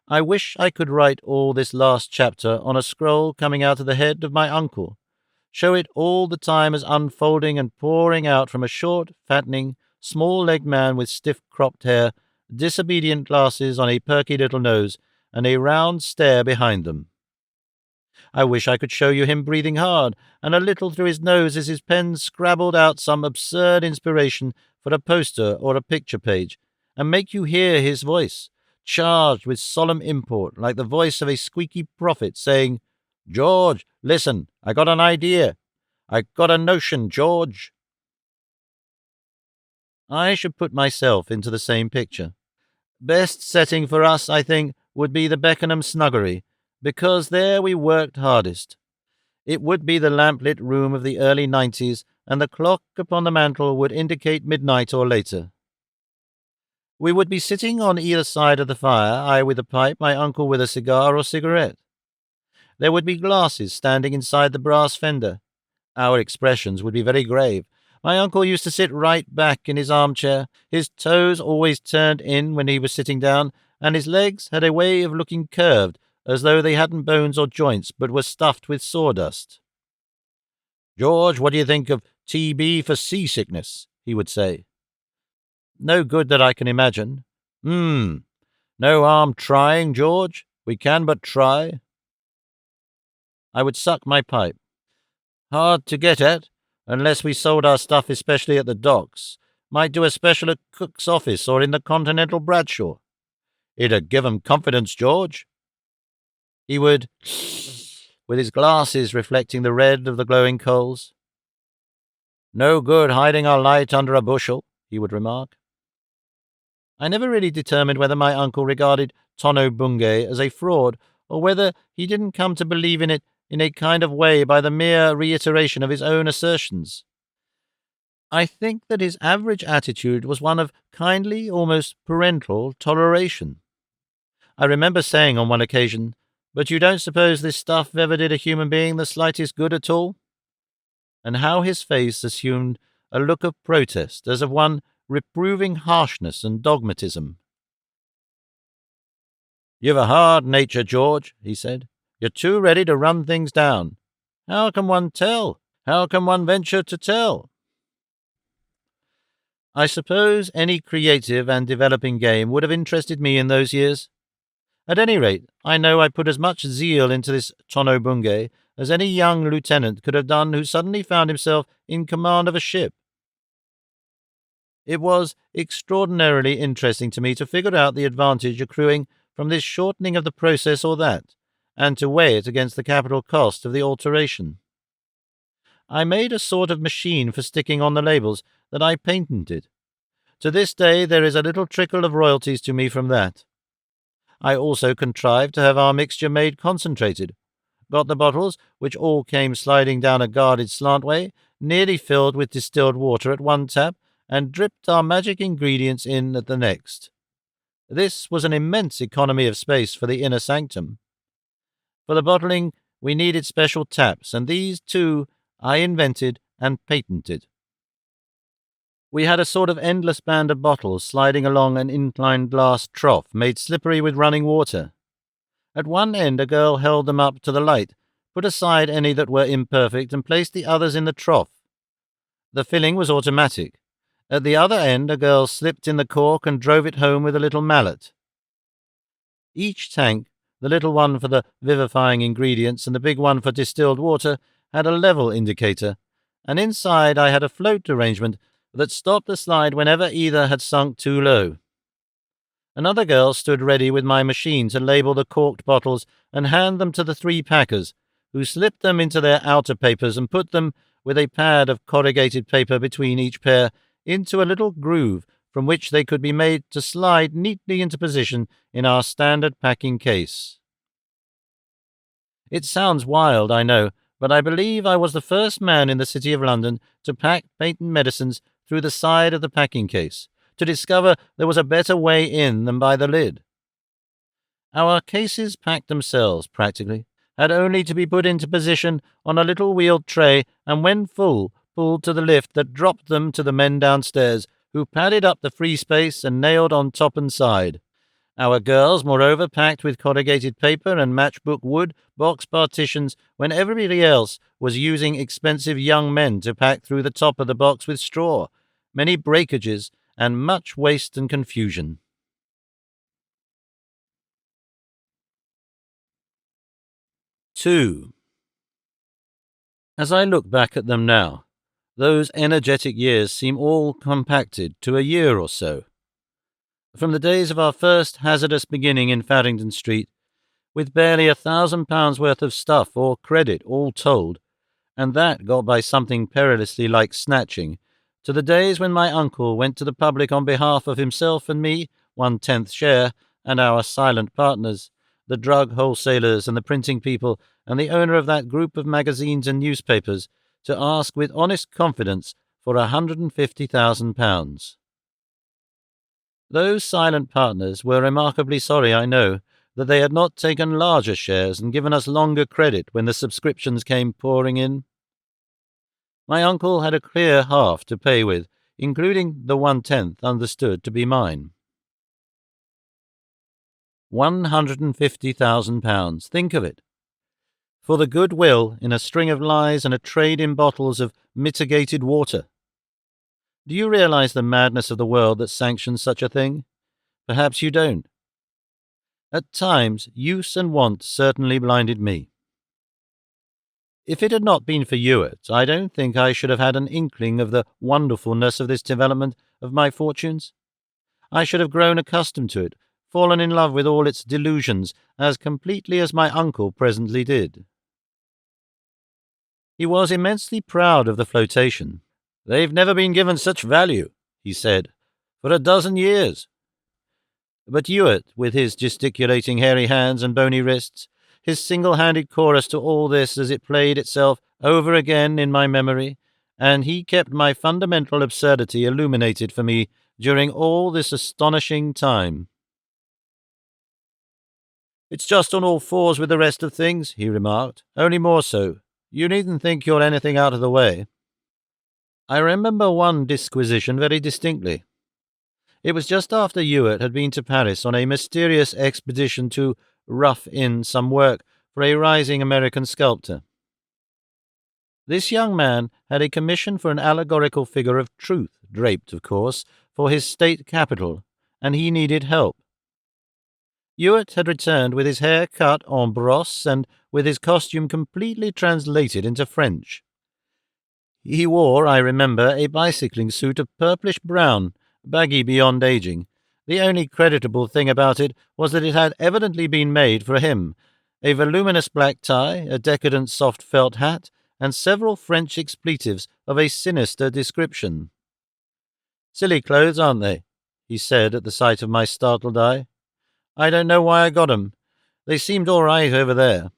Speaker 1: I wish I could write all this last chapter on a scroll coming out of the head of my uncle, show it all the time as unfolding and pouring out from a short, fattening, small-legged man with stiff cropped hair, disobedient glasses on a perky little nose, and a round stare behind them. I wish I could show you him breathing hard, and a little through his nose as his pen scrabbled out some absurd inspiration for a poster or a picture page, and make you hear his voice, charged with solemn import, like the voice of a squeaky prophet, saying, "George, listen, I got an idea. I got a notion, George." I should put myself into the same picture. Best setting for us, I think, would be the Beckenham snuggery, because there we worked hardest. It would be the lamplit room of the early 90s, and the clock upon the mantel would indicate midnight or later. We would be sitting on either side of the fire, I with a pipe, my uncle with a cigar or cigarette. There would be glasses standing inside the brass fender. Our expressions would be very grave. My uncle used to sit right back in his armchair, his toes always turned in when he was sitting down, and his legs had a way of looking curved, as though they hadn't bones or joints, but were stuffed with sawdust. "George, what do you think of TB for seasickness?" he would say. "No good that I can imagine." No harm trying, George. We can but try." I would suck my pipe. "Hard to get at, unless we sold our stuff especially at the docks. Might do a special at Cook's office or in the Continental Bradshaw. It'd give 'em confidence, George." He would, with his glasses reflecting the red of the glowing coals. "No good hiding our light under a bushel," he would remark. I never really determined whether my uncle regarded Tono-Bungay as a fraud, or whether he didn't come to believe in it in a kind of way by the mere reiteration of his own assertions. I think that his average attitude was one of kindly, almost parental toleration. I remember saying on one occasion, "But you don't suppose this stuff ever did a human being the slightest good at all?" And how his face assumed a look of protest, as of one reproving harshness and dogmatism. "You've a hard nature, George," he said. "You're too ready to run things down. How can one tell? How can one venture to tell?" I suppose any creative and developing game would have interested me in those years. At any rate, I know I put as much zeal into this Tono-Bungay as any young lieutenant could have done who suddenly found himself in command of a ship. It was extraordinarily interesting to me to figure out the advantage accruing from this shortening of the process or that, and to weigh it against the capital cost of the alteration. I made a sort of machine for sticking on the labels that I patented. To this day there is a little trickle of royalties to me from that. I also contrived to have our mixture made concentrated, got the bottles, which all came sliding down a guarded slantway, nearly filled with distilled water at one tap, and dripped our magic ingredients in at the next. This was an immense economy of space for the inner sanctum. For the bottling, we needed special taps, and these, too, I invented and patented. We had a sort of endless band of bottles sliding along an inclined glass trough made slippery with running water. At one end a girl held them up to the light, put aside any that were imperfect, and placed the others in the trough. The filling was automatic. At the other end a girl slipped in the cork and drove it home with a little mallet. Each tank, the little one for the vivifying ingredients and the big one for distilled water, had a level indicator, and inside I had a float arrangement that stopped the slide whenever either had sunk too low. Another girl stood ready with my machine to label the corked bottles and hand them to the 3 packers, who slipped them into their outer papers and put them, with a pad of corrugated paper between each pair, into a little groove from which they could be made to slide neatly into position in our standard packing case. It sounds wild, I know, but I believe I was the first man in the City of London to pack patent medicines through the side of the packing case, to discover there was a better way in than by the lid. Our cases packed themselves, practically, had only to be put into position on a little wheeled tray, and when full, pulled to the lift that dropped them to the men downstairs, who padded up the free space and nailed on top and side. Our girls, moreover, packed with corrugated paper and matchbook wood box partitions when everybody else was using expensive young men to pack through the top of the box with straw, many breakages, and much waste and confusion. 2. As I look back at them now, those energetic years seem all compacted to a year or so. From the days of our first hazardous beginning in Farringdon Street, with barely £1,000 worth of stuff or credit all told, and that got by something perilously like snatching, to the days when my uncle went to the public on behalf of himself and me, 1/10 share, and our silent partners, the drug wholesalers and the printing people, and the owner of that group of magazines and newspapers, to ask with honest confidence for £150,000. Those silent partners were remarkably sorry, I know, that they had not taken larger shares and given us longer credit when the subscriptions came pouring in. My uncle had a clear half to pay with, including the 1/10 understood to be mine. £150,000, think of it. For the goodwill in a string of lies and a trade in bottles of mitigated water. Do you realize the madness of the world that sanctions such a thing? Perhaps you don't. At times, use and want certainly blinded me. If it had not been for Ewert, I don't think I should have had an inkling of the wonderfulness of this development of my fortunes. I should have grown accustomed to it, fallen in love with all its delusions, as completely as my uncle presently did. He was immensely proud of the flotation. "They've never been given such value," he said, "for a dozen years." But Ewert, with his gesticulating hairy hands and bony wrists, his single-handed chorus to all this as it played itself over again in my memory, and he kept my fundamental absurdity illuminated for me during all this astonishing time. "It's just on all fours with the rest of things," he remarked, "only more so. You needn't think you're anything out of the way." I remember one disquisition very distinctly. It was just after Ewert had been to Paris on a mysterious expedition to rough in some work for a rising American sculptor. This young man had a commission for an allegorical figure of truth, draped, of course, for his state capital, and he needed help. Ewert had returned with his hair cut en brosse and with his costume completely translated into French. He wore, I remember, a bicycling suit of purplish-brown, baggy beyond aging. The only creditable thing about it was that it had evidently been made for him. A voluminous black tie, a decadent soft felt hat, and several French expletives of a sinister description. "Silly clothes, aren't they?" he said at the sight of my startled eye. "I don't know why I got 'em. They seemed all right over there."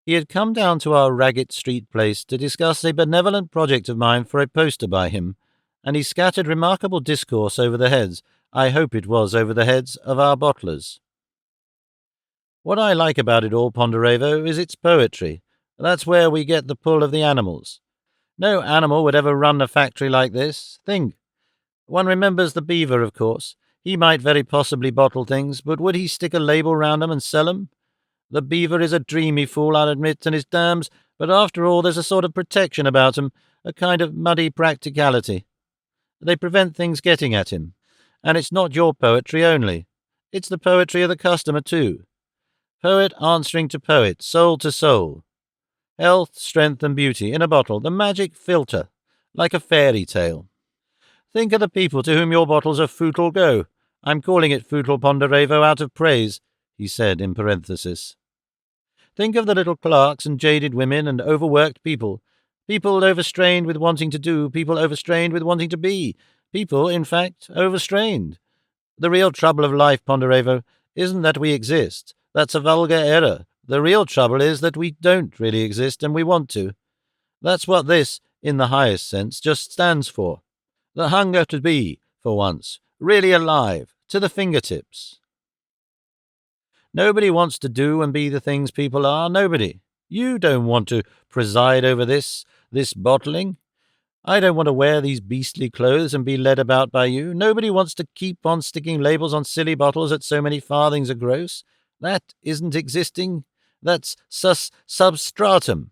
Speaker 1: He had come down to our Raggett Street place to discuss a benevolent project of mine for a poster by him, and he scattered remarkable discourse over the heads, I hope it was over the heads, of our bottlers. What I like about it all, Ponderevo, is its poetry. That's where we get the pull of the animals. No animal would ever run a factory like this. Think. One remembers the beaver, of course. He might very possibly bottle things, but would he stick a label round 'em and sell 'em? The beaver is a dreamy fool, I'll admit, and his dams, but after all there's a sort of protection about 'em, a kind of muddy practicality. They prevent things getting at him. And it's not your poetry only. It's the poetry of the customer, too. Poet answering to poet, soul to soul. Health, strength, and beauty in a bottle, the magic philter, like a fairy tale. Think of the people to whom your bottles of Footle go. I'm calling it Footle, Ponderevo, out of praise," he said in parenthesis. "Think of the little clerks and jaded women and overworked people overstrained with wanting to do, people overstrained with wanting to be, people, in fact, overstrained. The real trouble of life, Ponderevo, isn't that we exist. That's a vulgar error. The real trouble is that we don't really exist and we want to. That's what this, in the highest sense, just stands for. The hunger to be, for once, really alive, to the fingertips. Nobody wants to do and be the things people are, nobody. You don't want to preside over this bottling. I don't want to wear these beastly clothes and be led about by you. Nobody wants to keep on sticking labels on silly bottles at so many farthings a gross. That isn't existing. That's substratum.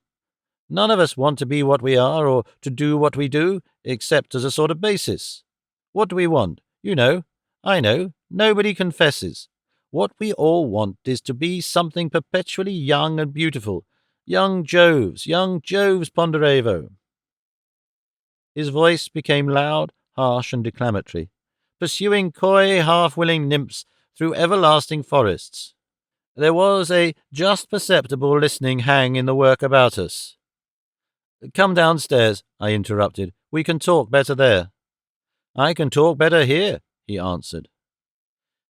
Speaker 1: None of us want to be what we are or to do what we do, except as a sort of basis. What do we want? You know. I know. Nobody confesses. What we all want is to be something perpetually young and beautiful. Young Joves ponderevo. His voice became loud, harsh, and declamatory, pursuing coy, half-willing nymphs through everlasting forests. There was a just perceptible listening hang in the work about us. "Come downstairs," I interrupted. "We can talk better there." "I can talk better here," he answered.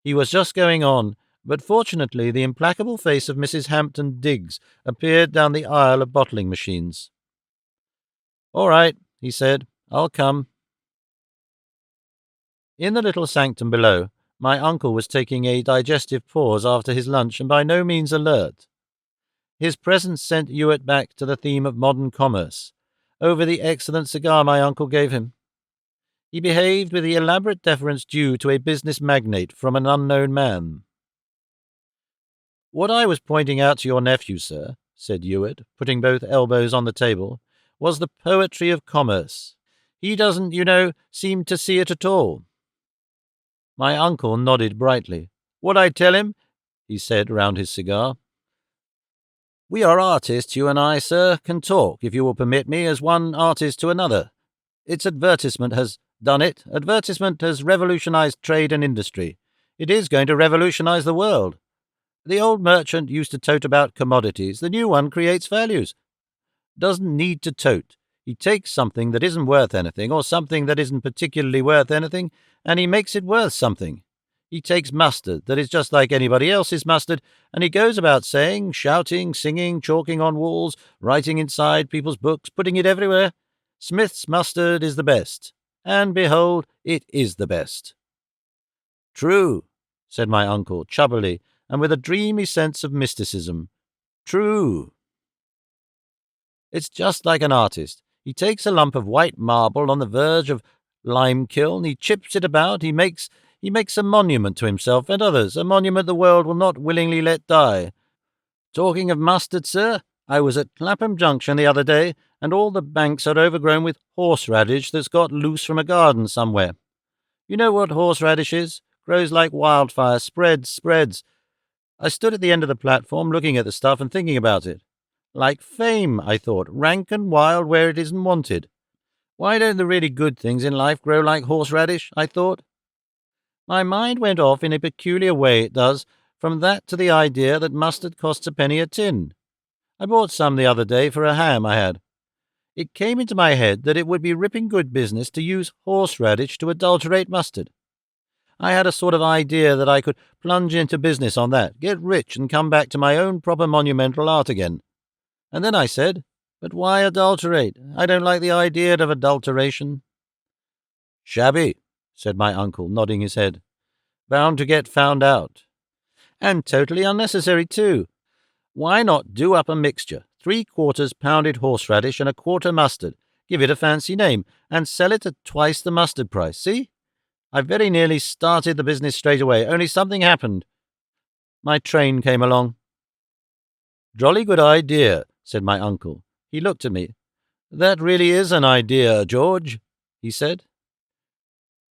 Speaker 1: He was just going on, but fortunately the implacable face of Mrs. Hampton Diggs appeared down the aisle of bottling machines. "All right," he said. "I'll come." In the little sanctum below, my uncle was taking a digestive pause after his lunch and by no means alert. His presence sent Ewert back to the theme of modern commerce, over the excellent cigar my uncle gave him. He behaved with the elaborate deference due to a business magnate from an unknown man. "What I was pointing out to your nephew, sir," said Ewert, putting both elbows on the table, "was the poetry of commerce. He doesn't, seem to see it at all." My uncle nodded brightly. "What I tell him?" he said round his cigar. "We are artists, you and I, sir, can talk, if you will permit me, as one artist to another. It's advertisement has done it. Advertisement has revolutionized trade and industry. It is going to revolutionize the world. The old merchant used to tote about commodities. The new one creates values. Doesn't need to tote. He takes something that isn't worth anything, or something that isn't particularly worth anything, and he makes it worth something. He takes mustard that is just like anybody else's mustard, and he goes about saying, shouting, singing, chalking on walls, writing inside people's books, putting it everywhere, 'Smith's mustard is the best.' And behold, it is the best." "True," said my uncle, chubbily, and with a dreamy sense of mysticism. "True. It's just like an artist. He takes a lump of white marble on the verge of lime kiln, he chips it about, he makes a monument to himself and others, a monument the world will not willingly let die. Talking of mustard, sir, I was at Clapham Junction the other day, and all the banks are overgrown with horseradish that's got loose from a garden somewhere. You know what horseradish is? Grows like wildfire, spreads. I stood at the end of the platform looking at the stuff and thinking about it. Like fame, I thought, rank and wild where it isn't wanted. Why don't the really good things in life grow like horseradish, I thought. My mind went off in a peculiar way, it does, from that to the idea that mustard costs a penny a tin. I bought some the other day for a ham I had. It came into my head that it would be ripping good business to use horseradish to adulterate mustard. I had a sort of idea that I could plunge into business on that, get rich, and come back to my own proper monumental art again. And then I said, but why adulterate? I don't like the idea of adulteration. "Shabby," said my uncle, nodding his head. "Bound to get found out. And totally unnecessary, too. Why not do up a mixture, 3/4 pounded horseradish and 1/4 mustard, give it a fancy name, and sell it at twice the mustard price, see? I very nearly started the business straight away, only something happened. My train came along." "Jolly good idea," said my uncle. He looked at me. "That really is an idea, George," he said.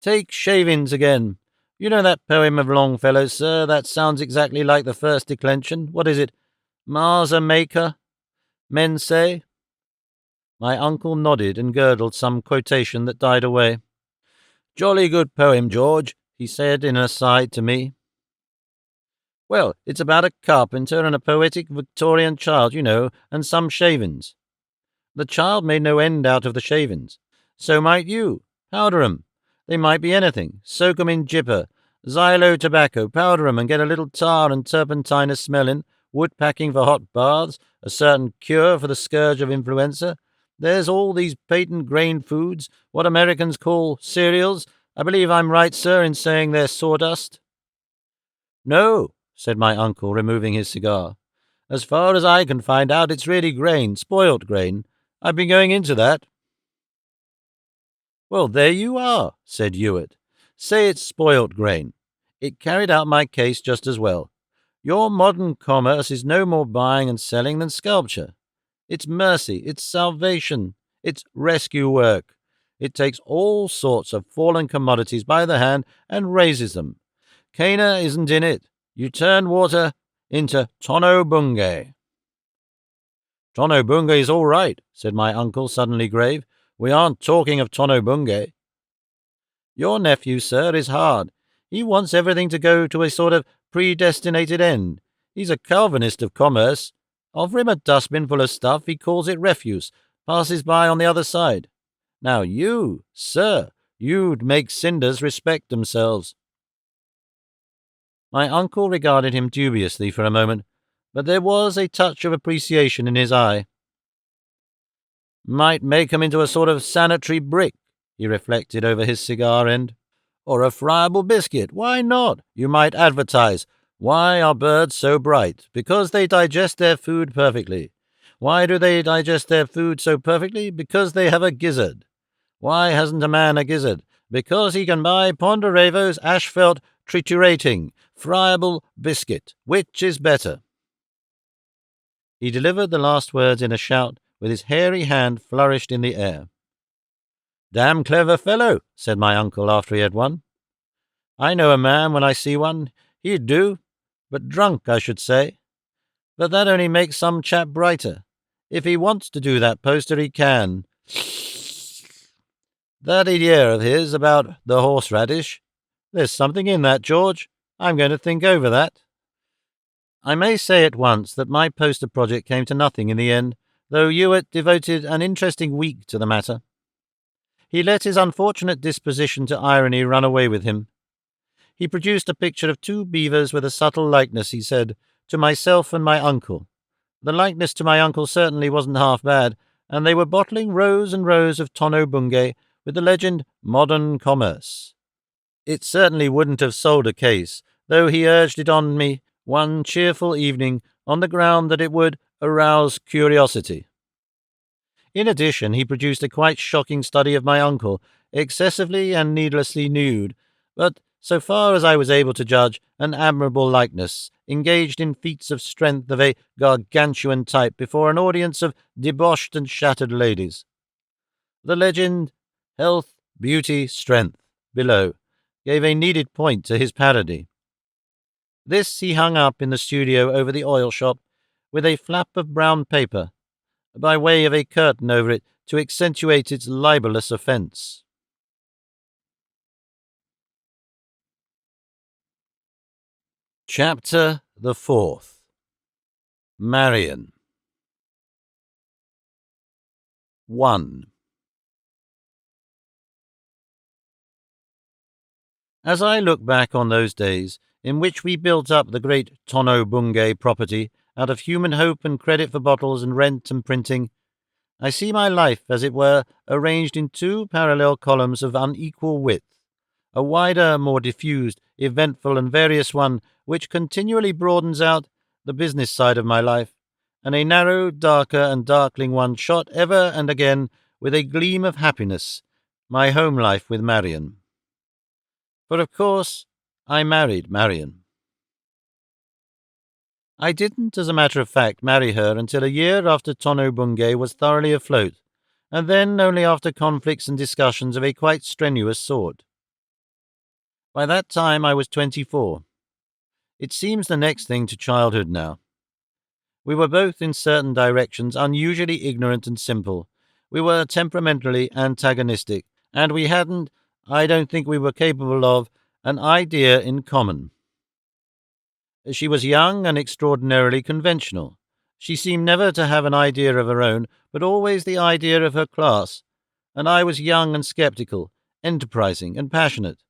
Speaker 1: "Take shavings again. You know that poem of Longfellow's, sir? That sounds exactly like the first declension. What is it? 'Mars a maker,' men say." My uncle nodded and gurgled some quotation that died away. "Jolly good poem, George," he said in an aside to me. "Well, it's about a carpenter and a poetic Victorian child, and some shavin's. The child made no end out of the shavin's. So might you. Powder 'em. They might be anything. Soak 'em in jipper, xylo tobacco, powder 'em and get a little tar and turpentine a-smellin', wood packing for hot baths, a certain cure for the scourge of influenza. There's all these patent-grain foods, what Americans call cereals. I believe I'm right, sir, in saying they're sawdust?" "No," said my uncle, removing his cigar. "As far as I can find out, it's really grain, spoilt grain. I've been going into that." "Well, there you are," said Ewert. "Say it's spoilt grain. It carried out my case just as well. Your modern commerce is no more buying and selling than sculpture. It's mercy, it's salvation, it's rescue work. It takes all sorts of fallen commodities by the hand and raises them. Cana isn't in it. You turn water into Tono-Bungay. Tono-Bungay's all right, said my uncle, suddenly grave. We aren't talking of Tono-Bungay. Your nephew, sir, is hard. He wants everything to go to a sort of predestinated end. He's a Calvinist of commerce. Offer him a dustbin full of stuff, he calls it refuse, passes by on the other side. Now you, sir, you'd make cinders respect themselves. My uncle regarded him dubiously for a moment, but there was a touch of appreciation in his eye. Might make 'em into a sort of sanitary brick, he reflected over his cigar end. Or a friable biscuit. Why not? You might advertise. Why are birds so bright? Because they digest their food perfectly. Why do they digest their food so perfectly? Because they have a gizzard. Why hasn't a man a gizzard? Because he can buy Ponderevo's Ashfelt Triturating Friable Biscuit. Which is better? He delivered the last words in a shout, with his hairy hand flourished in the air. Damn clever fellow, said my uncle after he had won. I know a man when I see one. He'd do, but drunk, I should say. But that only makes some chap brighter. If he wants to do that poster, he can. That idea of his about the horseradish. There's something in that, George. I'm going to think over that. I may say at once that my poster project came to nothing in the end, though Ewert devoted an interesting week to the matter. He let his unfortunate disposition to irony run away with him. He produced a picture of two beavers with a subtle likeness, he said, to myself and my uncle. The likeness to my uncle certainly wasn't half bad, and they were bottling rows and rows of Tono-Bungay with the legend Modern Commerce. It certainly wouldn't have sold a case, though he urged it on me one cheerful evening on the ground that it would arouse curiosity. In addition, he produced a quite shocking study of my uncle, excessively and needlessly nude, but, so far as I was able to judge, an admirable likeness, engaged in feats of strength of a gargantuan type before an audience of debauched and shattered ladies. The legend, Health, Beauty, Strength, below, gave a needed point to his parody. This he hung up in the studio over the oil shop, with a flap of brown paper, by way of a curtain over it to accentuate its libellous offence. Chapter the 4th. Marian. 1. As I look back on those days in which we built up the great Tono-Bungay property out of human hope and credit for bottles and rent and printing, I see my life, as it were, arranged in two parallel columns of unequal width, a wider, more diffused, eventful and various one which continually broadens out, the business side of my life, and a narrow, darker and darkling one shot ever and again with a gleam of happiness, my home life with Marian. For of course I married Marian. I didn't, as a matter of fact, marry her until a year after Tono-Bungay was thoroughly afloat, and then only after conflicts and discussions of a quite strenuous sort. By that time I was 24. It seems the next thing to childhood now. We were both in certain directions unusually ignorant and simple. We were temperamentally antagonistic, and we hadn't, I don't think we were capable of, an idea in common. She was young and extraordinarily conventional. She seemed never to have an idea of her own, but always the idea of her class, and I was young and sceptical, enterprising and passionate.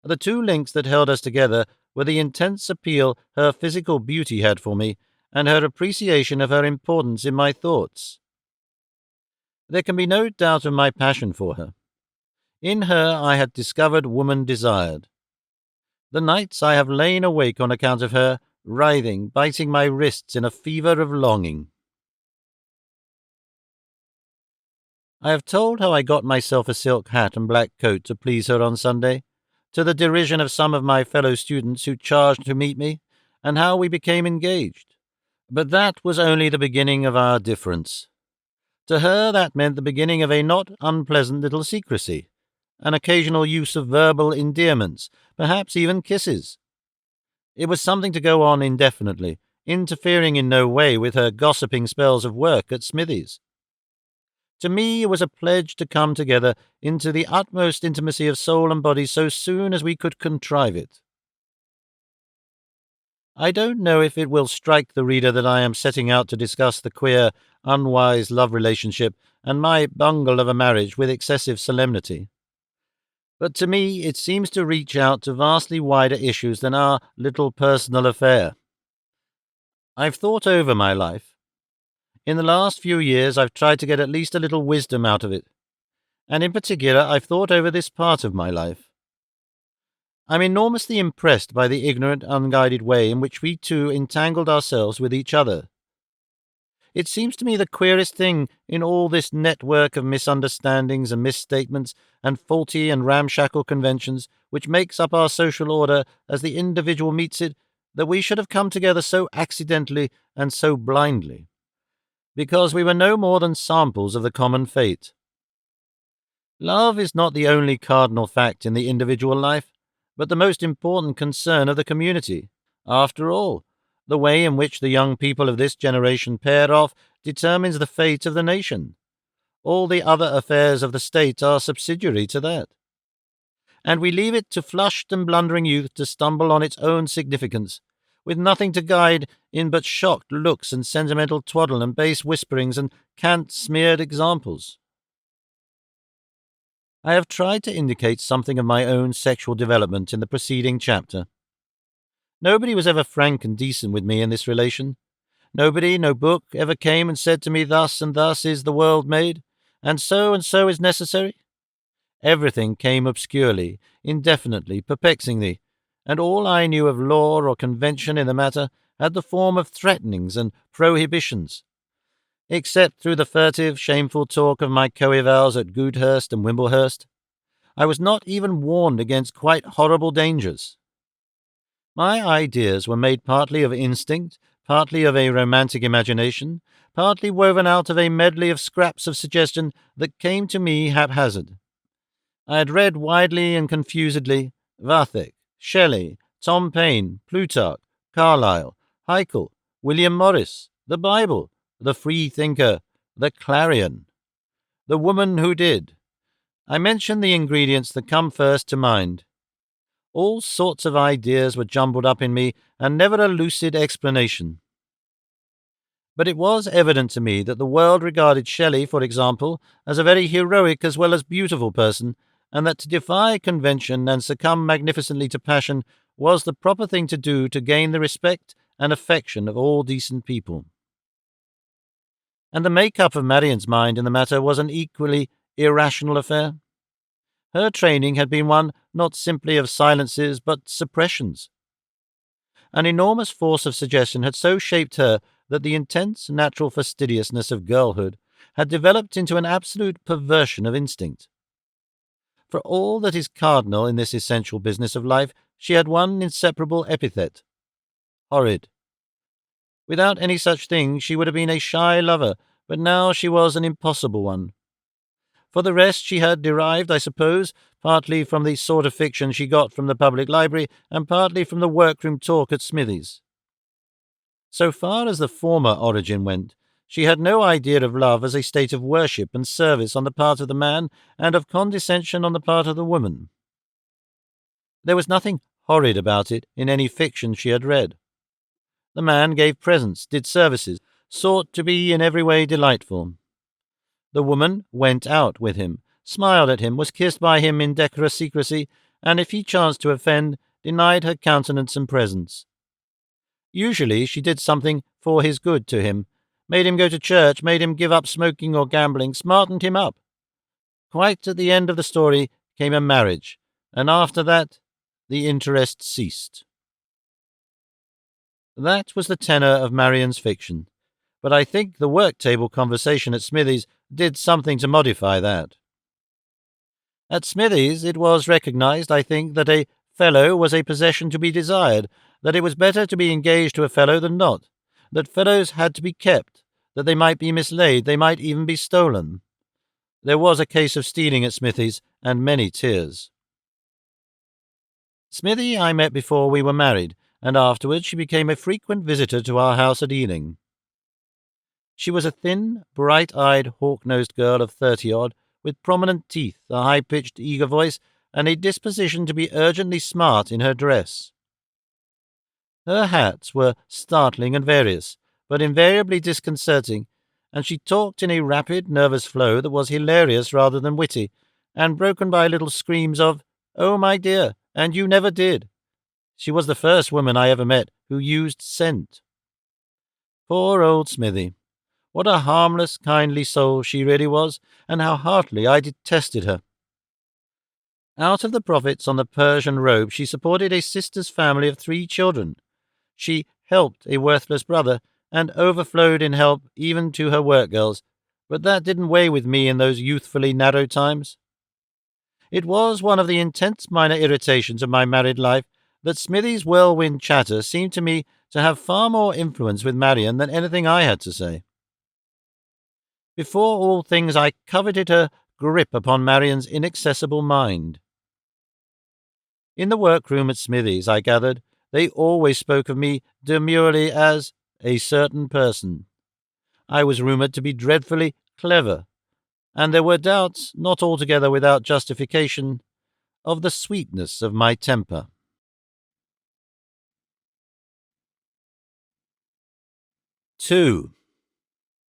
Speaker 1: The two links that held us together were the intense appeal her physical beauty had for me, and her appreciation of her importance in my thoughts. There can be no doubt of my passion for her. In her I had discovered woman desired. The nights I have lain awake on account of her, writhing, biting my wrists in a fever of longing. I have told how I got myself a silk hat and black coat to please her on Sunday, to the derision of some of my fellow students who charged to meet me, and how we became engaged. But that was only the beginning of our difference. To her, that meant the beginning of a not unpleasant little secrecy, an occasional use of verbal endearments, perhaps even kisses. It was something to go on indefinitely, interfering in no way with her gossiping spells of work at Smithies. To me, it was a pledge to come together into the utmost intimacy of soul and body so soon as we could contrive it. I don't know if it will strike the reader that I am setting out to discuss the queer, unwise love relationship and my bungle of a marriage with excessive solemnity. But to me, it seems to reach out to vastly wider issues than our little personal affair. I've thought over my life. In the last few years, I've tried to get at least a little wisdom out of it. And in particular, I've thought over this part of my life. I'm enormously impressed by the ignorant, unguided way in which we two entangled ourselves with each other. It seems to me the queerest thing in all this network of misunderstandings and misstatements and faulty and ramshackle conventions which makes up our social order as the individual meets it, that we should have come together so accidentally and so blindly, because we were no more than samples of the common fate. Love is not the only cardinal fact in the individual life, but the most important concern of the community. After all, the way in which the young people of this generation pair off determines the fate of the nation. All the other affairs of the state are subsidiary to that. And we leave it to flushed and blundering youth to stumble on its own significance, with nothing to guide in but shocked looks and sentimental twaddle and base whisperings and cant-smeared examples. I have tried to indicate something of my own sexual development in the preceding chapter. Nobody was ever frank and decent with me in this relation. Nobody, no book, ever came and said to me, thus and thus is the world made, and so is necessary. Everything came obscurely, indefinitely, perplexingly, and all I knew of law or convention in the matter had the form of threatenings and prohibitions. Except through the furtive, shameful talk of my coevals at Goudhurst and Wimblehurst, I was not even warned against quite horrible dangers. My ideas were made partly of instinct, partly of a romantic imagination, partly woven out of a medley of scraps of suggestion that came to me haphazard. I had read widely and confusedly Vathek, Shelley, Tom Paine, Plutarch, Carlyle, Haeckel, William Morris, the Bible, the Free Thinker, the Clarion, the Woman Who Did. I mention the ingredients that come first to mind. All sorts of ideas were jumbled up in me, and never a lucid explanation. But it was evident to me that the world regarded Shelley, for example, as a very heroic as well as beautiful person, and that to defy convention and succumb magnificently to passion was the proper thing to do to gain the respect and affection of all decent people. And the make-up of Marian's mind in the matter was an equally irrational affair. Her training had been one not simply of silences but suppressions. An enormous force of suggestion had so shaped her that the intense natural fastidiousness of girlhood had developed into an absolute perversion of instinct. For all that is cardinal in this essential business of life, she had one inseparable epithet: horrid. Without any such thing she would have been a shy lover, but now she was an impossible one. For the rest, she had derived, I suppose, partly from the sort of fiction she got from the public library, and partly from the workroom talk at Smithies. So far as the former origin went, she had no idea of love as a state of worship and service on the part of the man, and of condescension on the part of the woman. There was nothing horrid about it in any fiction she had read. The man gave presents, did services, sought to be in every way delightful. The woman went out with him, smiled at him, was kissed by him in decorous secrecy, and if he chanced to offend, denied her countenance and presence. Usually she did something for his good to him, made him go to church, made him give up smoking or gambling, smartened him up. Quite at the end of the story came a marriage, and after that the interest ceased. That was the tenor of Marian's fiction, but I think the work-table conversation at Smithies did something to modify that. At Smithies it was recognized, I think, that a fellow was a possession to be desired, that it was better to be engaged to a fellow than not, that fellows had to be kept, that they might be mislaid, they might even be stolen. There was a case of stealing at Smithy's, and many tears. Smithy I met before we were married, and afterwards she became a frequent visitor to our house at Ealing. She was a thin, bright-eyed, hawk-nosed girl of 30-odd, with prominent teeth, a high-pitched, eager voice, and a disposition to be urgently smart in her dress. Her hats were startling and various, but invariably disconcerting, and she talked in a rapid, nervous flow that was hilarious rather than witty, and broken by little screams of, "Oh, my dear, and you never did." She was the first woman I ever met who used scent. Poor old Smithy. What a harmless, kindly soul she really was, and how heartily I detested her. Out of the profits on the Persian robe she supported a sister's family of 3 children. She helped a worthless brother, and overflowed in help even to her work girls, but that didn't weigh with me in those youthfully narrow times. It was one of the intense minor irritations of my married life that Smithy's whirlwind chatter seemed to me to have far more influence with Marian than anything I had to say. Before all things I coveted her grip upon Marian's inaccessible mind. In the workroom at Smithy's, I gathered, they always spoke of me demurely as a certain person. I was rumoured to be dreadfully clever, and there were doubts, not altogether without justification, of the sweetness of my temper. 2.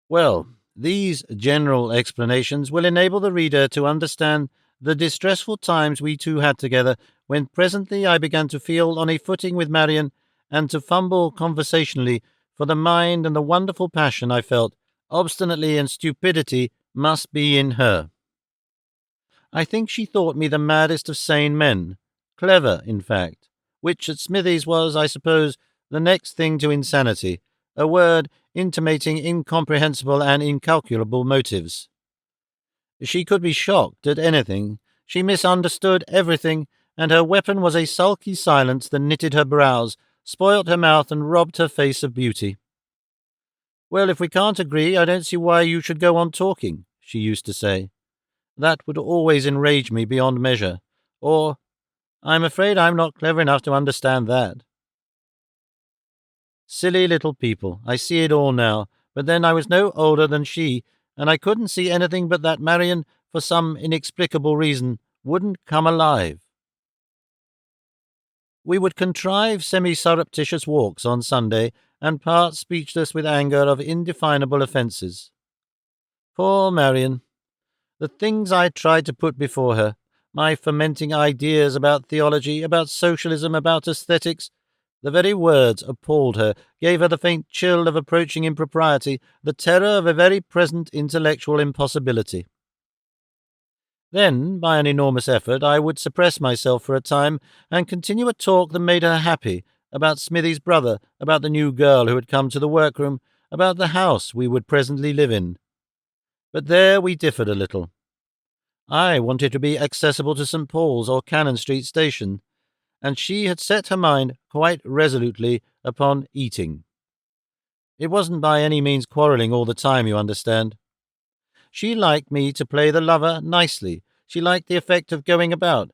Speaker 1: Well, these general explanations will enable the reader to understand the distressful times we two had together, when presently I began to feel on a footing with Marian, and to fumble conversationally for the mind, and the wonderful passion I felt, obstinately and stupidity, must be in her. I think she thought me the maddest of sane men, clever, in fact, which at Smithy's was, I suppose, the next thing to insanity, a word intimating incomprehensible and incalculable motives. She could be shocked at anything, she misunderstood everything, and her weapon was a sulky silence that knitted her brows, spoilt her mouth, and robbed her face of beauty. "Well, if we can't agree, I don't see why you should go on talking," she used to say. That would always enrage me beyond measure. Or, "I'm afraid I'm not clever enough to understand that." Silly little people, I see it all now, but then I was no older than she, and I couldn't see anything but that Marian, for some inexplicable reason, wouldn't come alive. We would contrive semi-surreptitious walks on Sunday, and part speechless with anger of indefinable offences. Poor Marian! The things I tried to put before her, my fermenting ideas about theology, about socialism, about aesthetics, the very words appalled her, gave her the faint chill of approaching impropriety, the terror of a very present intellectual impossibility. Then, by an enormous effort, I would suppress myself for a time, and continue a talk that made her happy, about Smithy's brother, about the new girl who had come to the workroom, about the house we would presently live in. But there we differed a little. I wanted to be accessible to St. Paul's or Cannon Street station, and she had set her mind quite resolutely upon eating. It wasn't by any means quarrelling all the time, you understand. She liked me to play the lover nicely. She liked the effect of going about.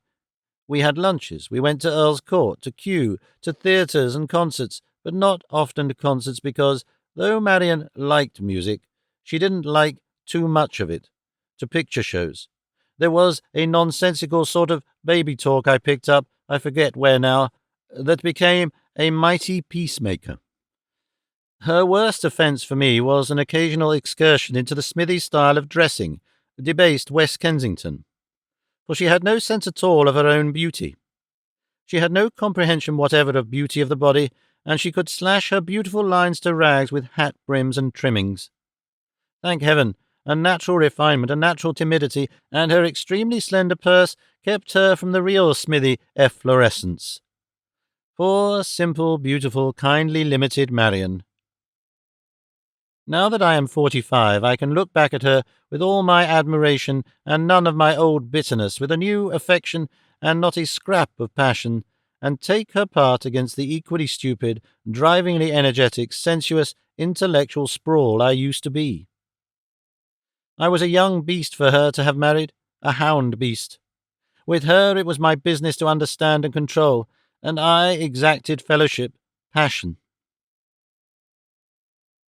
Speaker 1: We had lunches. We went to Earl's Court, to Kew, to theatres and concerts, but not often to concerts because, though Marian liked music, she didn't like too much of it, to picture shows. There was a nonsensical sort of baby talk I picked up, I forget where now, that became a mighty peacemaker. Her worst offence for me was an occasional excursion into the Smithy style of dressing, debased West Kensington, for she had no sense at all of her own beauty. She had no comprehension whatever of beauty of the body, and she could slash her beautiful lines to rags with hat brims and trimmings. Thank heaven, a natural refinement, a natural timidity, and her extremely slender purse kept her from the real Smithy efflorescence. Poor, simple, beautiful, kindly, limited Marian. Now that I am 45, I can look back at her with all my admiration and none of my old bitterness, with a new affection and not a scrap of passion, and take her part against the equally stupid, drivingly energetic, sensuous, intellectual sprawl I used to be. I was a young beast for her to have married, a hound beast. With her it was my business to understand and control, and I exacted fellowship, passion.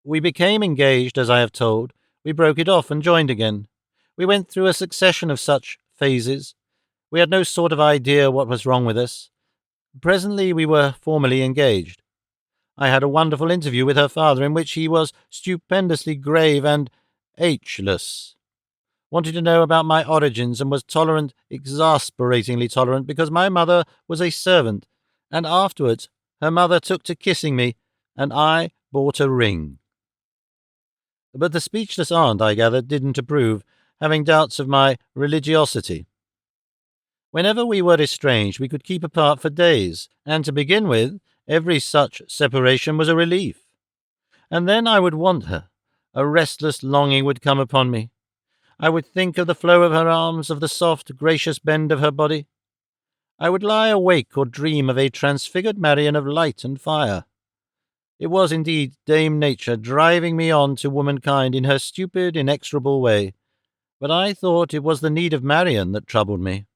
Speaker 1: We became engaged, as I have told. We broke it off and joined again. We went through a succession of such phases. We had no sort of idea what was wrong with us. Presently we were formally engaged. I had a wonderful interview with her father in which he was stupendously grave and H-less. Wanted to know about my origins and was tolerant, exasperatingly tolerant, because my mother was a servant, and afterwards her mother took to kissing me, and I bought a ring. But the speechless aunt, I gathered, didn't approve, having doubts of my religiosity. Whenever we were estranged, we could keep apart for days, and to begin with, every such separation was a relief. And then I would want her. A restless longing would come upon me. I would think of the flow of her arms, of the soft, gracious bend of her body. I would lie awake or dream of a transfigured Marian of light and fire. It was indeed Dame Nature driving me on to womankind in her stupid, inexorable way, but I thought it was the need of Marian that troubled me.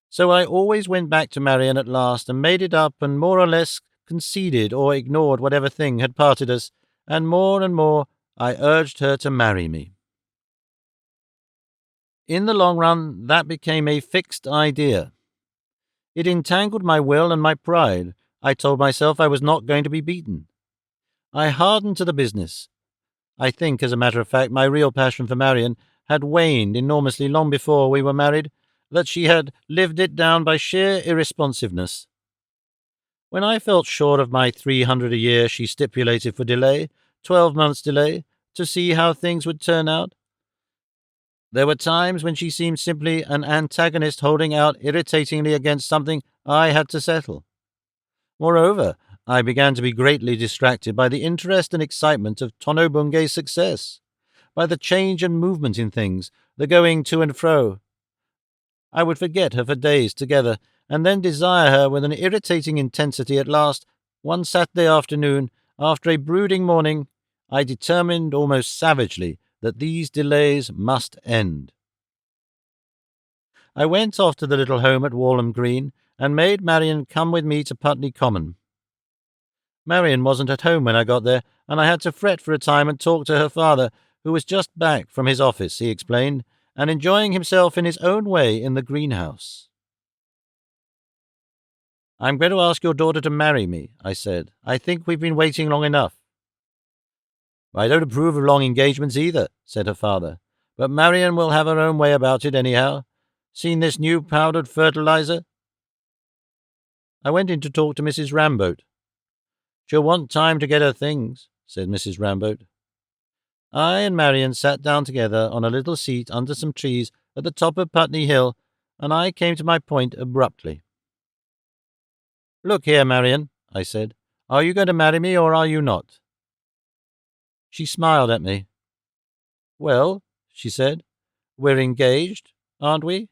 Speaker 1: So I always went back to Marian at last and made it up and more or less conceded or ignored whatever thing had parted us, and more I urged her to marry me. In the long run, that became a fixed idea. It entangled my will and my pride. I told myself I was not going to be beaten. I hardened to the business. I think, as a matter of fact, my real passion for Marian had waned enormously long before we were married, that she had lived it down by sheer irresponsiveness. When I felt sure of my 300 a year, she stipulated for delay, 12 months' delay, to see how things would turn out. There were times when she seemed simply an antagonist holding out irritatingly against something I had to settle. Moreover, I began to be greatly distracted by the interest and excitement of Tono-Bungay's success, by the change and movement in things, the going to and fro. I would forget her for days together, and then desire her with an irritating intensity at last. One Saturday afternoon, after a brooding morning, I determined almost savagely that these delays must end. I went off to the little home at Walham Green, and made Marian come with me to Putney Common. Marian wasn't at home when I got there, and I had to fret for a time and talk to her father, who was just back from his office, he explained, and enjoying himself in his own way in the greenhouse. "I'm going to ask your daughter to marry me," I said. "I think we've been waiting long enough." "I don't approve of long engagements either," said her father, "but Marian will have her own way about it anyhow. Seen this new powdered fertilizer?" I went in to talk to Mrs. Ramboat. "She'll want time to get her things," said Mrs. Ramboat. I and Marian sat down together on a little seat under some trees at the top of Putney Hill, and I came to my point abruptly. "Look here, Marian," I said. "Are you going to marry me, or are you not?" She smiled at me. "Well," she said, "we're engaged, aren't we?"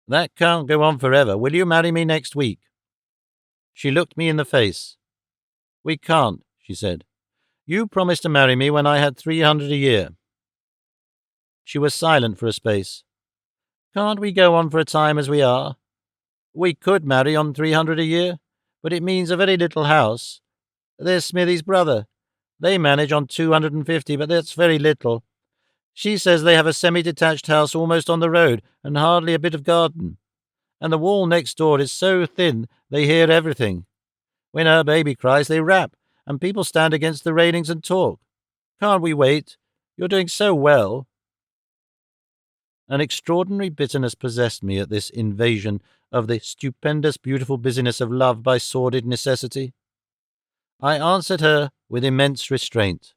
Speaker 1: "That can't go on forever. Will you marry me next week?" She looked me in the face. "We can't," she said. "You promised to marry me when I had 300 a year." She was silent for a space. "Can't we go on for a time as we are? We could marry on 300 a year, but it means a very little house. There's Smithy's brother. They manage on 250, but that's very little. She says they have a semi-detached house almost on the road and hardly a bit of garden. And the wall next door is so thin they hear everything. When her baby cries, they rap, and people stand against the railings and talk. Can't we wait? You're doing so well." An extraordinary bitterness possessed me at this invasion of the stupendous, beautiful busyness of love by sordid necessity. I answered her with immense restraint.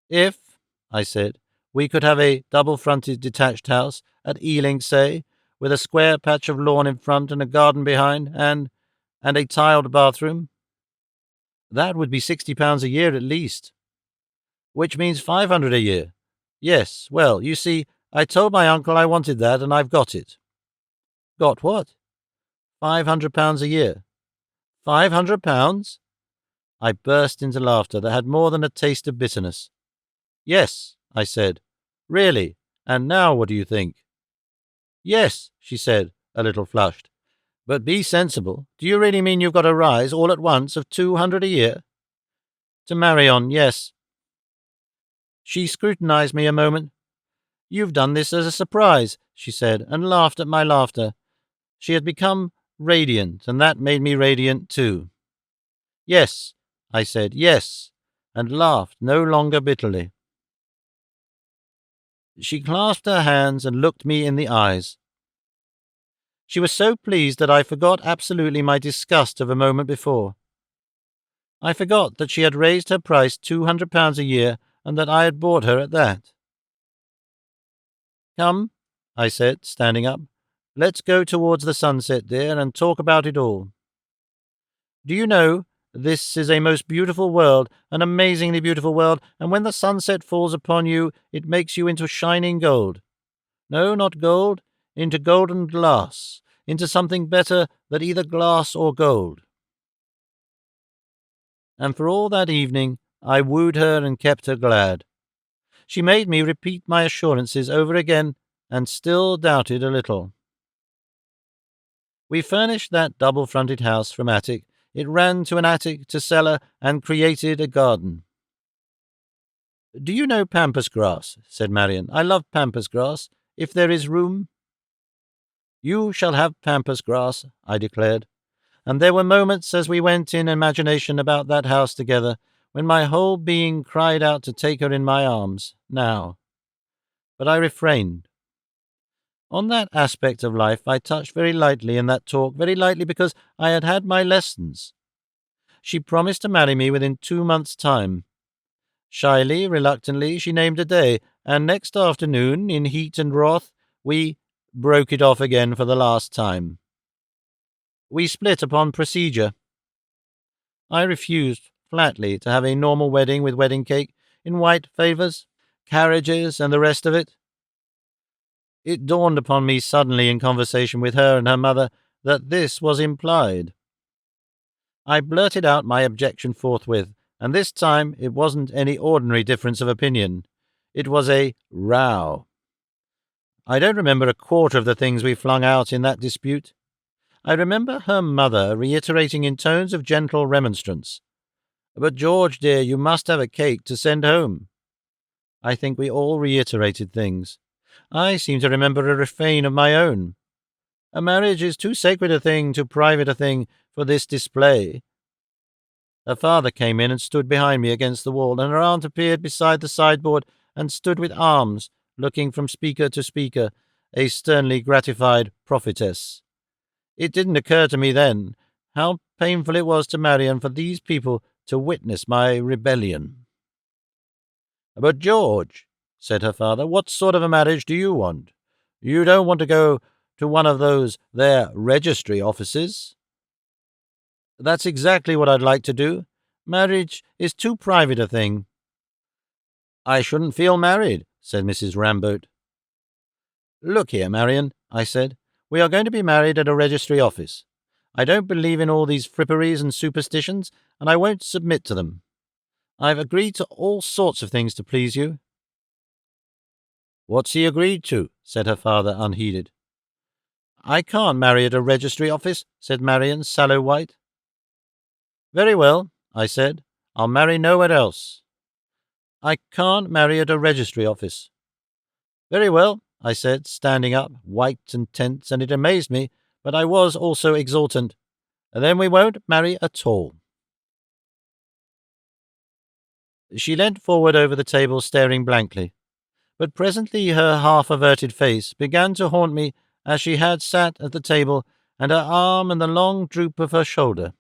Speaker 1: "If," I said, "we could have a double-fronted detached house, at Ealing, say, with a square patch of lawn in front and a garden behind, and a tiled bathroom, that would be £60 a year at least." "Which means 500 a year." "Yes. Well, you see, I told my uncle I wanted that, and I've got it." "Got what?" £500 a year. £500? I burst into laughter that had more than a taste of bitterness. Yes, I said. Really? And now what do you think? Yes, she said, a little flushed. But be sensible. Do you really mean you've got a rise all at once of 200 a year? To Marian, yes. She scrutinized me a moment. You've done this as a surprise, she said, and laughed at my laughter. She had become radiant, and that made me radiant too. Yes, I said, yes, and laughed no longer bitterly. She clasped her hands and looked me in the eyes. She was so pleased that I forgot absolutely my disgust of a moment before. I forgot that she had raised her price £200 a year and that I had bought her at that. Come, I said, standing up. Let's go towards the sunset, dear, and talk about it all. Do you know, this is a most beautiful world, an amazingly beautiful world, and when the sunset falls upon you, it makes you into shining gold. No, not gold, into golden glass, into something better than either glass or gold. And for all that evening, I wooed her and kept her glad. She made me repeat my assurances over again, and still doubted a little. We furnished that double-fronted house from attic. It ran to an attic, to cellar, and created a garden. Do you know pampas grass? Said Marian. I love pampas grass, if there is room. You shall have pampas grass, I declared. And there were moments as we went in imagination about that house together, when my whole being cried out to take her in my arms, now. But I refrained. On that aspect of life I touched very lightly in that talk, very lightly because I had had my lessons. She promised to marry me within 2 months' time. Shyly, reluctantly, she named a day, and next afternoon, in heat and wrath, we broke it off again for the last time. We split upon procedure. I refused, flatly, to have a normal wedding with wedding cake, in white favours, carriages, and the rest of it. It dawned upon me suddenly in conversation with her and her mother that this was implied. I blurted out my objection forthwith, and this time it wasn't any ordinary difference of opinion. It was a row. I don't remember a quarter of the things we flung out in that dispute. I remember her mother reiterating in tones of gentle remonstrance, "But George, dear, you must have a cake to send home." I think we all reiterated things. I seem to remember a refrain of my own. A marriage is too sacred a thing, too private a thing, for this display. Her father came in and stood behind me against the wall, and her aunt appeared beside the sideboard and stood with arms, looking from speaker to speaker, a sternly gratified prophetess. It didn't occur to me then how painful it was to Marian for these people to witness my rebellion. "But, George," said her father, "what sort of a marriage do you want? You don't want to go to one of those there registry offices?" "That's exactly what I'd like to do. Marriage is too private a thing." "I shouldn't feel married," said Mrs. Ramboat. "Look here, Marian," I said, "we are going to be married at a registry office. I don't believe in all these fripperies and superstitions, and I won't submit to them. I've agreed to all sorts of things to please you." "What's he agreed to?" said her father, unheeded. "I can't marry at a registry office," said Marian, sallow-white. "Very well," I said, "I'll marry nowhere else." "I can't marry at a registry office." "Very well," I said, standing up, white and tense, and it amazed me, but I was also exultant. "Then we won't marry at all." She leant forward over the table, staring blankly. But presently her half-averted face began to haunt me as she had sat at the table, and her arm and the long droop of her shoulder.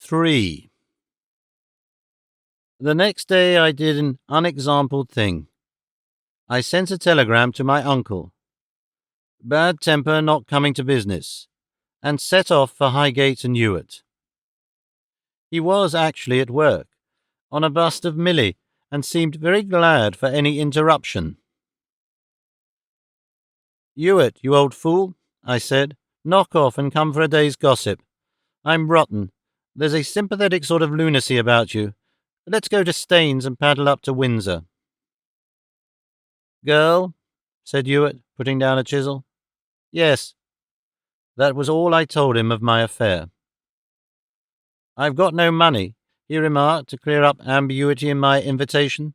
Speaker 1: 3. The next day I did an unexampled thing. I sent a telegram to my uncle. Bad temper, not coming to business, and set off for Highgate and Ewert. He was actually at work, on a bust of Millie, and seemed very glad for any interruption. "Ewert, you old fool," I said. "Knock off and come for a day's gossip. I'm rotten. There's a sympathetic sort of lunacy about you. Let's go to Staines and paddle up to Windsor." "Girl," said Ewert, putting down a chisel. "Yes." That was all I told him of my affair. "I've got no money," he remarked to clear up ambiguity in my invitation.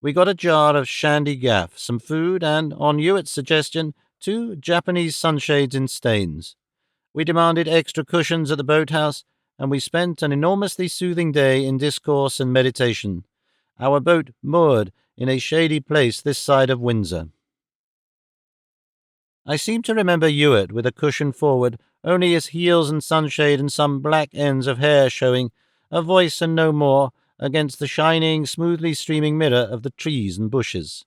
Speaker 1: We got a jar of shandy gaff, some food, and, on Ewert's suggestion, 2 Japanese sunshades in Staines. We demanded extra cushions at the boathouse, and we spent an enormously soothing day in discourse and meditation, our boat moored in a shady place this side of Windsor. I seem to remember Ewert with a cushion forward, only his heels and sunshade and some black ends of hair showing, a voice and no more, against the shining, smoothly streaming mirror of the trees and bushes.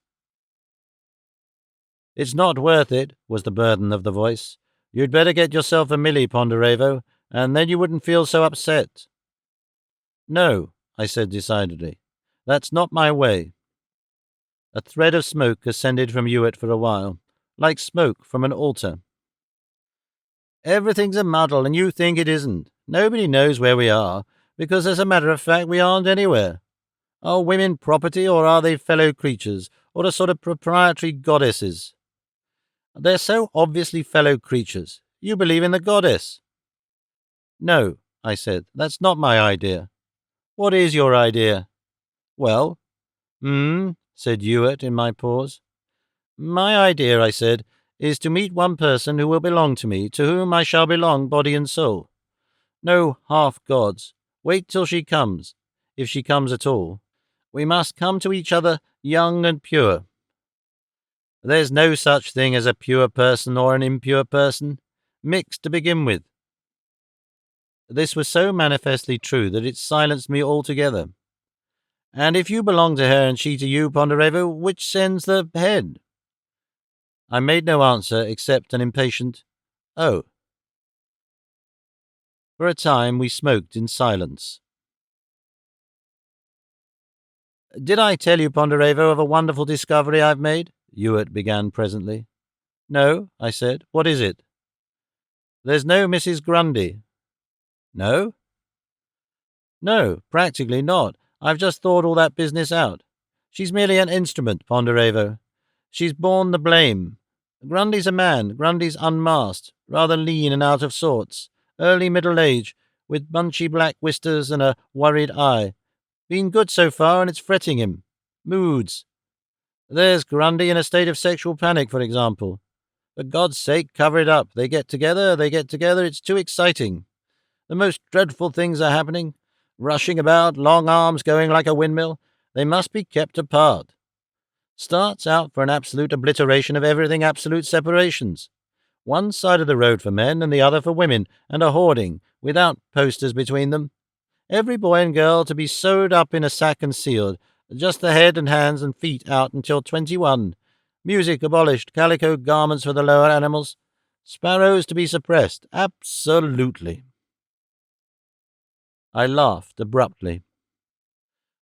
Speaker 1: "It's not worth it," was the burden of the voice. "You'd better get yourself a Millie, Ponderevo, and then you wouldn't feel so upset." "No," I said decidedly. "That's not my way." A thread of smoke ascended from Ewert for a while, like smoke from an altar. "Everything's a muddle, and you think it isn't. Nobody knows where we are, because as a matter of fact we aren't anywhere. Are women property, or are they fellow creatures, or a sort of proprietary goddesses? They're so obviously fellow creatures. You believe in the goddess." "No," I said, "that's not my idea." "What is your idea?" "Well," said Ewert in my pause. "My idea," I said, "is to meet one person who will belong to me, to whom I shall belong body and soul. No half-gods. Wait till she comes, if she comes at all. We must come to each other young and pure. There's no such thing as a pure person or an impure person. Mixed to begin with." This was so manifestly true that it silenced me altogether. "And if you belong to her and she to you, Ponderevo, which sends the head?" I made no answer except an impatient, "Oh." For a time we smoked in silence. "Did I tell you, Ponderevo, of a wonderful discovery I've made?" Ewert began presently. "No," I said. "What is it?" "There's no Mrs. Grundy." "No?" "No, practically not. I've just thought all that business out. She's merely an instrument, Ponderevo. She's borne the blame. Grundy's a man. Grundy's unmasked, rather lean and out of sorts, early middle age, with bunchy black whiskers and a worried eye. Been good so far, and it's fretting him. Moods. There's Grundy in a state of sexual panic, for example. For God's sake, cover it up. They get together, it's too exciting. The most dreadful things are happening. Rushing about, long arms going like a windmill. They must be kept apart. Starts out for an absolute obliteration of everything, absolute separations. One side of the road for men and the other for women, and a hoarding, without posters between them. Every boy and girl to be sewed up in a sack and sealed, just the head and hands and feet out until 21. Music abolished, calico garments for the lower animals. Sparrows to be suppressed, absolutely." I laughed abruptly.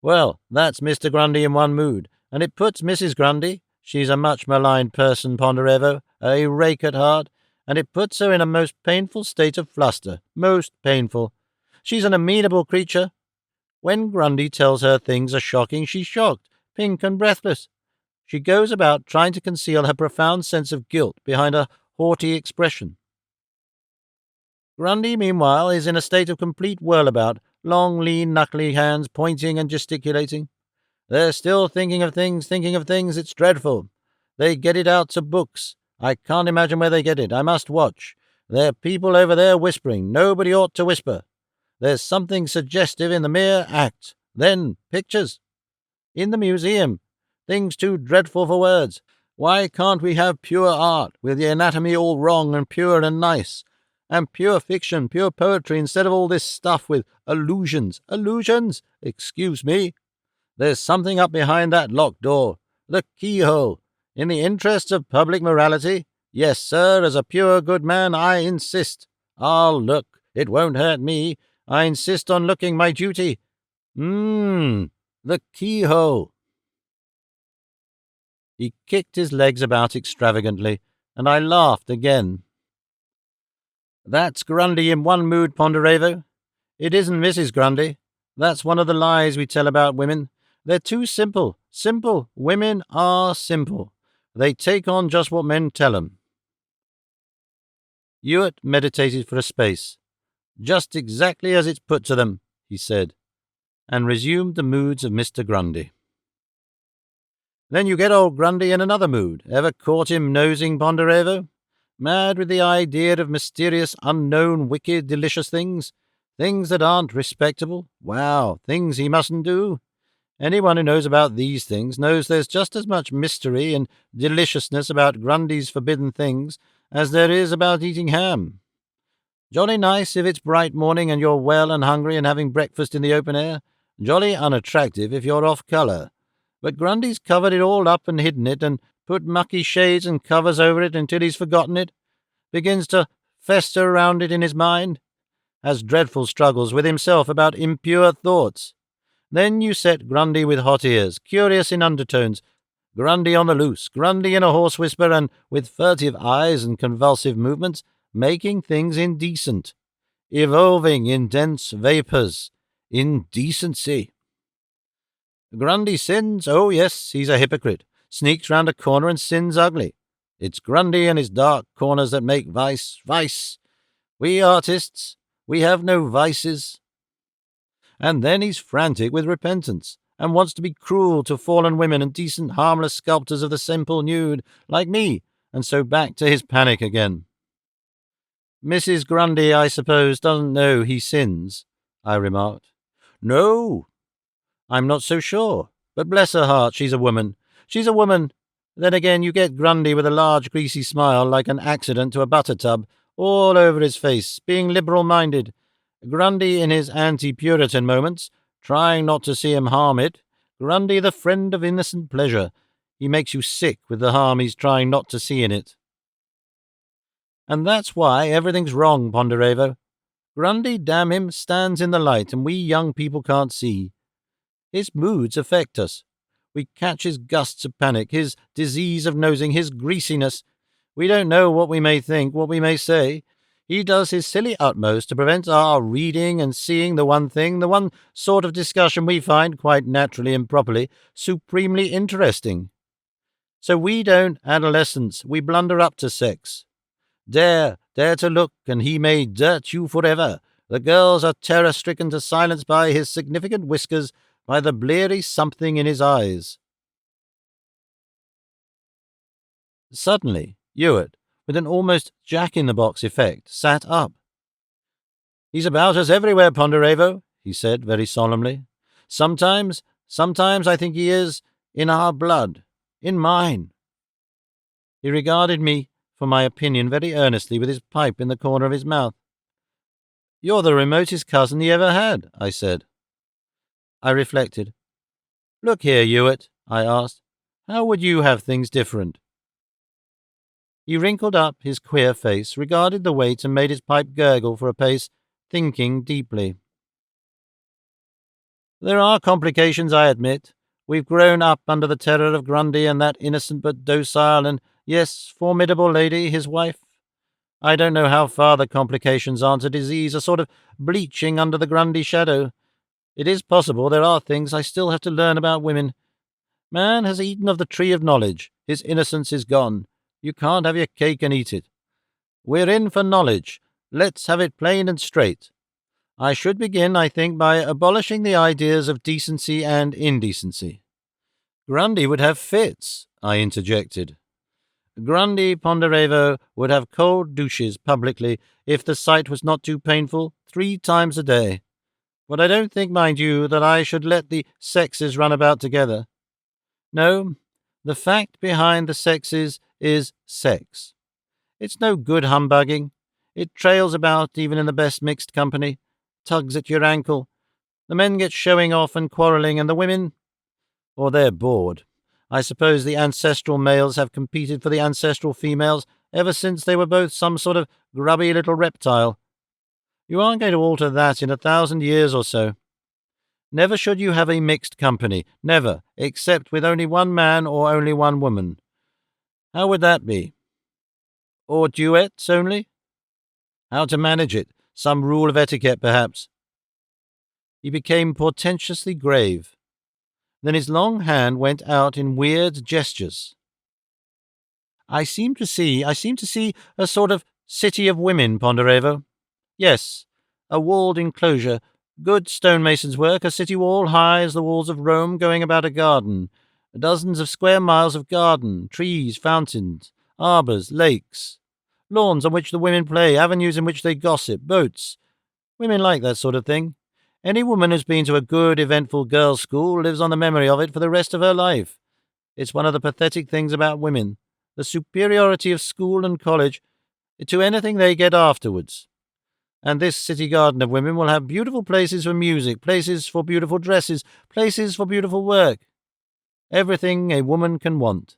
Speaker 1: "Well, that's Mr. Grundy in one mood, and it puts Mrs. Grundy, she's a much maligned person, Ponderevo, a rake at heart, and it puts her in a most painful state of fluster, most painful. She's an amenable creature. When Grundy tells her things are shocking, she's shocked, pink and breathless. She goes about trying to conceal her profound sense of guilt behind a haughty expression. Grundy, meanwhile, is in a state of complete whirlabout, long, lean, knuckly hands pointing and gesticulating. They're still thinking of things, it's dreadful. They get it out to books. I can't imagine where they get it. I must watch. There are people over there whispering. Nobody ought to whisper. There's something suggestive in the mere act. Then, pictures. In the museum. Things too dreadful for words. Why can't we have pure art, with the anatomy all wrong and pure and nice? And pure fiction, pure poetry, instead of all this stuff with allusions. Allusions? Excuse me. There's something up behind that locked door. The keyhole. In the interests of public morality, yes, sir, as a pure good man, I insist. I'll look. It won't hurt me. I insist on looking my duty. The keyhole." He kicked his legs about extravagantly, and I laughed again. "That's Grundy in one mood, Ponderevo. It isn't Mrs. Grundy. That's one of the lies we tell about women. They're too simple. Simple. Women are simple. They take on just what men tell 'em." Ewert meditated for a space. "Just exactly as it's put to them," he said, and resumed the moods of Mr. Grundy. "Then you get old Grundy in another mood. Ever caught him nosing, Ponderevo? Mad with the idea of mysterious, unknown, wicked, delicious things? Things that aren't respectable? Wow, things he mustn't do. Anyone who knows about these things knows there's just as much mystery and deliciousness about Grundy's forbidden things as there is about eating ham. Jolly nice if it's bright morning and you're well and hungry and having breakfast in the open air. Jolly unattractive if you're off colour. But Grundy's covered it all up and hidden it and put mucky shades and covers over it until he's forgotten it, begins to fester around it in his mind, has dreadful struggles with himself about impure thoughts. Then you set Grundy with hot ears, curious in undertones, Grundy on the loose, Grundy in a hoarse whisper and with furtive eyes and convulsive movements, making things indecent, evolving in dense vapours, indecency. Grundy sins? Oh, yes, he's a hypocrite. Sneaks round a corner and sins ugly. It's Grundy and his dark corners that make vice. We artists, we have no vices. And then he's frantic with repentance, and wants to be cruel to fallen women and decent, harmless sculptors of the simple nude, like me, and so back to his panic again. Mrs. Grundy, I suppose, doesn't know he sins, I remarked. No, I'm not so sure. But bless her heart, she's a woman. She's a woman. Then again, you get Grundy with a large, greasy smile like an accident to a butter tub, all over his face, being liberal-minded. Grundy in his anti-Puritan moments, trying not to see him harm it. Grundy the friend of innocent pleasure. He makes you sick with the harm he's trying not to see in it. And that's why everything's wrong, Ponderevo. Grundy, damn him, stands in the light, and we young people can't see. His moods affect us. We catch his gusts of panic, his disease of nosing, his greasiness. We don't know what we may think, what we may say. He does his silly utmost to prevent our reading and seeing the one thing, the one sort of discussion we find, quite naturally and properly, supremely interesting. So we don't, adolescents, we blunder up to sex. Dare to look, and he may dirt you forever. The girls are terror-stricken to silence by his significant whiskers, by the bleary something in his eyes. Suddenly, Ewert, with an almost jack-in-the-box effect, sat up. "He's about us everywhere, Ponderevo," he said very solemnly. Sometimes I think he is in our blood, in mine." He regarded me for my opinion very earnestly with his pipe in the corner of his mouth. "You're the remotest cousin he ever had," I said. I reflected. "Look here, Ewert," I asked, "how would you have things different?" He wrinkled up his queer face, regarded the weight, and made his pipe gurgle for a pace, thinking deeply. "There are complications, I admit. We've grown up under the terror of Grundy and that innocent but docile and, yes, formidable lady, his wife. I don't know how far the complications aren't a disease, a sort of bleaching under the Grundy shadow. It is possible there are things I still have to learn about women. Man has eaten of the tree of knowledge. His innocence is gone. You can't have your cake and eat it. We're in for knowledge. Let's have it plain and straight. I should begin, I think, by abolishing the ideas of decency and indecency." "Grundy would have fits," I interjected. "Grundy, Ponderevo, would have cold douches publicly, if the sight was not too painful, 3 times a day. But I don't think, mind you, that I should let the sexes run about together. No, the fact behind the sexes is sex. It's no good humbugging. It trails about even in the best mixed company, tugs at your ankle. The men get showing off and quarrelling, and the women, or they're bored. I suppose the ancestral males have competed for the ancestral females ever since they were both some sort of grubby little reptile. You aren't going to alter that in 1,000 years or so. Never should you have a mixed company. Never, except with only one man or only one woman. How would that be? Or duets only? How to manage it? Some rule of etiquette, perhaps. He became portentously grave. Then his long hand went out in weird gestures. I seem to see a sort of city of women, Ponderevo. Yes, a walled enclosure, good stonemason's work, a city wall high as the walls of Rome, going about a garden. Dozens of square miles of garden, trees, fountains, arbours, lakes, lawns on which the women play, avenues in which they gossip, boats. Women like that sort of thing. Any woman who's been to a good, eventful girls' school lives on the memory of it for the rest of her life. It's one of the pathetic things about women, the superiority of school and college to anything they get afterwards. And this city garden of women will have beautiful places for music, places for beautiful dresses, places for beautiful work. Everything a woman can want.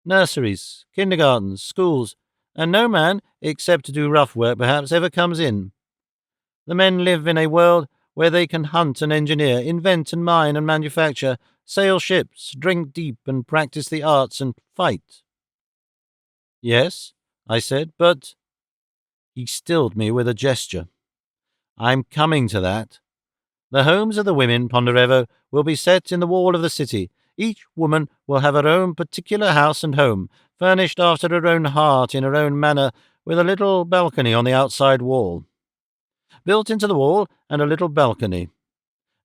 Speaker 1: Nurseries, kindergartens, schools, and no man, except to do rough work perhaps, ever comes in. The men live in a world where they can hunt and engineer, invent and mine and manufacture, sail ships, drink deep and practice the arts and fight. Yes, I said, but... He stilled me with a gesture. I'm coming to that. The homes of the women, Ponderevo, will be set in the wall of the city. Each woman will have her own particular house and home, furnished after her own heart in her own manner, with a little balcony on the outside wall. Built into the wall, and a little balcony.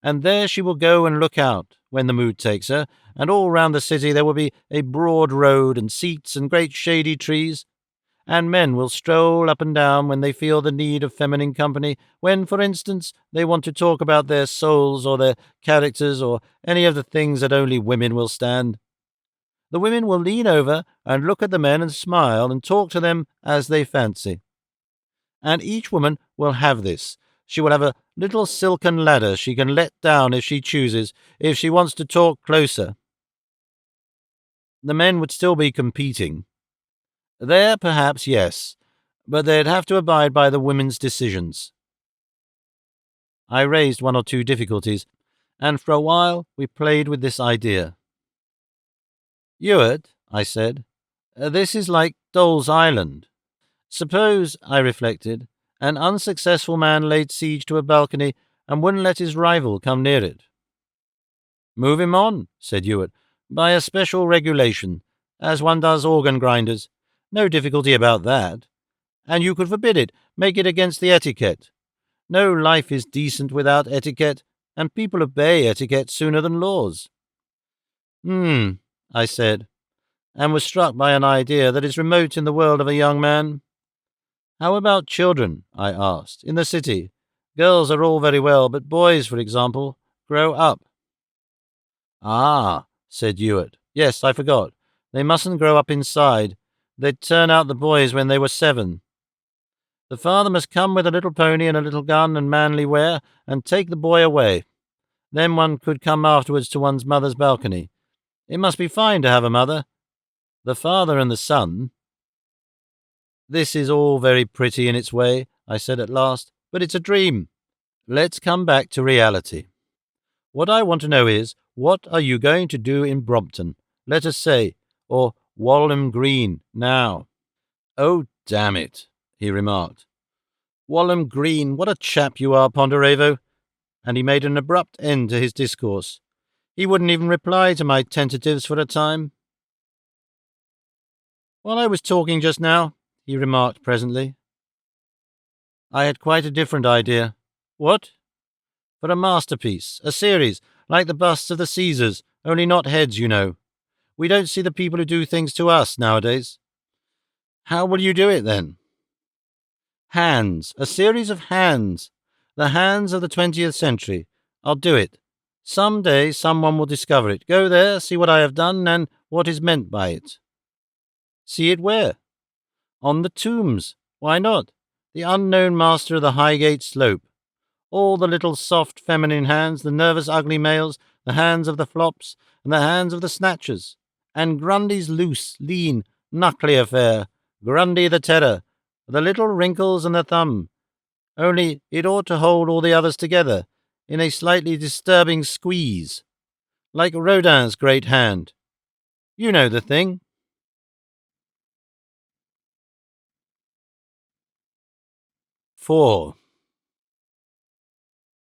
Speaker 1: And there she will go and look out, when the mood takes her, and all round the city there will be a broad road and seats and great shady trees, and men will stroll up and down when they feel the need of feminine company, when, for instance, they want to talk about their souls or their characters or any of the things that only women will stand. The women will lean over and look at the men and smile and talk to them as they fancy. And each woman will have this. She will have a little silken ladder she can let down if she chooses, if she wants to talk closer. The men would still be competing. There, perhaps, yes, but they'd have to abide by the women's decisions. I raised one or two difficulties, and for a while we played with this idea. Ewert, I said, this is like Doll's Island. Suppose, I reflected, an unsuccessful man laid siege to a balcony and wouldn't let his rival come near it. Move him on, said Ewert, by a special regulation, as one does organ grinders. No difficulty about that. And you could forbid it, make it against the etiquette. No life is decent without etiquette, and people obey etiquette sooner than laws. I said, and was struck by an idea that is remote in the world of a young man. How about children? I asked. In the city. Girls are all very well, but boys, for example, grow up. Ah, said Ewert. Yes, I forgot. They mustn't grow up inside. They'd turn out the boys when they were 7. The father must come with a little pony and a little gun and manly wear, and take the boy away. Then one could come afterwards to one's mother's balcony. It must be fine to have a mother. The father and the son. This is all very pretty in its way, I said at last, but it's a dream. Let's come back to reality. What I want to know is, what are you going to do in Brompton, let us say, or Walham Green, now? Oh, damn it, he remarked. Walham Green, what a chap you are, Ponderevo. And he made an abrupt end to his discourse. He wouldn't even reply to my tentatives for a time. While I was talking just now, he remarked presently, I had quite a different idea. What? For a masterpiece, a series, like the busts of the Caesars, only not heads, you know. We don't see the people who do things to us nowadays. How will you do it, then? Hands, a series of hands. The hands of the 20th century. I'll do it. Some day someone will discover it. Go there, see what I have done, and what is meant by it. See it where? On the tombs. Why not? The unknown master of the Highgate slope. All the little soft feminine hands, the nervous ugly males, the hands of the flops, and the hands of the snatchers. And Grundy's loose, lean, knuckly affair. Grundy the terror. The little wrinkles and the thumb. Only it ought to hold all the others together. in a slightly disturbing squeeze, like Rodin's great hand. You know the thing. 4.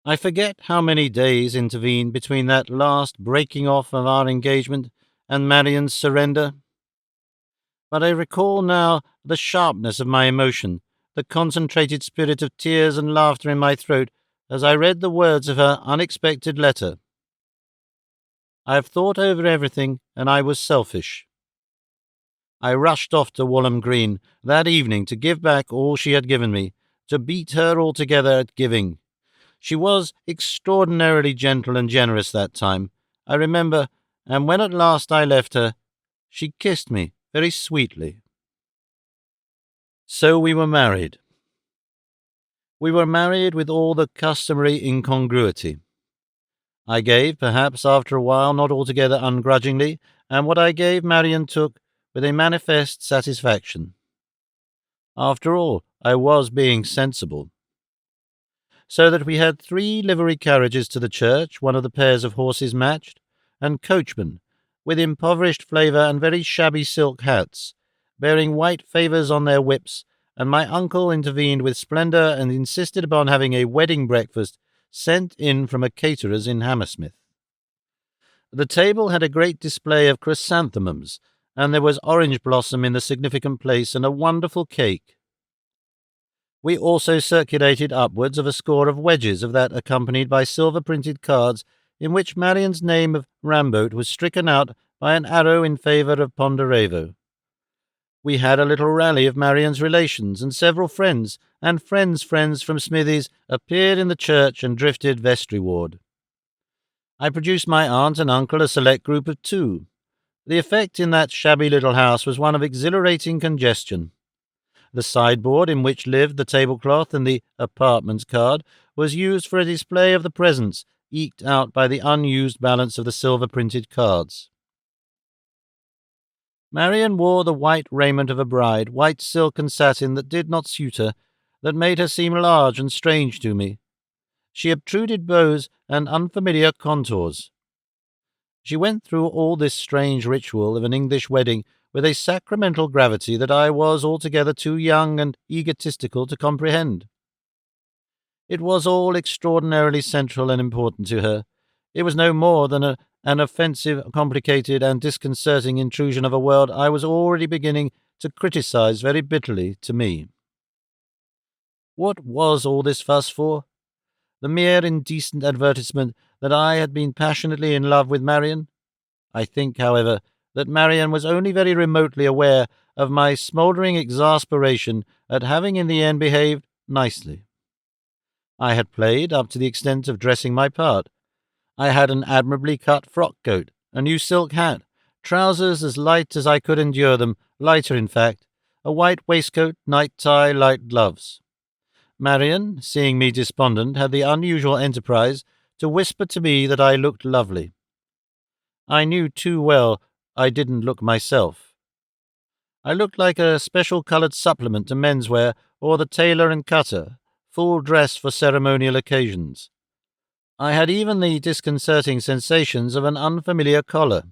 Speaker 1: I forget how many days intervened between that last breaking off of our engagement and Marian's surrender, but I recall now the sharpness of my emotion, the concentrated spirit of tears and laughter in my throat as I read the words of her unexpected letter. I have thought over everything, and I was selfish. I rushed off to Walham Green that evening to give back all she had given me, to beat her altogether at giving. She was extraordinarily gentle and generous that time, I remember, and when at last I left her, she kissed me very sweetly. So we were married. We were married with all the customary incongruity. I gave, perhaps after a while, not altogether ungrudgingly, and what I gave Marian took with a manifest satisfaction. After all, I was being sensible. So that we had 3 livery carriages to the church, one of the pairs of horses matched, and coachmen, with impoverished flavour and very shabby silk hats, bearing white favours on their whips, and my uncle intervened with splendour and insisted upon having a wedding breakfast sent in from a caterer's in Hammersmith. The table had a great display of chrysanthemums, and there was orange blossom in the significant place and a wonderful cake. We also circulated upwards of a score of wedges of that accompanied by silver-printed cards in which Marian's name of Ramboat was stricken out by an arrow in favour of Ponderevo. We had a little rally of Marian's relations, and several friends, and friends' friends from Smithies, appeared in the church and drifted vestry-ward. I produced my aunt and uncle, a select group of 2. The effect in that shabby little house was one of exhilarating congestion. The sideboard in which lived the tablecloth and the apartments card was used for a display of the presents, eked out by the unused balance of the silver-printed cards. Marian wore the white raiment of a bride, white silk and satin that did not suit her, that made her seem large and strange to me. She obtruded bows and unfamiliar contours. She went through all this strange ritual of an English wedding with a sacramental gravity that I was altogether too young and egotistical to comprehend. It was all extraordinarily central and important to her. It was no more than an offensive, complicated, and disconcerting intrusion of a world I was already beginning to criticize very bitterly to me. What was all this fuss for? The mere indecent advertisement that I had been passionately in love with Marian? I think, however, that Marian was only very remotely aware of my smouldering exasperation at having in the end behaved nicely. I had played up to the extent of dressing my part. I had an admirably cut frock-coat, a new silk hat, trousers as light as I could endure them, lighter in fact, a white waistcoat, night-tie, light gloves. Marian, seeing me despondent, had the unusual enterprise to whisper to me that I looked lovely. I knew too well I didn't look myself. I looked like a special-coloured supplement to menswear or the tailor and cutter, full dress for ceremonial occasions. I had even the disconcerting sensations of an unfamiliar collar.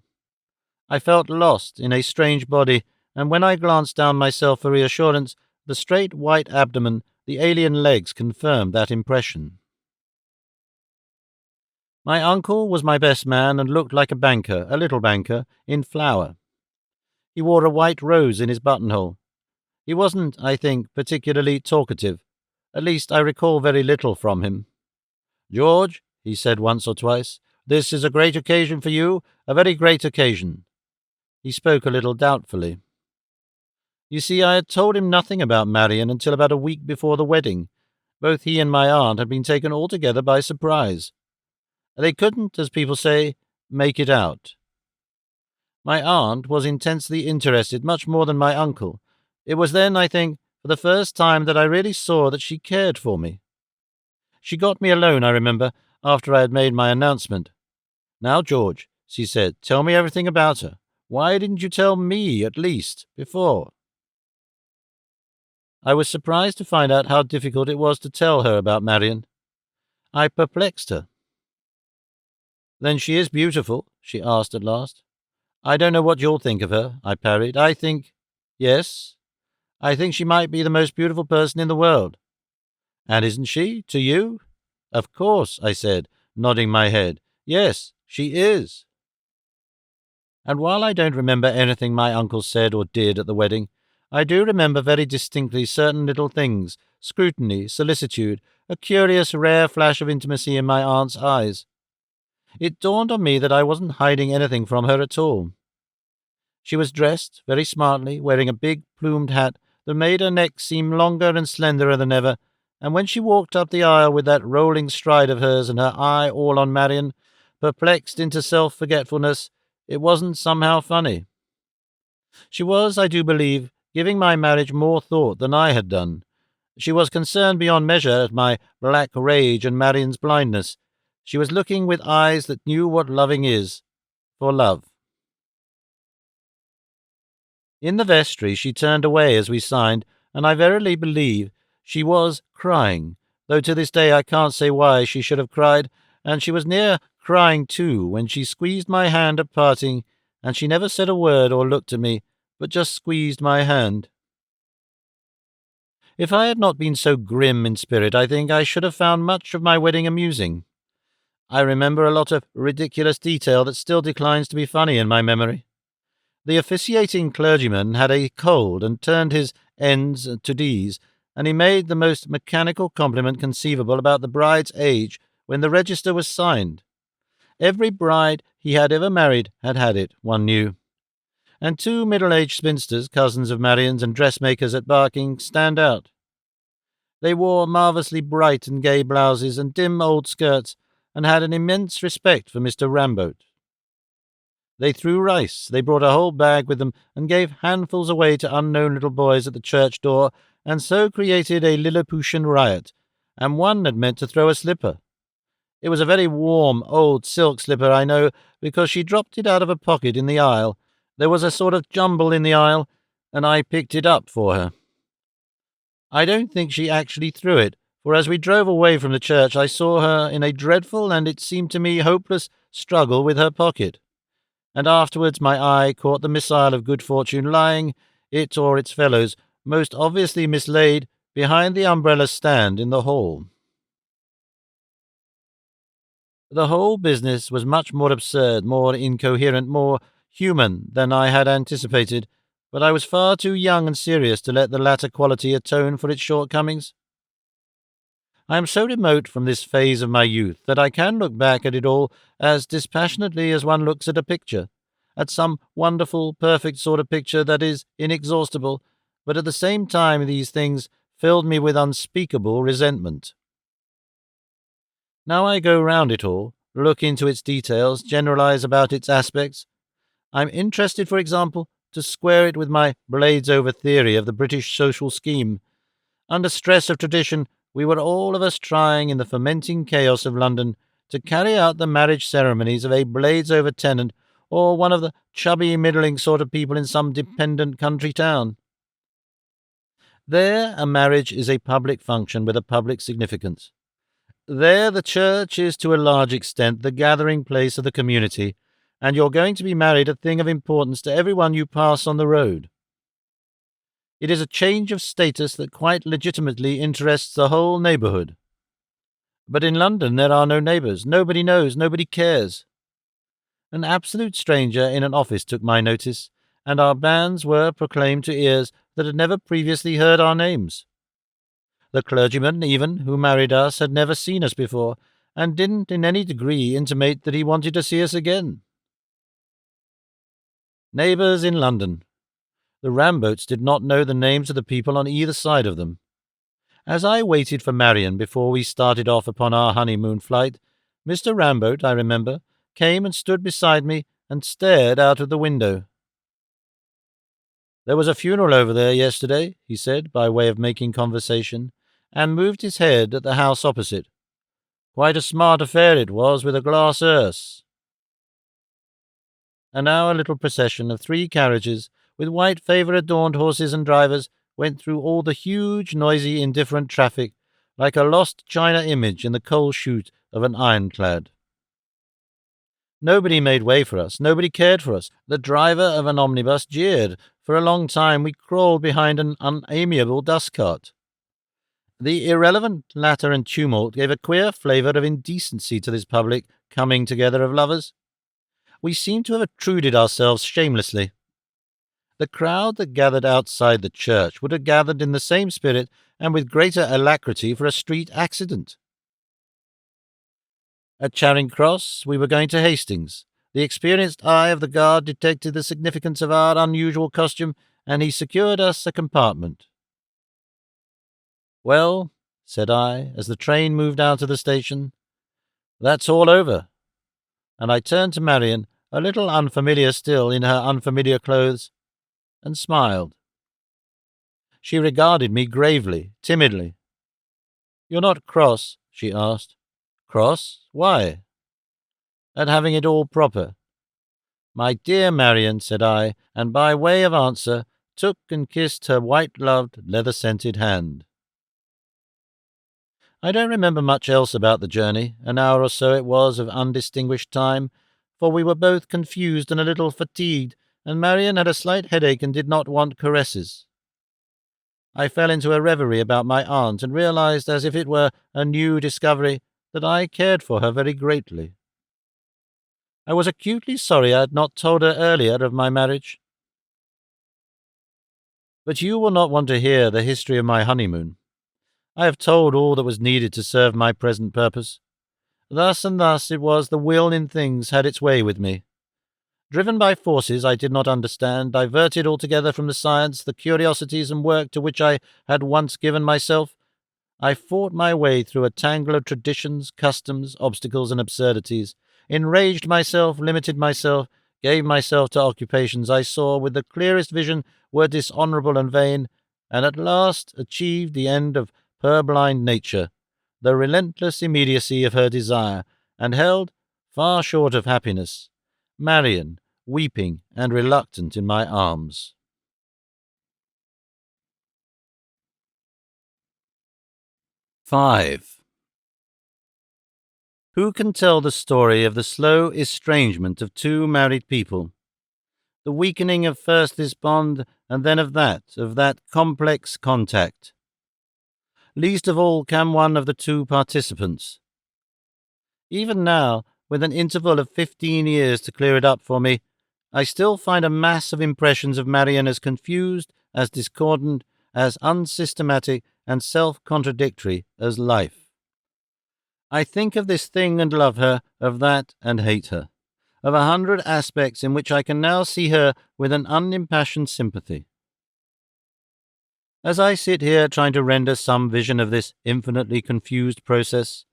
Speaker 1: I felt lost in a strange body, and when I glanced down myself for reassurance, the straight white abdomen, the alien legs confirmed that impression. My uncle was my best man and looked like a banker, a little banker, in flower. He wore a white rose in his buttonhole. He wasn't, I think, particularly talkative. At least I recall very little from him. "George," he said once or twice, "this is a great occasion for you, a very great occasion." He spoke a little doubtfully. You see, I had told him nothing about Marian until about a week before the wedding. Both he and my aunt had been taken altogether by surprise. They couldn't, as people say, make it out. My aunt was intensely interested, much more than my uncle. It was then, I think, for the first time that I really saw that she cared for me. She got me alone, I remember, after I had made my announcement. "Now, George," she said, "tell me everything about her. Why didn't you tell me, at least, before?" I was surprised to find out how difficult it was to tell her about Marian. I perplexed her. Then she is beautiful? She asked at last. I don't know what you'll think of her, I parried. I think, yes, I think she might be the most beautiful person in the world. And isn't she, to you? Of course, I said, nodding my head. Yes, she is. And while I don't remember anything my uncle said or did at the wedding, I do remember very distinctly certain little things, scrutiny, solicitude, a curious, rare flash of intimacy in my aunt's eyes. It dawned on me that I wasn't hiding anything from her at all. She was dressed very smartly, wearing a big plumed hat that made her neck seem longer and slenderer than ever, and when she walked up the aisle with that rolling stride of hers and her eye all on Marian, perplexed into self-forgetfulness, it wasn't somehow funny. She was, I do believe, giving my marriage more thought than I had done. She was concerned beyond measure at my black rage and Marian's blindness. She was looking with eyes that knew what loving is, for love. In the vestry she turned away as we signed, and I verily believe she was crying, though to this day I can't say why she should have cried, and she was near crying too when she squeezed my hand at parting, and she never said a word or looked at me, but just squeezed my hand. If I had not been so grim in spirit, I think I should have found much of my wedding amusing. I remember a lot of ridiculous detail that still declines to be funny in my memory. The officiating clergyman had a cold and turned his N's to D's, and he made the most mechanical compliment conceivable about the bride's age when the register was signed. Every bride he had ever married had had it, one knew. And two middle-aged spinsters, cousins of Marian's and dressmakers at Barking, stand out. They wore marvellously bright and gay blouses and dim old skirts, and had an immense respect for Mr. Ramboat. They threw rice, they brought a whole bag with them, and gave handfuls away to unknown little boys at the church door, and so created a Lilliputian riot, and one had meant to throw a slipper. It was a very warm, old silk slipper, I know, because she dropped it out of a pocket in the aisle. There was a sort of jumble in the aisle, and I picked it up for her. I don't think she actually threw it, for as we drove away from the church I saw her in a dreadful and it seemed to me hopeless struggle with her pocket. And afterwards my eye caught the missile of good fortune lying, it or its fellows, most obviously mislaid, behind the umbrella stand in the hall. The whole business was much more absurd, more incoherent, more human than I had anticipated, but I was far too young and serious to let the latter quality atone for its shortcomings. I am so remote from this phase of my youth that I can look back at it all as dispassionately as one looks at a picture, at some wonderful, perfect sort of picture that is inexhaustible, but at the same time these things filled me with unspeakable resentment. Now I go round it all, look into its details, generalize about its aspects. I'm interested, for example, to square it with my blades-over theory of the British social scheme. Under stress of tradition, we were all of us trying in the fermenting chaos of London to carry out the marriage ceremonies of a blades-over tenant or one of the chubby middling sort of people in some dependent country town. There a marriage is a public function with a public significance. There the church is to a large extent the gathering place of the community, and you're going to be married a thing of importance to everyone you pass on the road. It is a change of status that quite legitimately interests the whole neighbourhood. But in London there are no neighbours. Nobody knows. Nobody cares. An absolute stranger in an office took my notice, and our banns were proclaimed to ears that had never previously heard our names. The clergyman, even, who married us, had never seen us before, and didn't in any degree intimate that he wanted to see us again. Neighbours in London. The Ramboats did not know the names of the people on either side of them. As I waited for Marian before we started off upon our honeymoon flight, Mr. Ramboat, I remember, came and stood beside me and stared out of the window. "There was a funeral over there yesterday," he said, by way of making conversation, and moved his head at the house opposite. "Quite a smart affair it was, with a glass hearse." And our little procession of 3 carriages, with white favour-adorned horses and drivers, went through all the huge, noisy, indifferent traffic, like a lost china image in the coal chute of an ironclad. Nobody made way for us. Nobody cared for us. The driver of an omnibus jeered. For a long time we crawled behind an unamiable dust cart. The irrelevant clatter and tumult gave a queer flavour of indecency to this public coming together of lovers. We seemed to have obtruded ourselves shamelessly. The crowd that gathered outside the church would have gathered in the same spirit and with greater alacrity for a street accident. At Charing Cross we were going to Hastings. The experienced eye of the guard detected the significance of our unusual costume, and he secured us a compartment. "Well," said I, as the train moved out of the station, "that's all over." And I turned to Marian, a little unfamiliar still in her unfamiliar clothes, and smiled. She regarded me gravely, timidly. "You're not cross?" she asked. "Cross? Why?" "At having it all proper." "My dear Marian," said I, and by way of answer took and kissed her white-gloved, leather-scented hand. I don't remember much else about the journey. An hour or so it was of undistinguished time, for we were both confused and a little fatigued, and Marian had a slight headache and did not want caresses. I fell into a reverie about my aunt and realized, as if it were a new discovery, that I cared for her very greatly. I was acutely sorry I had not told her earlier of my marriage. But you will not want to hear the history of my honeymoon. I have told all that was needed to serve my present purpose. Thus and thus it was the will in things had its way with me. Driven by forces I did not understand, diverted altogether from the science, the curiosities and work to which I had once given myself, I fought my way through a tangle of traditions, customs, obstacles, and absurdities, enraged myself, limited myself, gave myself to occupations I saw with the clearest vision were dishonourable and vain, and at last achieved the end of purblind nature, the relentless immediacy of her desire, and held, far short of happiness, Marian, weeping and reluctant in my arms. 5. Who can tell the story of the slow estrangement of two married people, the weakening of first this bond and then of that complex contact? Least of all can one of the two participants. Even now, with an interval of 15 years to clear it up for me, I still find a mass of impressions of Marian as confused, as discordant, as unsystematic and self-contradictory as life. I think of this thing and love her, of that and hate her, of 100 aspects in which I can now see her with an unimpassioned sympathy. As I sit here trying to render some vision of this infinitely confused process,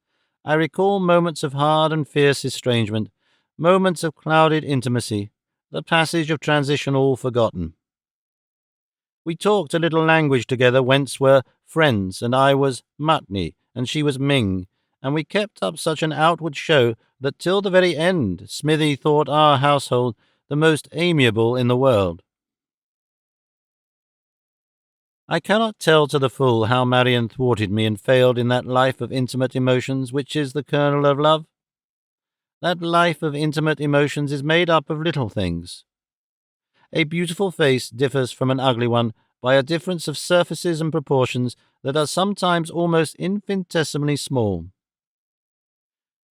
Speaker 1: I recall moments of hard and fierce estrangement, moments of clouded intimacy, the passage of transition all forgotten. We talked a little language together whence were friends, and I was Mutney, and she was Ming, and we kept up such an outward show that till the very end Smithy thought our household the most amiable in the world. I cannot tell to the full how Marian thwarted me and failed in that life of intimate emotions which is the kernel of love. That life of intimate emotions is made up of little things. A beautiful face differs from an ugly one by a difference of surfaces and proportions that are sometimes almost infinitesimally small.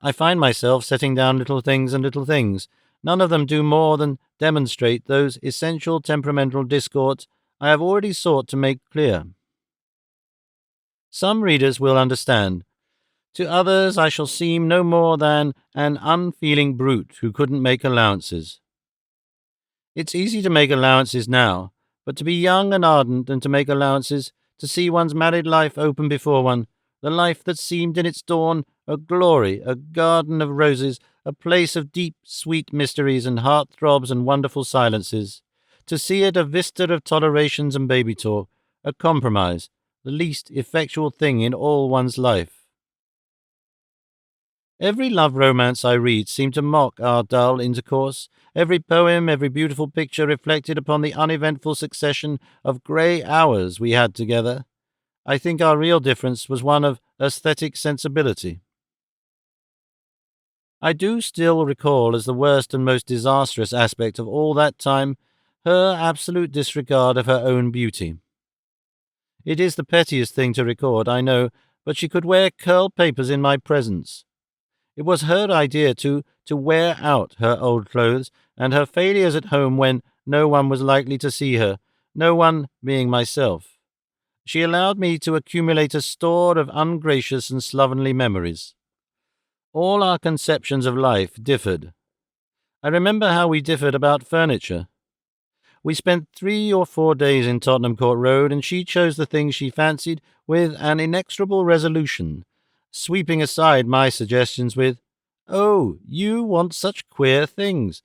Speaker 1: I find myself setting down little things and little things. None of them do more than demonstrate those essential temperamental discords I have already sought to make clear. Some readers will understand. To others I shall seem no more than an unfeeling brute who couldn't make allowances. It's easy to make allowances now, but to be young and ardent and to make allowances, to see one's married life open before one, the life that seemed in its dawn a glory, a garden of roses, a place of deep, sweet mysteries and heart-throbs and wonderful silences, to see it a vista of tolerations and baby talk, a compromise, the least effectual thing in all one's life. Every love romance I read seemed to mock our dull intercourse. Every poem, every beautiful picture reflected upon the uneventful succession of grey hours we had together. I think our real difference was one of aesthetic sensibility. I do still recall as the worst and most disastrous aspect of all that time her absolute disregard of her own beauty. It is the pettiest thing to record, I know, but she could wear curl papers in my presence. It was her idea to wear out her old clothes, and her failures at home when no one was likely to see her, no one being myself. She allowed me to accumulate a store of ungracious and slovenly memories. All our conceptions of life differed. I remember how we differed about furniture. We spent 3 or 4 days in Tottenham Court Road, and she chose the things she fancied with an inexorable resolution, sweeping aside my suggestions with, "Oh, you want such queer things."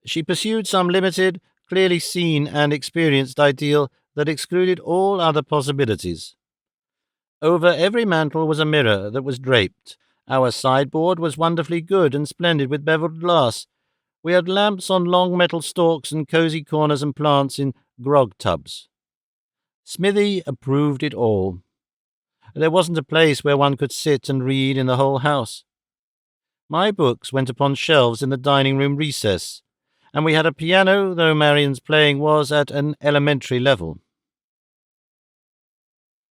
Speaker 1: She pursued some limited, clearly seen and experienced ideal that excluded all other possibilities. Over every mantel was a mirror that was draped. Our sideboard was wonderfully good and splendid with beveled glass. We had lamps on long metal stalks and cosy corners and plants in grog tubs. Smithy approved it all. There wasn't a place where one could sit and read in the whole house. My books went upon shelves in the dining-room recess, and we had a piano, though Marian's playing was at an elementary level.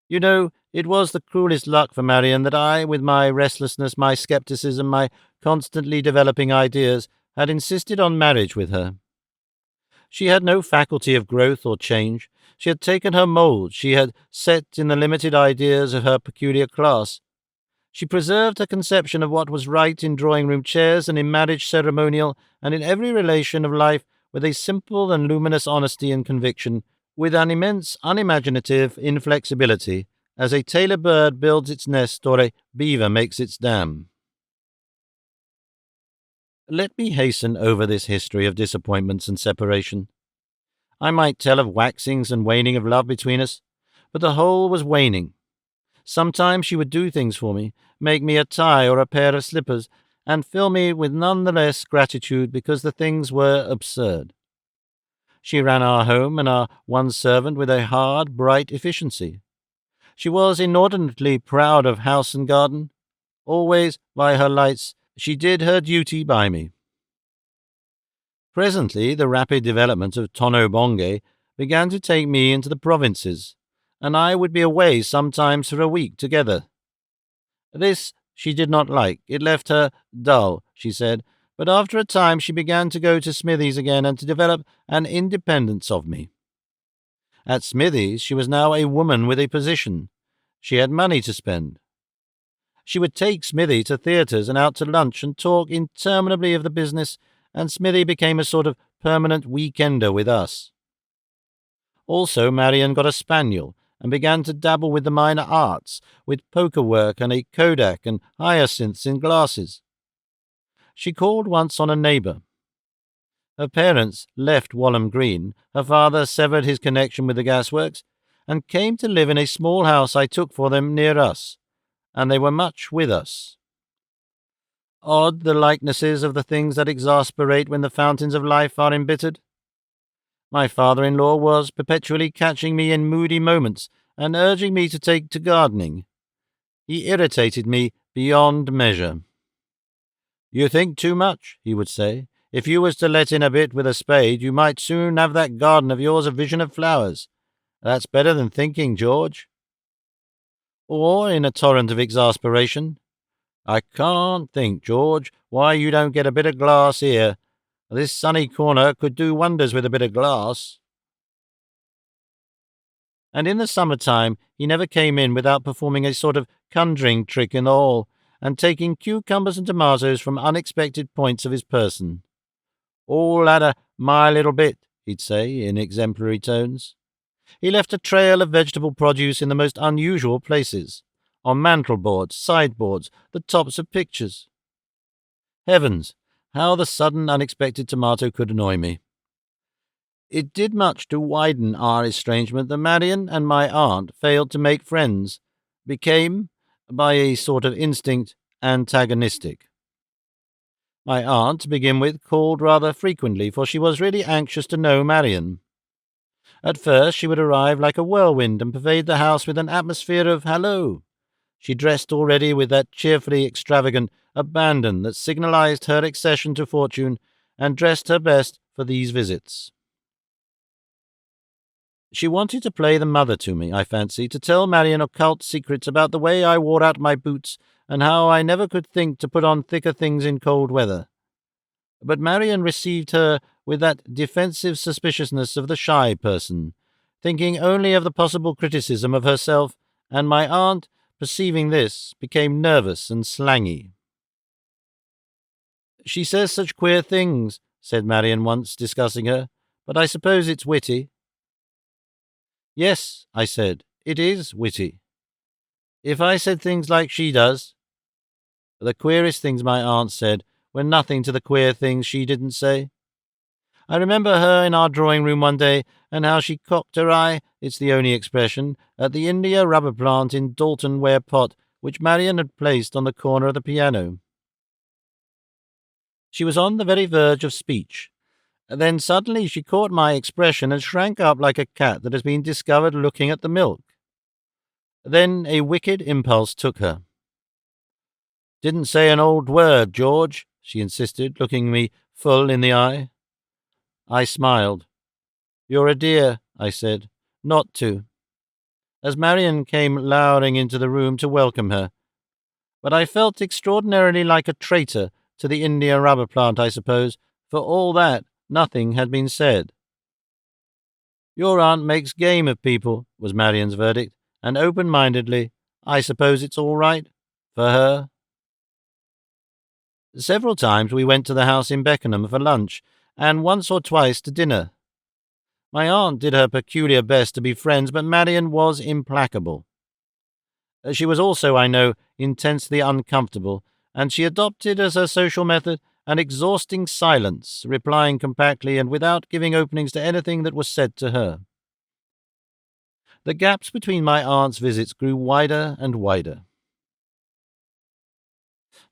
Speaker 1: You know, it was the cruelest luck for Marian that I, with my restlessness, my scepticism, my constantly developing ideas, had insisted on marriage with her. She had no faculty of growth or change. She had taken her mould, she had set in the limited ideas of her peculiar class. She preserved her conception of what was right in drawing-room chairs and in marriage ceremonial and in every relation of life with a simple and luminous honesty and conviction, with an immense unimaginative inflexibility, as a tailor bird builds its nest or a beaver makes its dam. Let me hasten over this history of disappointments and separation. I might tell of waxings and waning of love between us, but the whole was waning. Sometimes she would do things for me, make me a tie or a pair of slippers, and fill me with none the less gratitude because the things were absurd. She ran our home and our one servant with a hard, bright efficiency. She was inordinately proud of house and garden. Always, by her lights, she did her duty by me. Presently, the rapid development of Tono-Bungay began to take me into the provinces, and I would be away sometimes for a week together. This she did not like. It left her dull, she said, but after a time she began to go to Smithy's again and to develop an independence of me. At Smithy's she was now a woman with a position. She had money to spend. She would take Smithy to theatres and out to lunch and talk interminably of the business, and Smithy became a sort of permanent weekender with us. Also, Marian got a spaniel and began to dabble with the minor arts, with poker work and a kodak and hyacinths in glasses. She called once on a neighbour. Her parents left Walham Green, her father severed his connection with the gasworks, and came to live in a small house I took for them near us, and they were much with us. Odd the likenesses of the things that exasperate when the fountains of life are embittered. My father-in-law was perpetually catching me in moody moments and urging me to take to gardening. He irritated me beyond measure. "You think too much," he would say. "If you was to let in a bit with a spade, you might soon have that garden of yours a vision of flowers. That's better than thinking, George." Or, in a torrent of exasperation, "I can't think, George, why you don't get a bit of glass here. This sunny corner could do wonders with a bit of glass." And in the summer-time he never came in without performing a sort of conjuring trick in the hall, and taking cucumbers and tomatoes from unexpected points of his person. "All had a my little bit," he'd say, in exemplary tones. He left a trail of vegetable produce in the most unusual places, on mantel-boards, sideboards, the tops of pictures. Heavens, how the sudden unexpected tomato could annoy me. It did much to widen our estrangement that Marian and my aunt failed to make friends, became, by a sort of instinct, antagonistic. My aunt, to begin with, called rather frequently, for she was really anxious to know Marian. At first she would arrive like a whirlwind and pervade the house with an atmosphere of "Hallo!" She dressed already with that cheerfully extravagant abandon that signalized her accession to fortune, and dressed her best for these visits. She wanted to play the mother to me, I fancy, to tell Marian occult secrets about the way I wore out my boots and how I never could think to put on thicker things in cold weather. But Marian received her with that defensive suspiciousness of the shy person, thinking only of the possible criticism of herself, and my aunt, perceiving this, became nervous and slangy. "She says such queer things," said Marian once, discussing her, "but I suppose it's witty." "Yes," I said, "it is witty. If I said things like she does—" The queerest things my aunt said were nothing to the queer things she didn't say. I remember her in our drawing-room one day, and how she cocked her eye, it's the only expression, at the India rubber plant in Dalton ware pot which Marian had placed on the corner of the piano. She was on the very verge of speech. Then suddenly she caught my expression and shrank up like a cat that has been discovered looking at the milk. Then a wicked impulse took her. "Didn't say an old word, George," she insisted, looking me full in the eye. I smiled. "You're a dear," I said, "not to," as Marian came lowering into the room to welcome her. But I felt extraordinarily like a traitor to the India rubber plant, I suppose. For all that, nothing had been said. "Your aunt makes game of people," was Marian's verdict, and open-mindedly, "I suppose it's all right for her." Several times we went to the house in Beckenham for lunch, and once or twice to dinner. My aunt did her peculiar best to be friends, but Marian was implacable. She was also, I know, intensely uncomfortable, and she adopted as her social method an exhausting silence, replying compactly and without giving openings to anything that was said to her. The gaps between my aunt's visits grew wider and wider.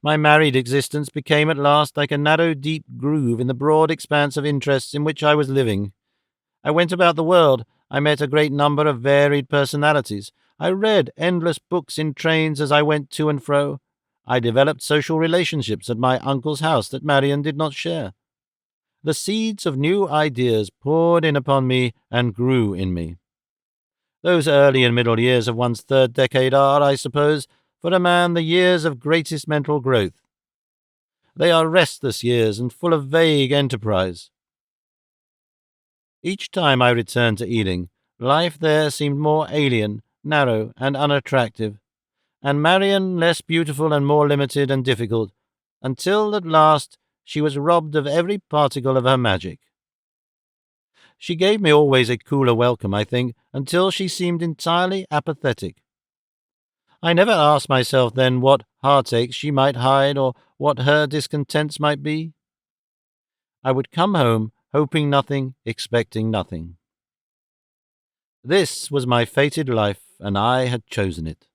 Speaker 1: My married existence became at last like a narrow, deep groove in the broad expanse of interests in which I was living. I went about the world. I met a great number of varied personalities. I read endless books in trains as I went to and fro. I developed social relationships at my uncle's house that Marian did not share. The seeds of new ideas poured in upon me and grew in me. Those early and middle years of one's third decade are, I suppose, for a man the years of greatest mental growth. They are restless years and full of vague enterprise. Each time I returned to Ealing, life there seemed more alien, narrow, and unattractive, and Marian less beautiful and more limited and difficult, until at last she was robbed of every particle of her magic. She gave me always a cooler welcome, I think, until she seemed entirely apathetic. I never asked myself then what heartaches she might hide or what her discontents might be. I would come home, hoping nothing, expecting nothing. This was my fated life, and I had chosen it.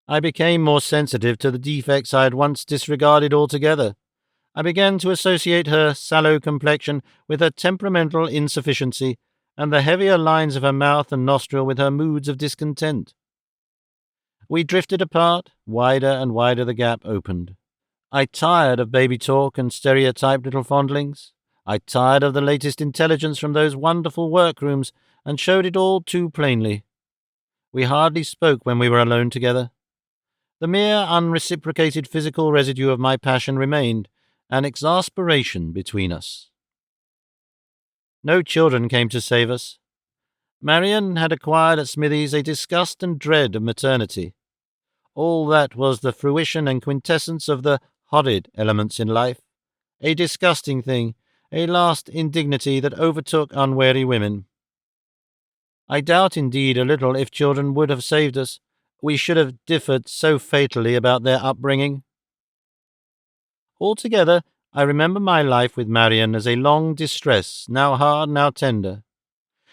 Speaker 1: I became more sensitive to the defects I had once disregarded altogether. I began to associate her sallow complexion with her temperamental insufficiency, and the heavier lines of her mouth and nostril with her moods of discontent. We drifted apart, wider and wider the gap opened. I tired of baby talk and stereotyped little fondlings. I tired of the latest intelligence from those wonderful workrooms, and showed it all too plainly. We hardly spoke when we were alone together. The mere unreciprocated physical residue of my passion remained, an exasperation between us. No children came to save us. Marian had acquired at Smithies a disgust and dread of maternity. All that was the fruition and quintessence of the horrid elements in life, a disgusting thing, a last indignity that overtook unwary women. I doubt indeed a little if children would have saved us. We should have differed so fatally about their upbringing. Altogether, I remember my life with Marian as a long distress, now hard, now tender.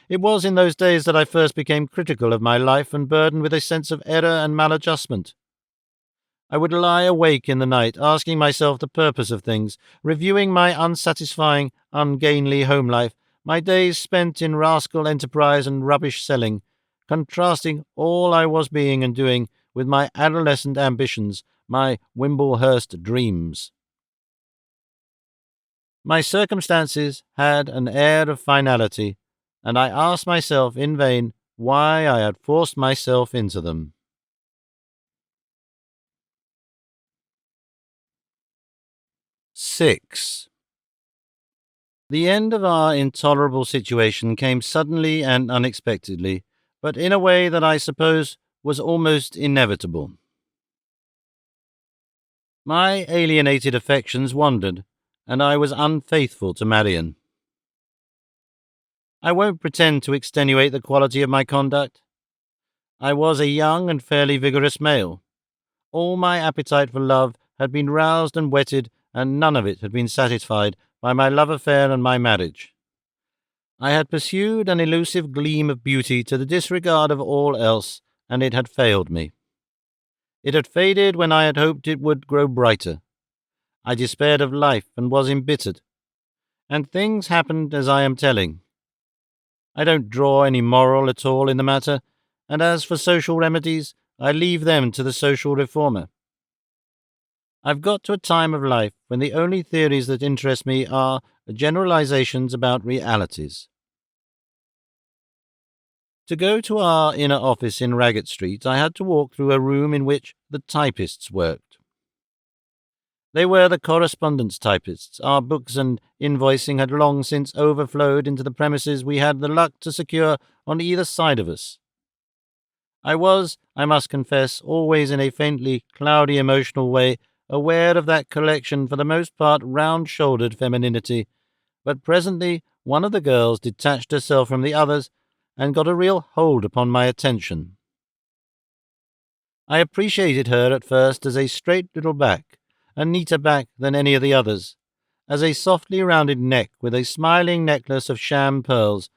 Speaker 1: It was in those days that I first became critical of my life and burdened with a sense of error and maladjustment. I would lie awake in the night, asking myself the purpose of things, reviewing my unsatisfying, ungainly home life, my days spent in rascal enterprise and rubbish selling, contrasting all I was being and doing with my adolescent ambitions, my Wimblehurst dreams. My circumstances had an air of finality, and I asked myself in vain why I had forced myself into them. Six. The end of our intolerable situation came suddenly and unexpectedly, but in a way that I suppose was almost inevitable. My alienated affections wandered, and I was unfaithful to Marian. I won't pretend to extenuate the quality of my conduct. I was a young and fairly vigorous male. All my appetite for love had been roused and whetted, and none of it had been satisfied by my love affair and my marriage. I had pursued an elusive gleam of beauty to the disregard of all else, and it had failed me. It had faded when I had hoped it would grow brighter. I despaired of life and was embittered. And things happened as I am telling. I don't draw any moral at all in the matter, and as for social remedies, I leave them to the social reformer. I've got to a time of life when the only theories that interest me are generalizations about realities. To go to our inner office in Raggett Street, I had to walk through a room in which the typists worked. They were the correspondence typists. Our books and invoicing had long since overflowed into the premises we had the luck to secure on either side of us. I was, I must confess, always in a faintly cloudy emotional way, aware of that collection for the most part round-shouldered femininity, but presently one of the girls detached herself from the others and got a real hold upon my attention. I appreciated her at first as a straight little back, a neater back than any of the others, as a softly rounded neck with a smiling necklace of sham pearls,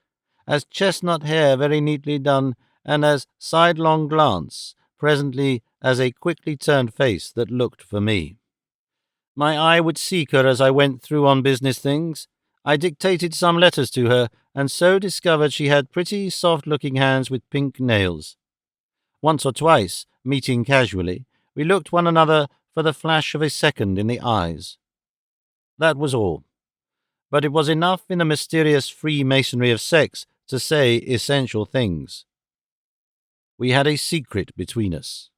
Speaker 1: as chestnut hair very neatly done, and as sidelong glance, presently as a quickly turned face that looked for me. My eye would seek her as I went through on business things. I dictated some letters to her, and so discovered she had pretty soft-looking hands with pink nails. Once or twice, meeting casually, we looked one another for the flash of a second in the eyes. That was all. But it was enough in the mysterious Freemasonry of sex to say essential things. We had a secret between us.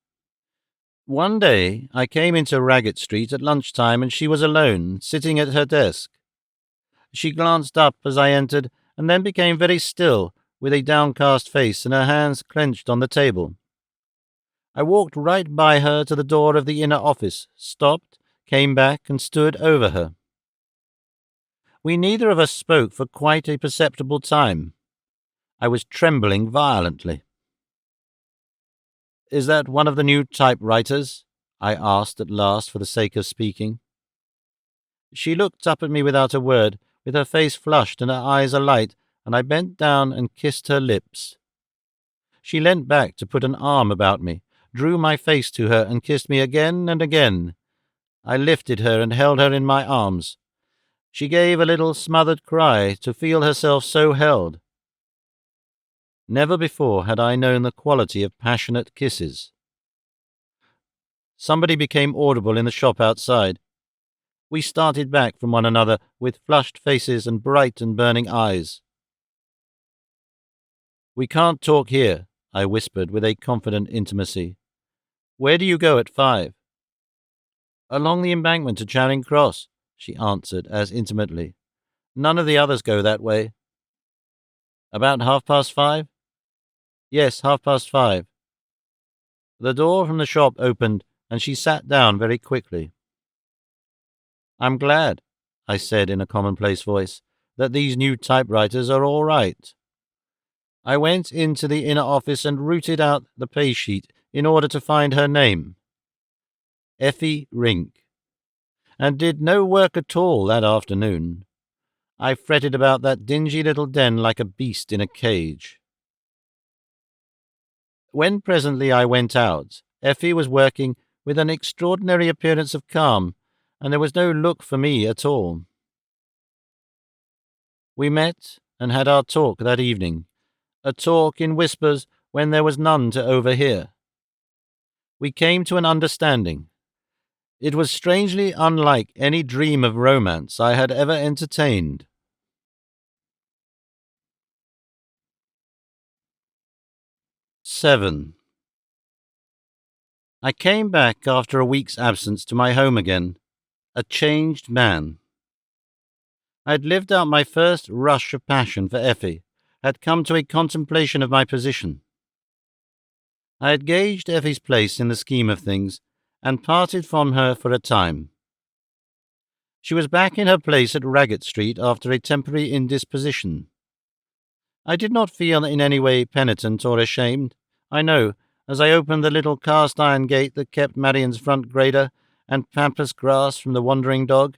Speaker 1: One day I came into Raggett Street at lunchtime and she was alone, sitting at her desk. She glanced up as I entered and then became very still, with a downcast face and her hands clenched on the table. I walked right by her to the door of the inner office, stopped, came back and stood over her. We neither of us spoke for quite a perceptible time. I was trembling violently. "Is that one of the new typewriters?" I asked at last for the sake of speaking. She looked up at me without a word, with her face flushed and her eyes alight, and I bent down and kissed her lips. She leant back to put an arm about me, drew my face to her and kissed me again and again. I lifted her and held her in my arms. She gave a little smothered cry to feel herself so held. Never before had I known the quality of passionate kisses. Somebody became audible in the shop outside. We started back from one another with flushed faces and bright and burning eyes. "We can't talk here," I whispered with a confident intimacy. "Where do you go at 5? "Along the embankment to Charing Cross," she answered as intimately. "None of the others go that way." "About 5:30? "Yes, 5:30. The door from the shop opened, and she sat down very quickly. "I'm glad," I said in a commonplace voice, "that these new typewriters are all right." I went into the inner office and rooted out the pay sheet in order to find her name. Effie Rink. And did no work at all that afternoon. I fretted about that dingy little den like a beast in a cage. When presently I went out, Effie was working with an extraordinary appearance of calm, and there was no look for me at all. We met and had our talk that evening, a talk in whispers when there was none to overhear. We came to an understanding. It was strangely unlike any dream of romance I had ever entertained. 7. I came back after a week's absence to my home again, a changed man. I had lived out my first rush of passion for Effie, had come to a contemplation of my position. I had gauged Effie's place in the scheme of things, and parted from her for a time. She was back in her place at Raggett Street after a temporary indisposition. I did not feel in any way penitent or ashamed. I know, as I opened the little cast-iron gate that kept Marian's front grader and pampas grass from the wandering dog.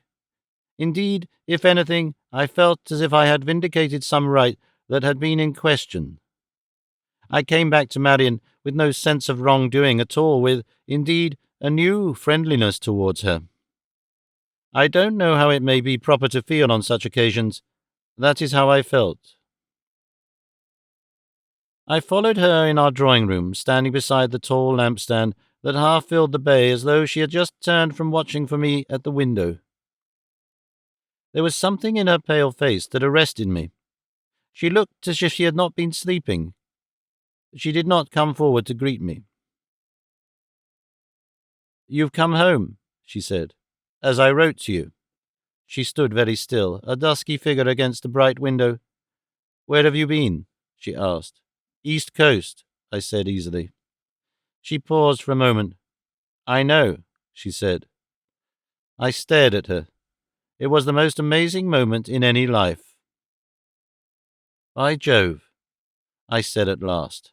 Speaker 1: Indeed, if anything, I felt as if I had vindicated some right that had been in question. I came back to Marian with no sense of wrongdoing at all, with, indeed, a new friendliness towards her. I don't know how it may be proper to feel on such occasions. That is how I felt. I followed her in our drawing-room, standing beside the tall lampstand that half filled the bay as though she had just turned from watching for me at the window. There was something in her pale face that arrested me. She looked as if she had not been sleeping. She did not come forward to greet me. "You've come home," she said, "as I wrote to you." She stood very still, a dusky figure against the bright window. "Where have you been?" she asked. "East Coast," I said easily. She paused for a moment. "I know," she said. I stared at her. It was the most amazing moment in any life. "By Jove," I said at last.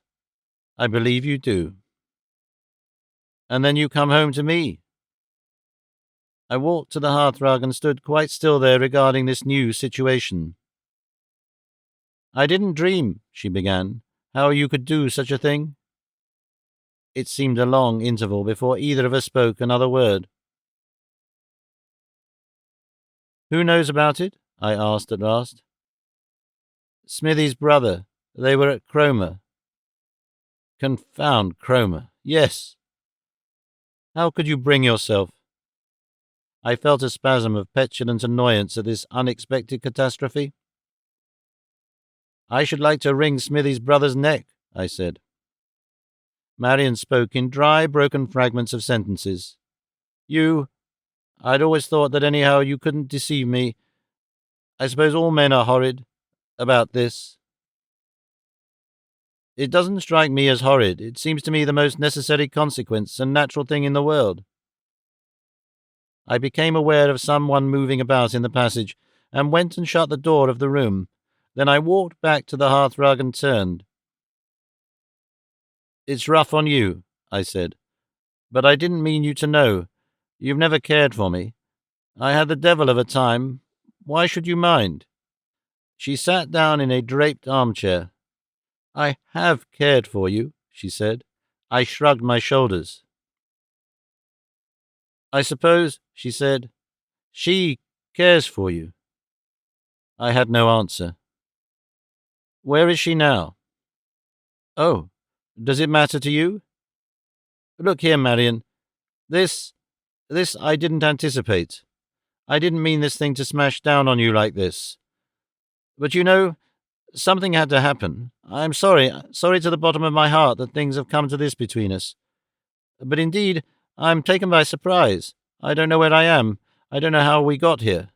Speaker 1: "I believe you do." "And then you come home to me." I walked to the hearthrug and stood quite still there regarding this new situation. "I didn't dream," she began, "how you could do such a thing." It seemed a long interval before either of us spoke another word. "Who knows about it?" I asked at last. "Smithy's brother. They were at Cromer." "Confound Cromer. Yes." "How could you bring yourself?" I felt a spasm of petulant annoyance at this unexpected catastrophe. "I should like to wring Smithy's brother's neck," I said. Marian spoke in dry, broken fragments of sentences. I'd always thought that anyhow you couldn't deceive me. I suppose all men are horrid. About this. It doesn't strike me as horrid. It seems to me the most necessary consequence and natural thing in the world." I became aware of someone moving about in the passage, and went and shut the door of the room. Then I walked back to the hearthrug and turned. "It's rough on you," I said, "but I didn't mean you to know. You've never cared for me. I had the devil of a time. Why should you mind?" She sat down in a draped armchair. "I have cared for you," she said. I shrugged my shoulders. "I suppose," she said, "she cares for you." I had no answer. "Where is she now?" "Oh, does it matter to you?" "Look here, Marian. This I didn't anticipate. I didn't mean this thing to smash down on you like this. But you know, something had to happen. I'm sorry to the bottom of my heart that things have come to this between us. But indeed, I'm taken by surprise. I don't know where I am. I don't know how we got here.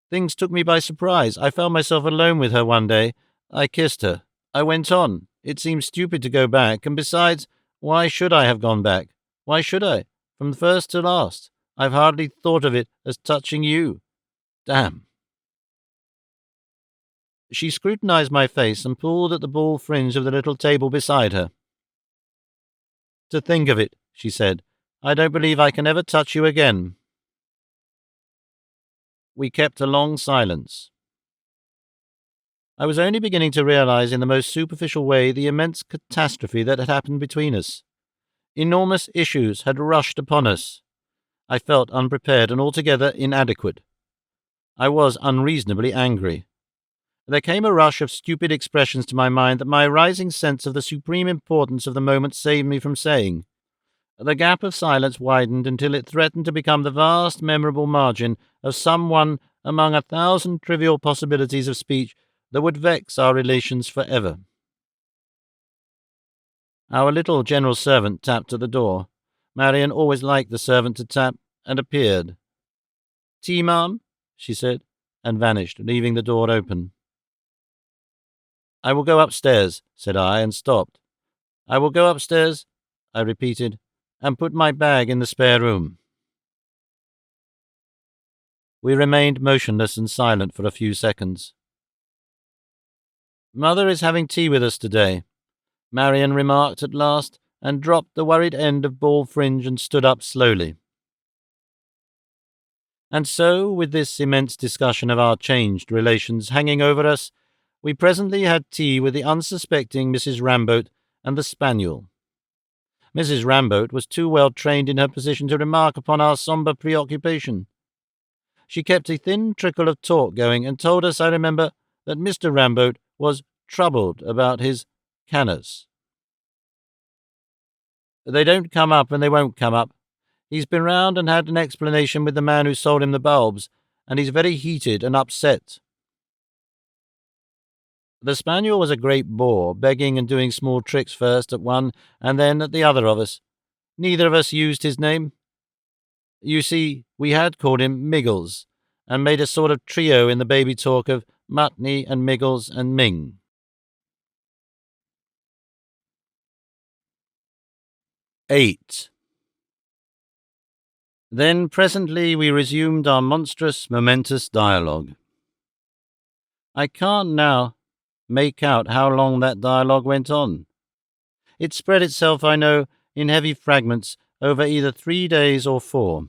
Speaker 1: Things took me by surprise. I found myself alone with her one day. I kissed her. I went on. It seemed stupid to go back, and besides, why should I have gone back? Why should I? From first to last, I've hardly thought of it as touching you. Damn." She scrutinized my face and pulled at the ball fringe of the little table beside her. "To think of it," she said, "I don't believe I can ever touch you again." We kept a long silence. I was only beginning to realize in the most superficial way the immense catastrophe that had happened between us. Enormous issues had rushed upon us. I felt unprepared and altogether inadequate. I was unreasonably angry. There came a rush of stupid expressions to my mind that my rising sense of the supreme importance of the moment saved me from saying. The gap of silence widened until it threatened to become the vast, memorable margin of some one among 1,000 trivial possibilities of speech that would vex our relations forever. Our little general servant tapped at the door. Marian always liked the servant to tap, and appeared. "Tea, ma'am?" she said, and vanished, leaving the door open. "I will go upstairs," said I, and stopped. "I will go upstairs," I repeated, "and put my bag in the spare room." We remained motionless and silent for a few seconds. "Mother is having tea with us today," Marian remarked at last, and dropped the worried end of ball fringe and stood up slowly. And so, with this immense discussion of our changed relations hanging over us, we presently had tea with the unsuspecting Mrs. Ramboat and the spaniel. Mrs. Ramboat was too well trained in her position to remark upon our sombre preoccupation. She kept a thin trickle of talk going, and told us, I remember, that Mr. Ramboat was troubled about his canners. "They don't come up, and they won't come up. He's been round and had an explanation with the man who sold him the bulbs, and he's very heated and upset." The spaniel was a great bore, begging and doing small tricks first at one and then at the other of us. Neither of us used his name. You see, we had called him Miggles, and made a sort of trio in the baby talk of Mutney and Miggles and Ming. 8. Then presently we resumed our monstrous, momentous dialogue. I can't now make out how long that dialogue went on. It spread itself, I know, in heavy fragments over either 3 days or 4.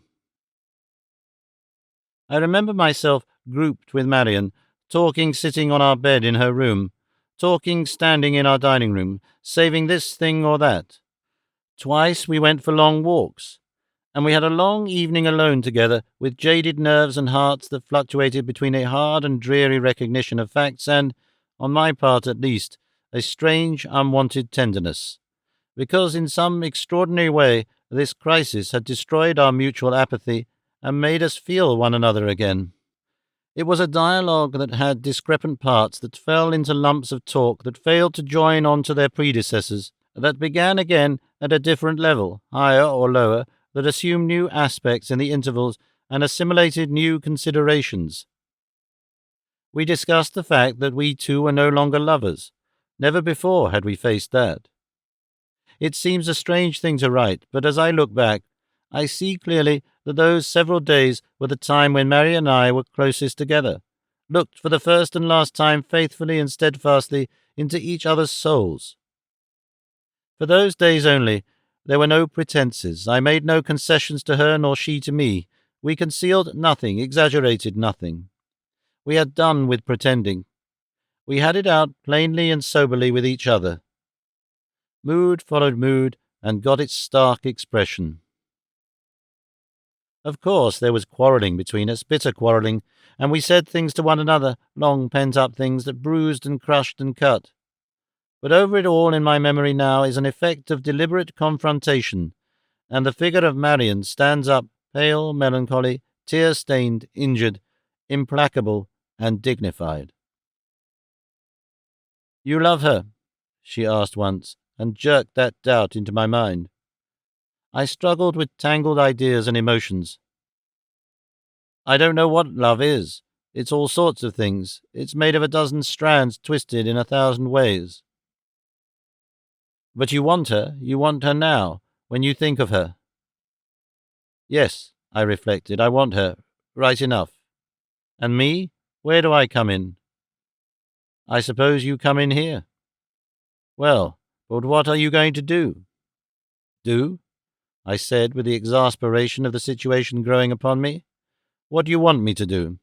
Speaker 1: I remember myself grouped with Marian, talking sitting on our bed in her room, talking standing in our dining room, saving this thing or that. Twice we went for long walks, and we had a long evening alone together, with jaded nerves and hearts that fluctuated between a hard and dreary recognition of facts and, on my part at least, a strange, unwanted tenderness, because in some extraordinary way this crisis had destroyed our mutual apathy and made us feel one another again. It was a dialogue that had discrepant parts that fell into lumps of talk that failed to join on to their predecessors, that began again at a different level, higher or lower, that assumed new aspects in the intervals and assimilated new considerations. We discussed the fact that we two were no longer lovers. Never before had we faced that. It seems a strange thing to write, but as I look back, I see clearly that those several days were the time when Marian and I were closest together, looked for the first and last time faithfully and steadfastly into each other's souls. For those days only, there were no pretences. I made no concessions to her nor she to me. We concealed nothing, exaggerated nothing. We had done with pretending. We had it out plainly and soberly with each other. Mood followed mood and got its stark expression. Of course, there was quarrelling between us, bitter quarrelling, and we said things to one another, long pent-up things that bruised and crushed and cut. But over it all in my memory now is an effect of deliberate confrontation, and the figure of Marian stands up, pale, melancholy, tear-stained, injured, implacable, and dignified. "You love her?" she asked once, and jerked that doubt into my mind. I struggled with tangled ideas and emotions. "I don't know what love is. It's all sorts of things. It's made of a dozen strands twisted in 1,000 ways." "But you want her? You want her now, when you think of her?" "Yes," I reflected, "I want her. Right enough. And me? Where do I come in?" "I suppose you come in here." "Well, but what are you going to do?" "Do?" I said, with the exasperation of the situation growing upon me. "What do you want me to do?"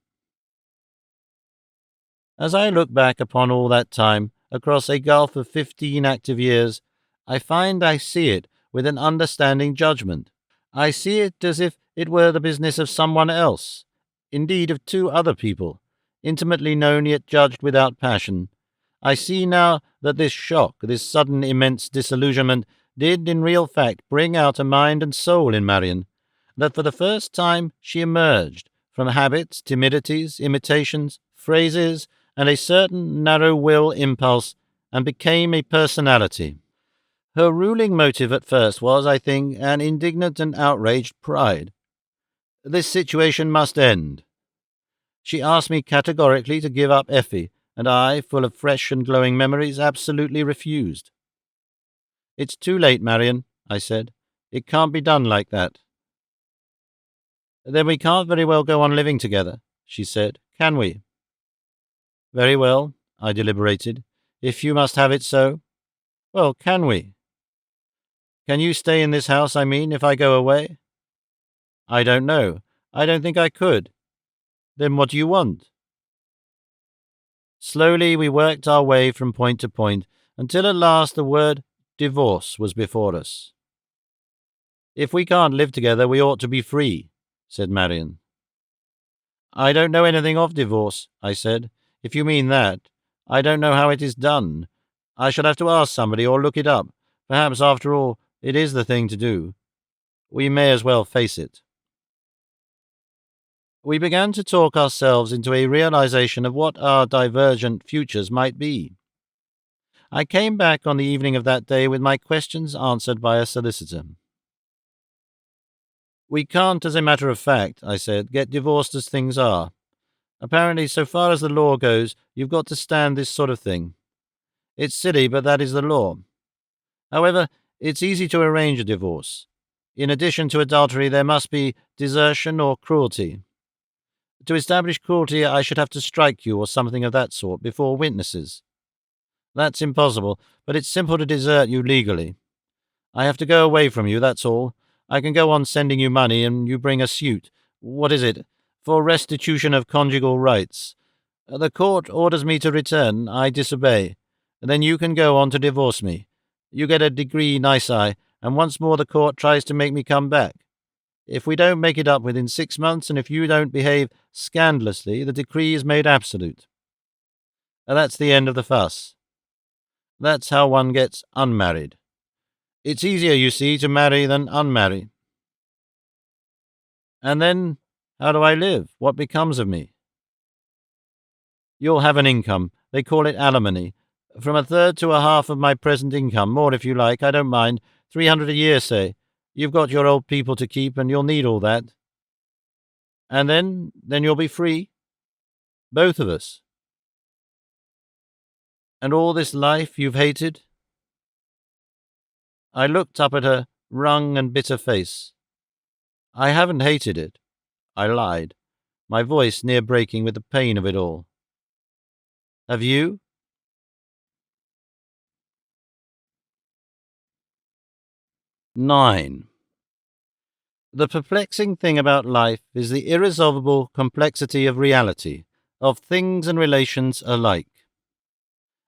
Speaker 1: As I look back upon all that time, across a gulf of 15 active years, I find I see it with an understanding judgment. I see it as if it were the business of someone else, indeed of 2 other people, intimately known yet judged without passion. I see now that this shock, this sudden immense disillusionment, did in real fact bring out a mind and soul in Marian, that for the first time she emerged from habits, timidities, imitations, phrases, and a certain narrow will impulse, and became a personality. Her ruling motive at first was, I think, an indignant and outraged pride. This situation must end. She asked me categorically to give up Effie, and I, full of fresh and glowing memories, absolutely refused. "It's too late, Marian," I said. "It can't be done like that." "Then we can't very well go on living together," she said, "can we?" "Very well," I deliberated, "if you must have it so. Well, can we? Can you stay in this house, I mean, if I go away?" "I don't know. I don't think I could." "Then what do you want?" Slowly we worked our way from point to point, until at last the word divorce was before us. "If we can't live together, we ought to be free," said Marian. "I don't know anything of divorce," I said. "If you mean that, I don't know how it is done. I shall have to ask somebody or look it up. Perhaps, after all, it is the thing to do. We may as well face it." We began to talk ourselves into a realization of what our divergent futures might be. I came back on the evening of that day with my questions answered by a solicitor. "We can't, as a matter of fact," I said, "get divorced as things are. Apparently, so far as the law goes, you've got to stand this sort of thing. It's silly, but that is the law. However, it's easy to arrange a divorce. In addition to adultery, there must be desertion or cruelty. To establish cruelty, I should have to strike you or something of that sort before witnesses. That's impossible, but it's simple to desert you legally. I have to go away from you, that's all. I can go on sending you money, and you bring a suit. What is it? For restitution of conjugal rights. The court orders me to return. I disobey. Then you can go on to divorce me. You get a degree nisi, and once more the court tries to make me come back. If we don't make it up within 6 months, and if you don't behave scandalously, the decree is made absolute. That's the end of the fuss. That's how one gets unmarried. It's easier, you see, to marry than unmarry. And then, how do I live? What becomes of me?" "You'll have an income. They call it alimony. From a third to a half of my present income, more if you like, I don't mind. 300 a year, say. You've got your old people to keep, and you'll need all that." "And then you'll be free?" "Both of us." "And all this life you've hated?" I looked up at her wrung and bitter face. "I haven't hated it," I lied, my voice near breaking with the pain of it all. "Have you?" "9. The perplexing thing about life is the irresolvable complexity of reality, of things and relations alike.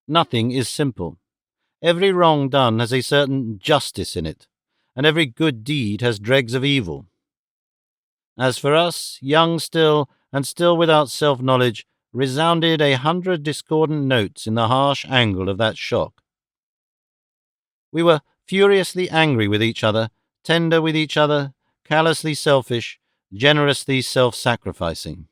Speaker 1: Nothing is simple. Every wrong done has a certain justice in it, and every good deed has dregs of evil. As for us, young still, and still without self-knowledge, resounded 100 discordant notes in the harsh angle of that shock. We were furiously angry with each other, tender with each other, callously selfish, generously self-sacrificing.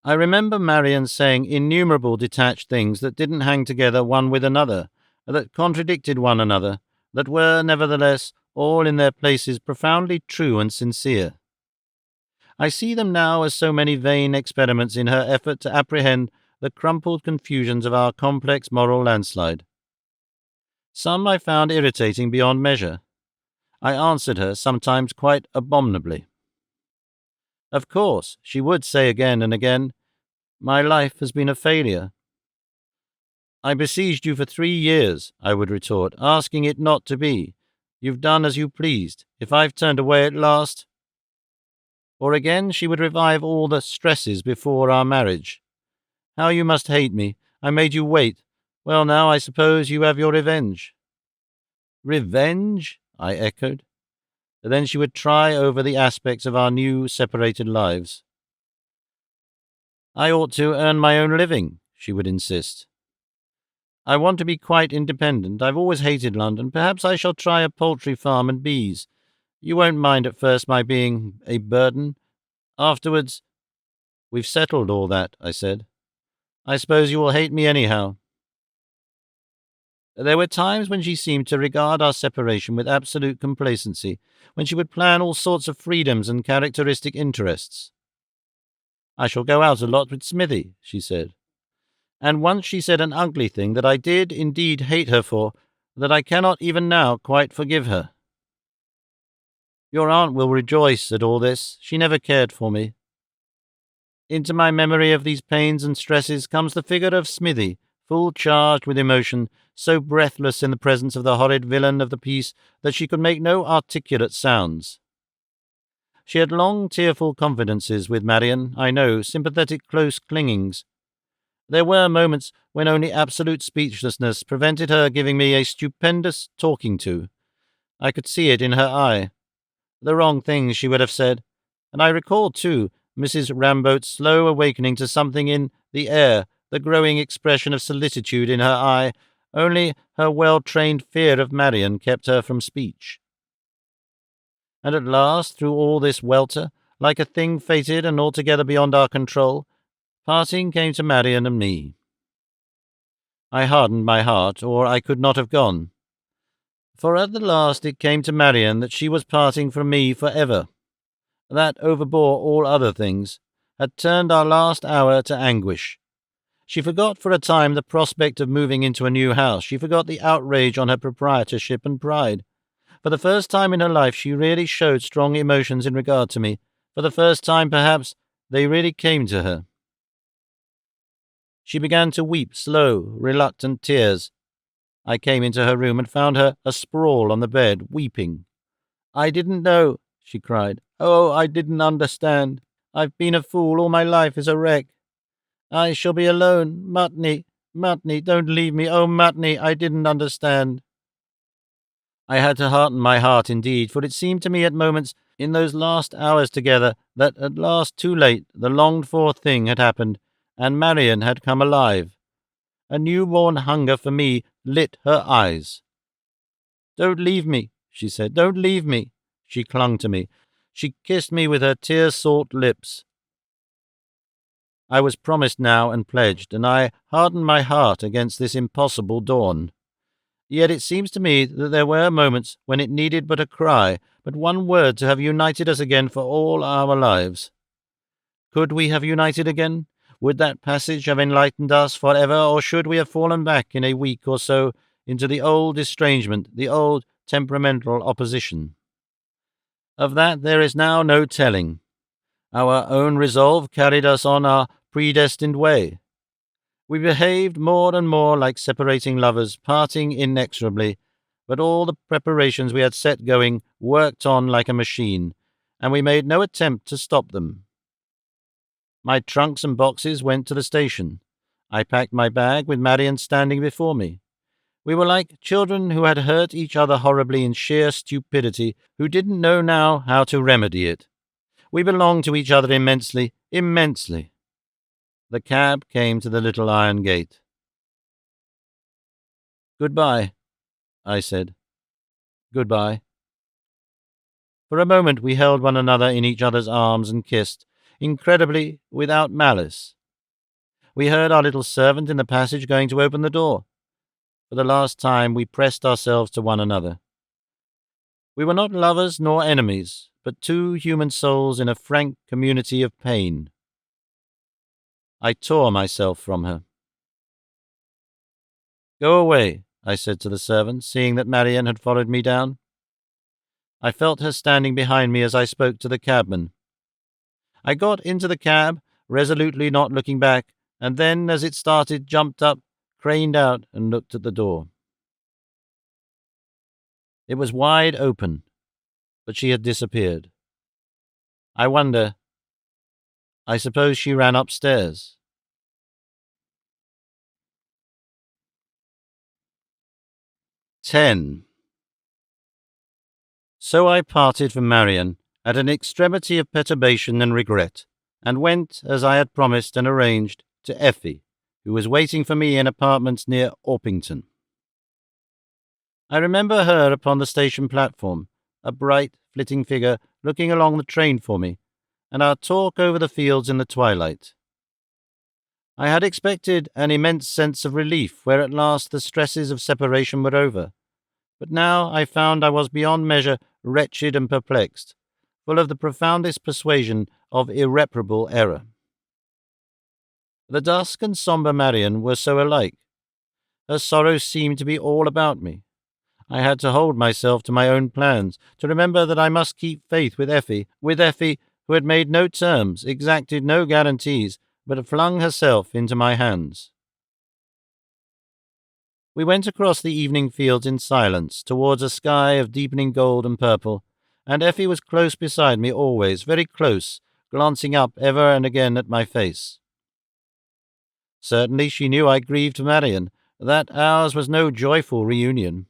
Speaker 1: I remember Marian saying innumerable detached things that didn't hang together one with another, that contradicted one another, that were, nevertheless, all in their places profoundly true and sincere. I see them now as so many vain experiments in her effort to apprehend the crumpled confusions of our complex moral landslide. Some I found irritating beyond measure. I answered her, sometimes quite abominably. Of course, she would say again and again, "My life has been a failure." "I besieged you for 3 years," I would retort, "asking it not to be. You've done as you pleased. If I've turned away at last—" Or again she would revive all the stresses before our marriage. "How you must hate me. I made you wait. Well, now, I suppose you have your revenge." "Revenge?" I echoed. Then she would try over the aspects of our new separated lives. "I ought to earn my own living," she would insist. I want to be quite independent. I've always hated London. Perhaps I shall try a poultry farm and bees. You won't mind at first my being a burden. Afterwards, we've settled all that, I said. I suppose you will hate me anyhow. There were times when she seemed to regard our separation with absolute complacency, when she would plan all sorts of freedoms and characteristic interests. I shall go out a lot with Smithy, she said. And once she said an ugly thing that I did indeed hate her for, that I cannot even now quite forgive her. Your aunt will rejoice at all this. She never cared for me. Into my memory of these pains and stresses comes the figure of Smithy, full charged with emotion, so breathless in the presence of the horrid villain of the piece that she could make no articulate sounds. She had long, tearful confidences with Marian, I know, sympathetic close clingings. There were moments when only absolute speechlessness prevented her giving me a stupendous talking to. I could see it in her eye. The wrong things she would have said, and I recalled, too, Mrs. Ramboat's slow awakening to something in the air, the growing expression of solicitude in her eye. Only her well-trained fear of Marian kept her from speech. And at last, through all this welter, like a thing fated and altogether beyond our control, parting came to Marian and me. I hardened my heart, or I could not have gone. For at the last it came to Marian that she was parting from me for ever. That overbore all other things, had turned our last hour to anguish. She forgot for a time the prospect of moving into a new house. She forgot the outrage on her proprietorship and pride. For the first time in her life she really showed strong emotions in regard to me. For the first time, perhaps, they really came to her. She began to weep slow, reluctant tears. I came into her room and found her asprawl on the bed, weeping. "I didn't know," she cried. "Oh, I didn't understand. I've been a fool. All my life is a wreck. I shall be alone. Mutney, don't leave me. Oh, Mutney, I didn't understand." I had to hearten my heart indeed, for it seemed to me at moments in those last hours together that at last, too late, the longed-for thing had happened, and Marian had come alive. A new-born hunger for me lit her eyes. "Don't leave me," she said. "Don't leave me." She clung to me. She kissed me with her tear-salt lips. I was promised now and pledged, and I hardened my heart against this impossible dawn. Yet it seems to me that there were moments when it needed but a cry, but one word to have united us again for all our lives. Could we have united again? Would that passage have enlightened us for ever, or should we have fallen back in a week or so into the old estrangement, the old temperamental opposition? Of that there is now no telling. Our own resolve carried us on our predestined way. We behaved more and more like separating lovers, parting inexorably, but all the preparations we had set going worked on like a machine, and we made no attempt to stop them. My trunks and boxes went to the station. I packed my bag with Marian standing before me. We were like children who had hurt each other horribly in sheer stupidity, who didn't know now how to remedy it. We belonged to each other immensely, immensely. The cab came to the little iron gate. "Goodbye," I said. "Goodbye." For a moment we held one another in each other's arms and kissed, incredibly without malice. We heard our little servant in the passage going to open the door. For the last time we pressed ourselves to one another. We were not lovers nor enemies, but two human souls in a frank community of pain. I tore myself from her. "Go away," I said to the servant, seeing that Marian had followed me down. I felt her standing behind me as I spoke to the cabman. I got into the cab, resolutely not looking back, and then, as it started, jumped up, craned out, and looked at the door. It was wide open, but she had disappeared. I wonder. I suppose she ran upstairs. 10. So I parted from Marian at an extremity of perturbation and regret, and went, as I had promised and arranged, to Effie, who was waiting for me in apartments near Orpington. I remember her upon the station platform, a bright, flitting figure looking along the train for me, and our talk over the fields in the twilight. I had expected an immense sense of relief where at last the stresses of separation were over, but now I found I was beyond measure wretched and perplexed, full of the profoundest persuasion of irreparable error. The dusk and sombre Marian were so alike. Her sorrow seemed to be all about me. I had to hold myself to my own plans, to remember that I must keep faith with Effie, who had made no terms, exacted no guarantees, but had flung herself into my hands. We went across the evening fields in silence, towards a sky of deepening gold and purple, and Effie was close beside me always, very close, glancing up ever and again at my face. Certainly she knew I grieved for Marian, that ours was no joyful reunion.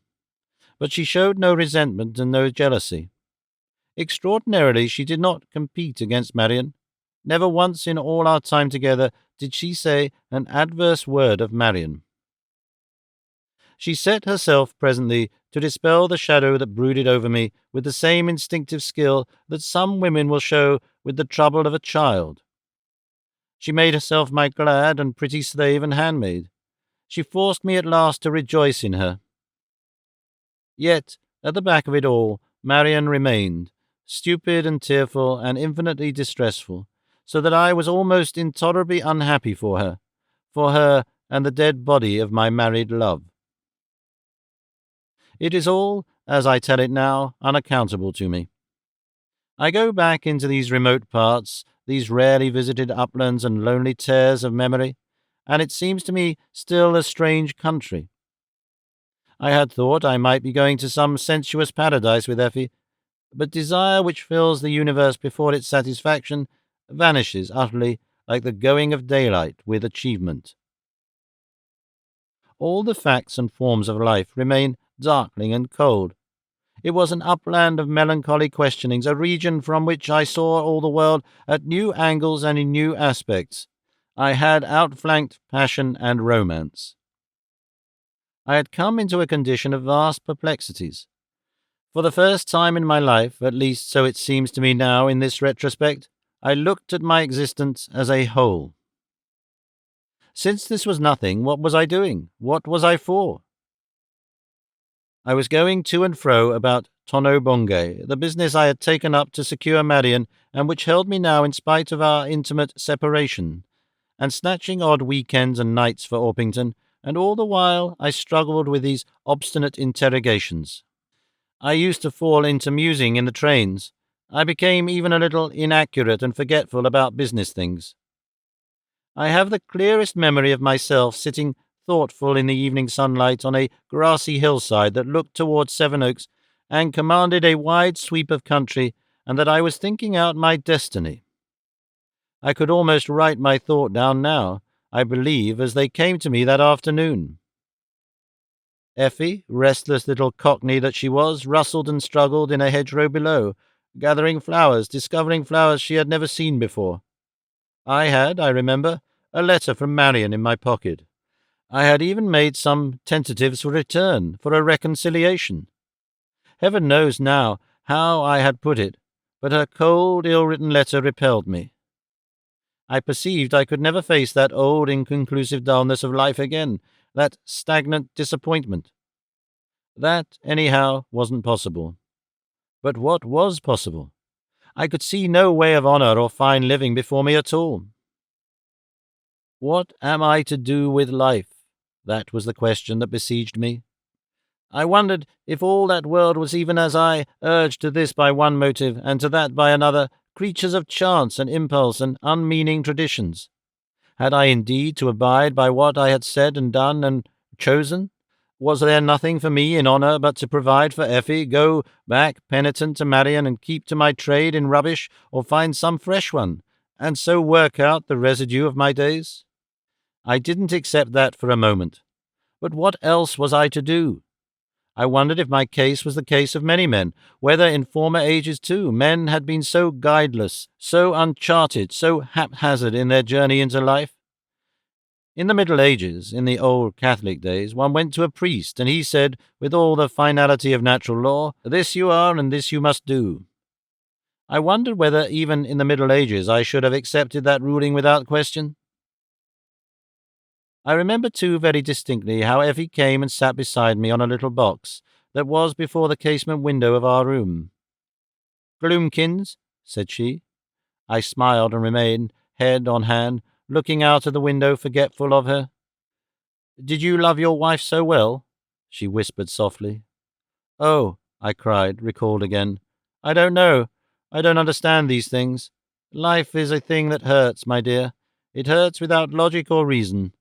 Speaker 1: But she showed no resentment and no jealousy. Extraordinarily, she did not compete against Marian. Never once in all our time together did she say an adverse word of Marian. She set herself presently to dispel the shadow that brooded over me with the same instinctive skill that some women will show with the trouble of a child. She made herself my glad and pretty slave and handmaid. She forced me at last to rejoice in her. Yet, at the back of it all, Marian remained, stupid and tearful and infinitely distressful, so that I was almost intolerably unhappy for her and the dead body of my married love. It is all, as I tell it now, unaccountable to me. I go back into these remote parts, these rarely visited uplands and lonely tears of memory, and it seems to me still a strange country. I had thought I might be going to some sensuous paradise with Effie, but desire which fills the universe before its satisfaction vanishes utterly like the going of daylight with achievement. All the facts and forms of life remain darkling and cold. It was an upland of melancholy questionings, a region from which I saw all the world at new angles and in new aspects. I had outflanked passion and romance. I had come into a condition of vast perplexities. For the first time in my life, at least so it seems to me now in this retrospect, I looked at my existence as a whole. Since this was nothing, what was I doing? What was I for? I was going to and fro about Tono-Bungay, the business I had taken up to secure Marian, and which held me now in spite of our intimate separation, and snatching odd weekends and nights for Orpington, and all the while I struggled with these obstinate interrogations. I used to fall into musing in the trains. I became even a little inaccurate and forgetful about business things. I have the clearest memory of myself sitting thoughtful in the evening sunlight on a grassy hillside that looked towards Sevenoaks and commanded a wide sweep of country, and that I was thinking out my destiny. I could almost write my thought down now, I believe, as they came to me that afternoon. Effie, restless little cockney that she was, rustled and struggled in a hedgerow below, gathering flowers, discovering flowers she had never seen before. I had, I remember, a letter from Marian in my pocket. I had even made some tentatives for return, for a reconciliation. Heaven knows now how I had put it, but her cold, ill-written letter repelled me. I perceived I could never face that old inconclusive dullness of life again, that stagnant disappointment. That, anyhow, wasn't possible. But what was possible? I could see no way of honour or fine living before me at all. What am I to do with life? That was the question that besieged me. I wondered if all that world was even as I, urged to this by one motive and to that by another, creatures of chance and impulse and unmeaning traditions. Had I indeed to abide by what I had said and done and chosen? Was there nothing for me in honour but to provide for Effie, go back penitent to Marian and keep to my trade in rubbish, or find some fresh one, and so work out the residue of my days? I didn't accept that for a moment. But what else was I to do? I wondered if my case was the case of many men, whether in former ages too men had been so guideless, so uncharted, so haphazard in their journey into life. In the Middle Ages, in the old Catholic days, one went to a priest, and he said, with all the finality of natural law, "This you are, and this you must do." I wondered whether, even in the Middle Ages, I should have accepted that ruling without question. I remember, too, very distinctly how Effie came and sat beside me on a little box that was before the casement window of our room. "Gloomkins," said she. I smiled and remained, head on hand, looking out of the window, forgetful of her. "Did you love your wife so well?" she whispered softly. "Oh," I cried, recalled again. "I don't know. I don't understand these things. Life is a thing that hurts, my dear. It hurts without logic or reason.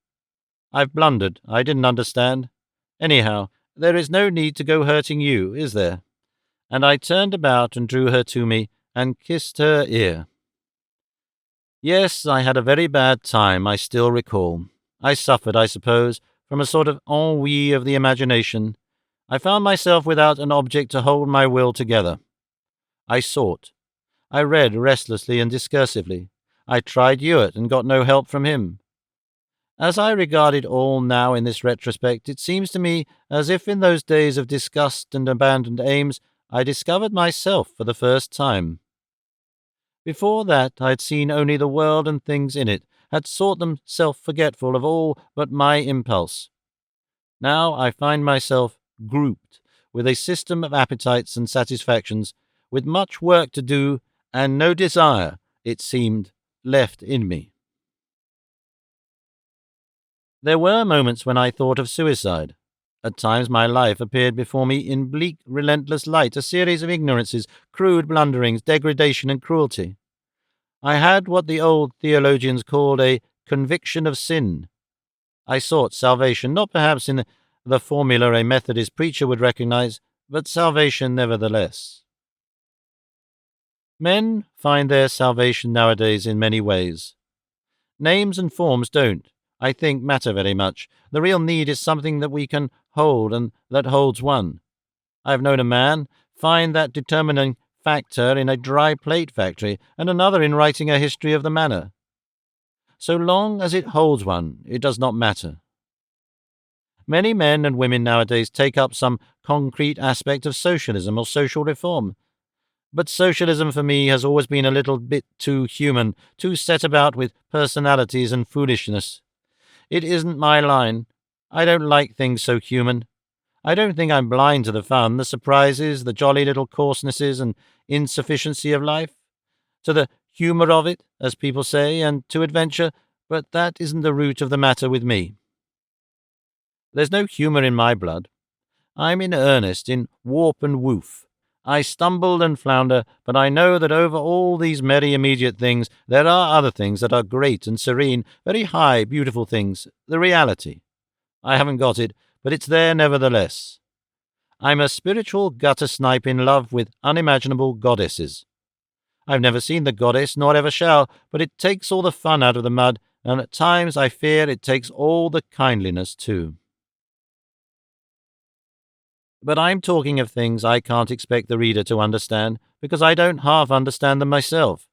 Speaker 1: I've blundered. I didn't understand. Anyhow, there is no need to go hurting you, is there?" And I turned about and drew her to me and kissed her ear. Yes, I had a very bad time, I still recall. I suffered, I suppose, from a sort of ennui of the imagination. I found myself without an object to hold my will together. I sought. I read restlessly and discursively. I tried Ewert and got no help from him. As I regard it all now in this retrospect, it seems to me as if in those days of disgust and abandoned aims I discovered myself for the first time. Before that I had seen only the world and things in it, had sought them self-forgetful of all but my impulse. Now I find myself grouped with a system of appetites and satisfactions, with much work to do and no desire, it seemed, left in me. There were moments when I thought of suicide. At times my life appeared before me in bleak, relentless light, a series of ignorances, crude blunderings, degradation and cruelty. I had what the old theologians called a conviction of sin. I sought salvation, not perhaps in the formula a Methodist preacher would recognize, but salvation nevertheless. Men find their salvation nowadays in many ways. Names and forms don't, I think, matter very much. The real need is something that we can hold and that holds one. I have known a man find that determining factor in a dry plate factory, and another in writing a history of the manor. So long as it holds one, it does not matter. Many men and women nowadays take up some concrete aspect of socialism or social reform. But socialism for me has always been a little bit too human, too set about with personalities and foolishness. It isn't my line. I don't like things so human. I don't think I'm blind to the fun, the surprises, the jolly little coarsenesses and insufficiency of life, to the humour of it, as people say, and to adventure, but that isn't the root of the matter with me. There's no humour in my blood. I'm in earnest, in warp and woof. I stumble and flounder, but I know that over all these merry immediate things there are other things that are great and serene, very high, beautiful things, the reality. I haven't got it, but it's there nevertheless. I'm a spiritual gutter snipe in love with unimaginable goddesses. I've never seen the goddess, nor ever shall, but it takes all the fun out of the mud, and at times I fear it takes all the kindliness too. But I'm talking of things I can't expect the reader to understand, because I don't half understand them myself.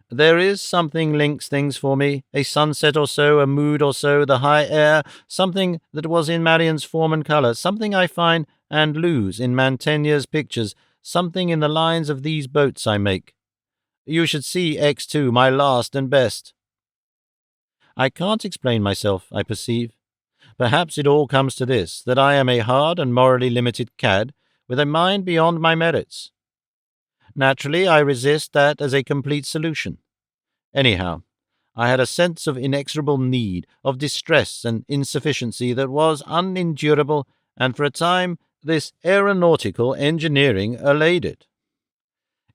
Speaker 1: There is something links things for me, a sunset or so, a mood or so, the high air, something that was in Marian's form and colour, something I find and lose in Mantegna's pictures, something in the lines of these boats I make. You should see X2, my last and best. I can't explain myself, I perceive. Perhaps it all comes to this, that I am a hard and morally limited cad, with a mind beyond my merits. Naturally, I resist that as a complete solution. Anyhow, I had a sense of inexorable need, of distress and insufficiency that was unendurable, and for a time this aeronautical engineering allayed it.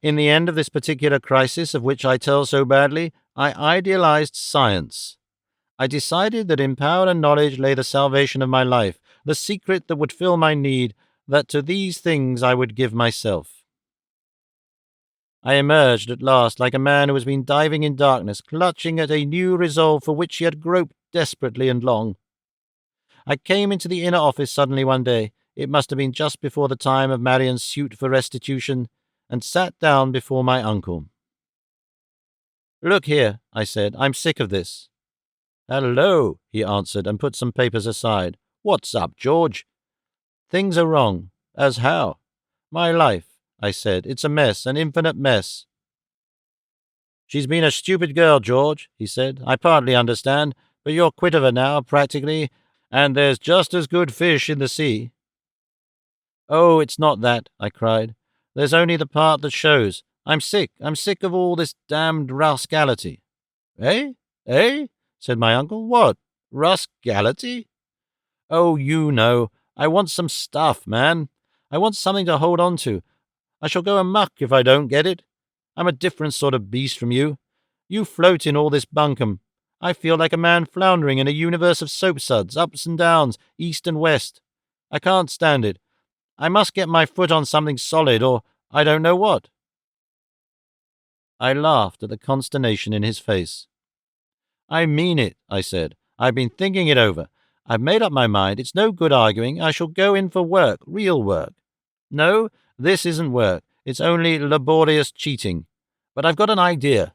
Speaker 1: In the end of this particular crisis of which I tell so badly, I idealized science. I decided that in power and knowledge lay the salvation of my life, the secret that would fill my need, that to these things I would give myself. I emerged at last like a man who has been diving in darkness, clutching at a new resolve for which he had groped desperately and long. I came into the inner office suddenly one day, it must have been just before the time of Marian's suit for restitution, and sat down before my uncle. "Look here," I said, "I'm sick of this." "Hello," he answered and put some papers aside. "What's up, George?" "Things are wrong." "As how?" "My life," I said. "It's a mess, an infinite mess." "She's been a stupid girl, George," he said. "I partly understand, but you're quit of her now, practically, and there's just as good fish in the sea." "Oh, it's not that," I cried. "There's only the part that shows. I'm sick of all this damned rascality." "Eh? Eh?" said my uncle. "What? Rascality?" "Oh, you know. I want some stuff, man. I want something to hold on to. I shall go amuck if I don't get it. I'm a different sort of beast from you. You float in all this bunkum. I feel like a man floundering in a universe of soapsuds, ups and downs, east and west. I can't stand it. I must get my foot on something solid, or I don't know what." I laughed at the consternation in his face. "I mean it," I said. "I've been thinking it over. I've made up my mind. It's no good arguing. I shall go in for work, real work. No, this isn't work. It's only laborious cheating. But I've got an idea.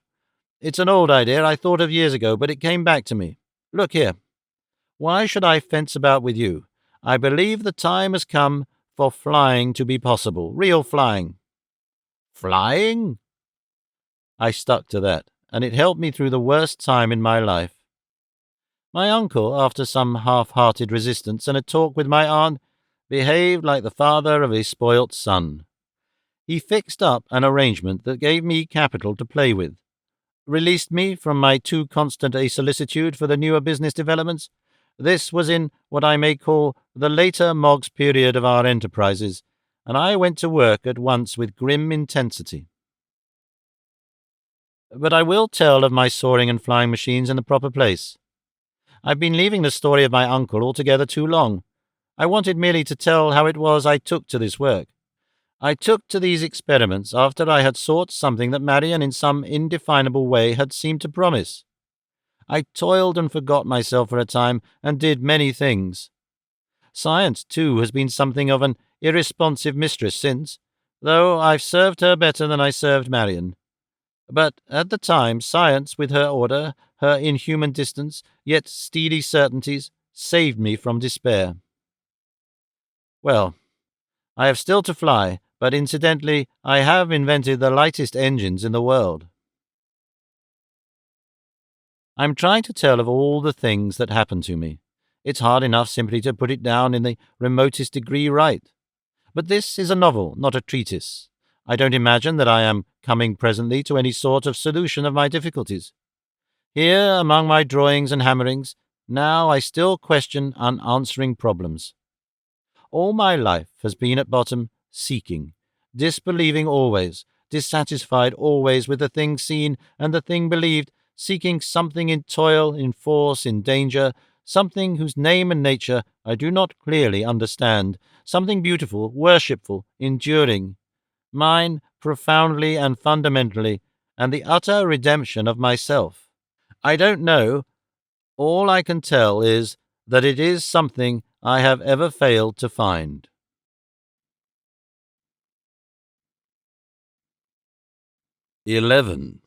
Speaker 1: It's an old idea I thought of years ago, but it came back to me. Look here. Why should I fence about with you? I believe the time has come for flying to be possible. Real flying." "Flying?" I stuck to that, and it helped me through the worst time in my life. My uncle, after some half-hearted resistance and a talk with my aunt, behaved like the father of a spoilt son. He fixed up an arrangement that gave me capital to play with, released me from my too constant a solicitude for the newer business developments. This was in what I may call the later Moggs period of our enterprises, and I went to work at once with grim intensity. But I will tell of my soaring and flying machines in the proper place. I've been leaving the story of my uncle altogether too long. I wanted merely to tell how it was I took to this work. I took to these experiments after I had sought something that Marian in some indefinable way had seemed to promise. I toiled and forgot myself for a time, and did many things. Science, too, has been something of an irresponsive mistress since, though I've served her better than I served Marian. But at the time, science, with her order, her inhuman distance, yet steely certainties, saved me from despair. Well, I have still to fly, but incidentally I have invented the lightest engines in the world. I'm trying to tell of all the things that happened to me. It's hard enough simply to put it down in the remotest degree right. But this is a novel, not a treatise. I don't imagine that I am coming presently to any sort of solution of my difficulties. Here, among my drawings and hammerings, now I still question unanswering problems. All my life has been at bottom seeking, disbelieving always, dissatisfied always with the thing seen and the thing believed, seeking something in toil, in force, in danger, something whose name and nature I do not clearly understand, something beautiful, worshipful, enduring, mine profoundly and fundamentally, and the utter redemption of myself. I don't know. All I can tell is that it is something I have ever failed to find. 11.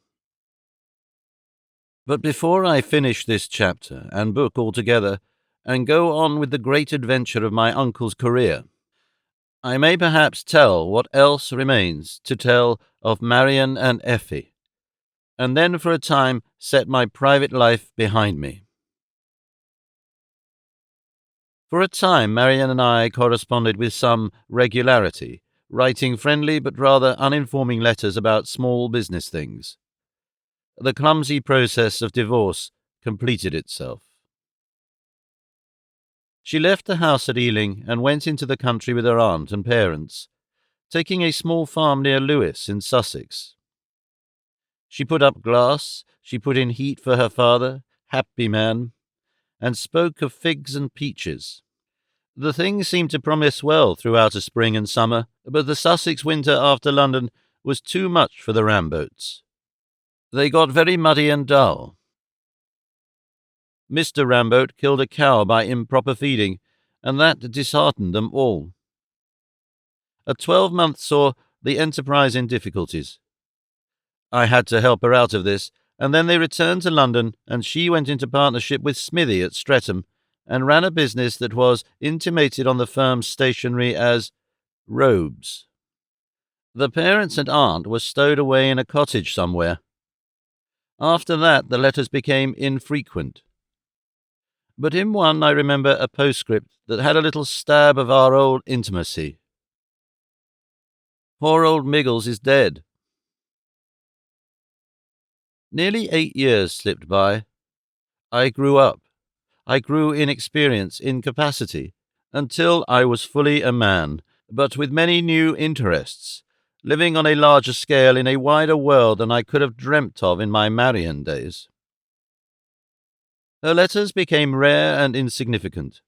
Speaker 1: But before I finish this chapter and book altogether, and go on with the great adventure of my uncle's career, I may perhaps tell what else remains to tell of Marian and Effie, and then for a time set my private life behind me. For a time Marian and I corresponded with some regularity, writing friendly but rather uninforming letters about small business things. The clumsy process of divorce completed itself. She left the house at Ealing and went into the country with her aunt and parents, taking a small farm near Lewes in Sussex. She put up glass, she put in heat for her father, happy man, and spoke of figs and peaches. The thing seemed to promise well throughout a spring and summer, but the Sussex winter after London was too much for the Ramboats. They got very muddy and dull. Mr. Ramboat killed a cow by improper feeding, and that disheartened them all. A 12-month saw the enterprise in difficulties. I had to help her out of this, And then they returned to London, and she went into partnership with Smithy at Streatham and ran a business that was intimated on the firm's stationery as Robes. The parents and aunt were stowed away in a cottage somewhere. After that, the letters became infrequent. But in one I remember a postscript that had a little stab of our old intimacy. Poor old Miggles is dead. Nearly 8 years slipped by. I grew up. I grew in experience, in capacity, until I was fully a man, but with many new interests, living on a larger scale in a wider world than I could have dreamt of in my Marian days. Her letters became rare and insignificant.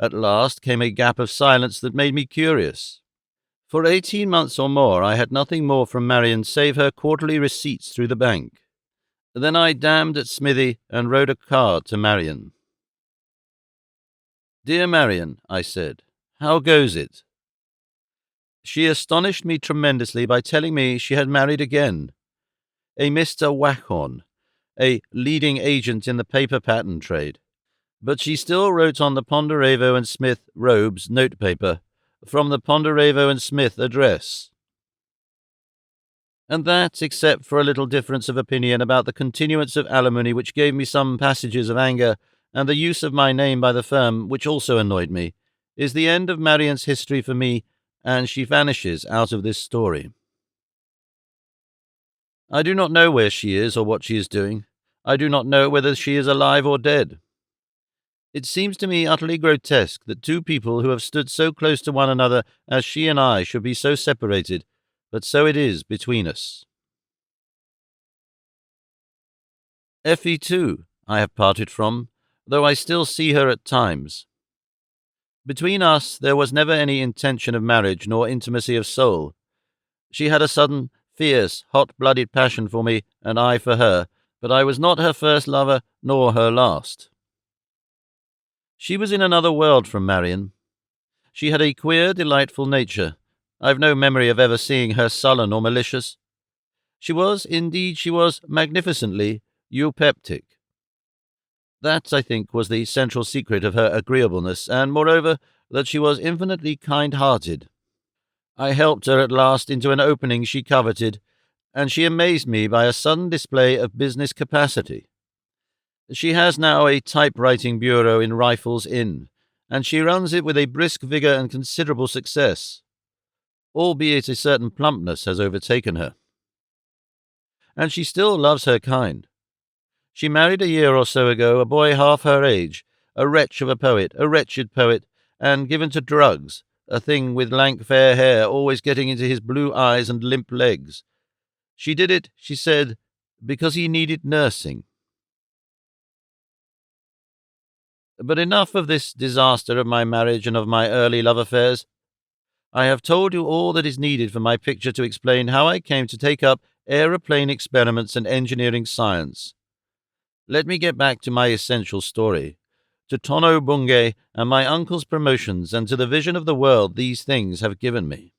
Speaker 1: At last came a gap of silence that made me curious. For 18 months or more I had nothing more from Marian save her quarterly receipts through the bank. Then I damned at Smithy and wrote a card to Marian. "Dear Marian," I said, "how goes it?" She astonished me tremendously by telling me she had married again. A Mr. Whackhorn, a leading agent in the paper pattern trade. But she still wrote on the Ponderevo and Smith Robes notepaper, from the Ponderevo and Smith address. And that, except for a little difference of opinion about the continuance of alimony, which gave me some passages of anger, and the use of my name by the firm, which also annoyed me, is the end of Marian's history for me, and she vanishes out of this story. I do not know where she is or what she is doing. I do not know whether she is alive or dead. It seems to me utterly grotesque that two people who have stood so close to one another as she and I should be so separated, but so it is between us. Effie, too, I have parted from, though I still see her at times. Between us there was never any intention of marriage nor intimacy of soul. She had a sudden, fierce, hot-blooded passion for me, and I for her, but I was not her first lover nor her last. She was in another world from Marian. She had a queer, delightful nature. I've no memory of ever seeing her sullen or malicious. She was magnificently eupeptic. That, I think, was the central secret of her agreeableness, and, moreover, that she was infinitely kind-hearted. I helped her at last into an opening she coveted, and she amazed me by a sudden display of business capacity. She has now a typewriting bureau in Rifles Inn, and she runs it with a brisk vigour and considerable success, albeit a certain plumpness has overtaken her. And she still loves her kind. She married a year or so ago a boy half her age, a wretch of a poet, a wretched poet, and given to drugs, a thing with lank fair hair always getting into his blue eyes and limp legs. She did it, she said, because he needed nursing. But enough of this disaster of my marriage and of my early love affairs. I have told you all that is needed for my picture to explain how I came to take up aeroplane experiments and engineering science. Let me get back to my essential story, to Tono-Bungay and my uncle's promotions, and to the vision of the world these things have given me.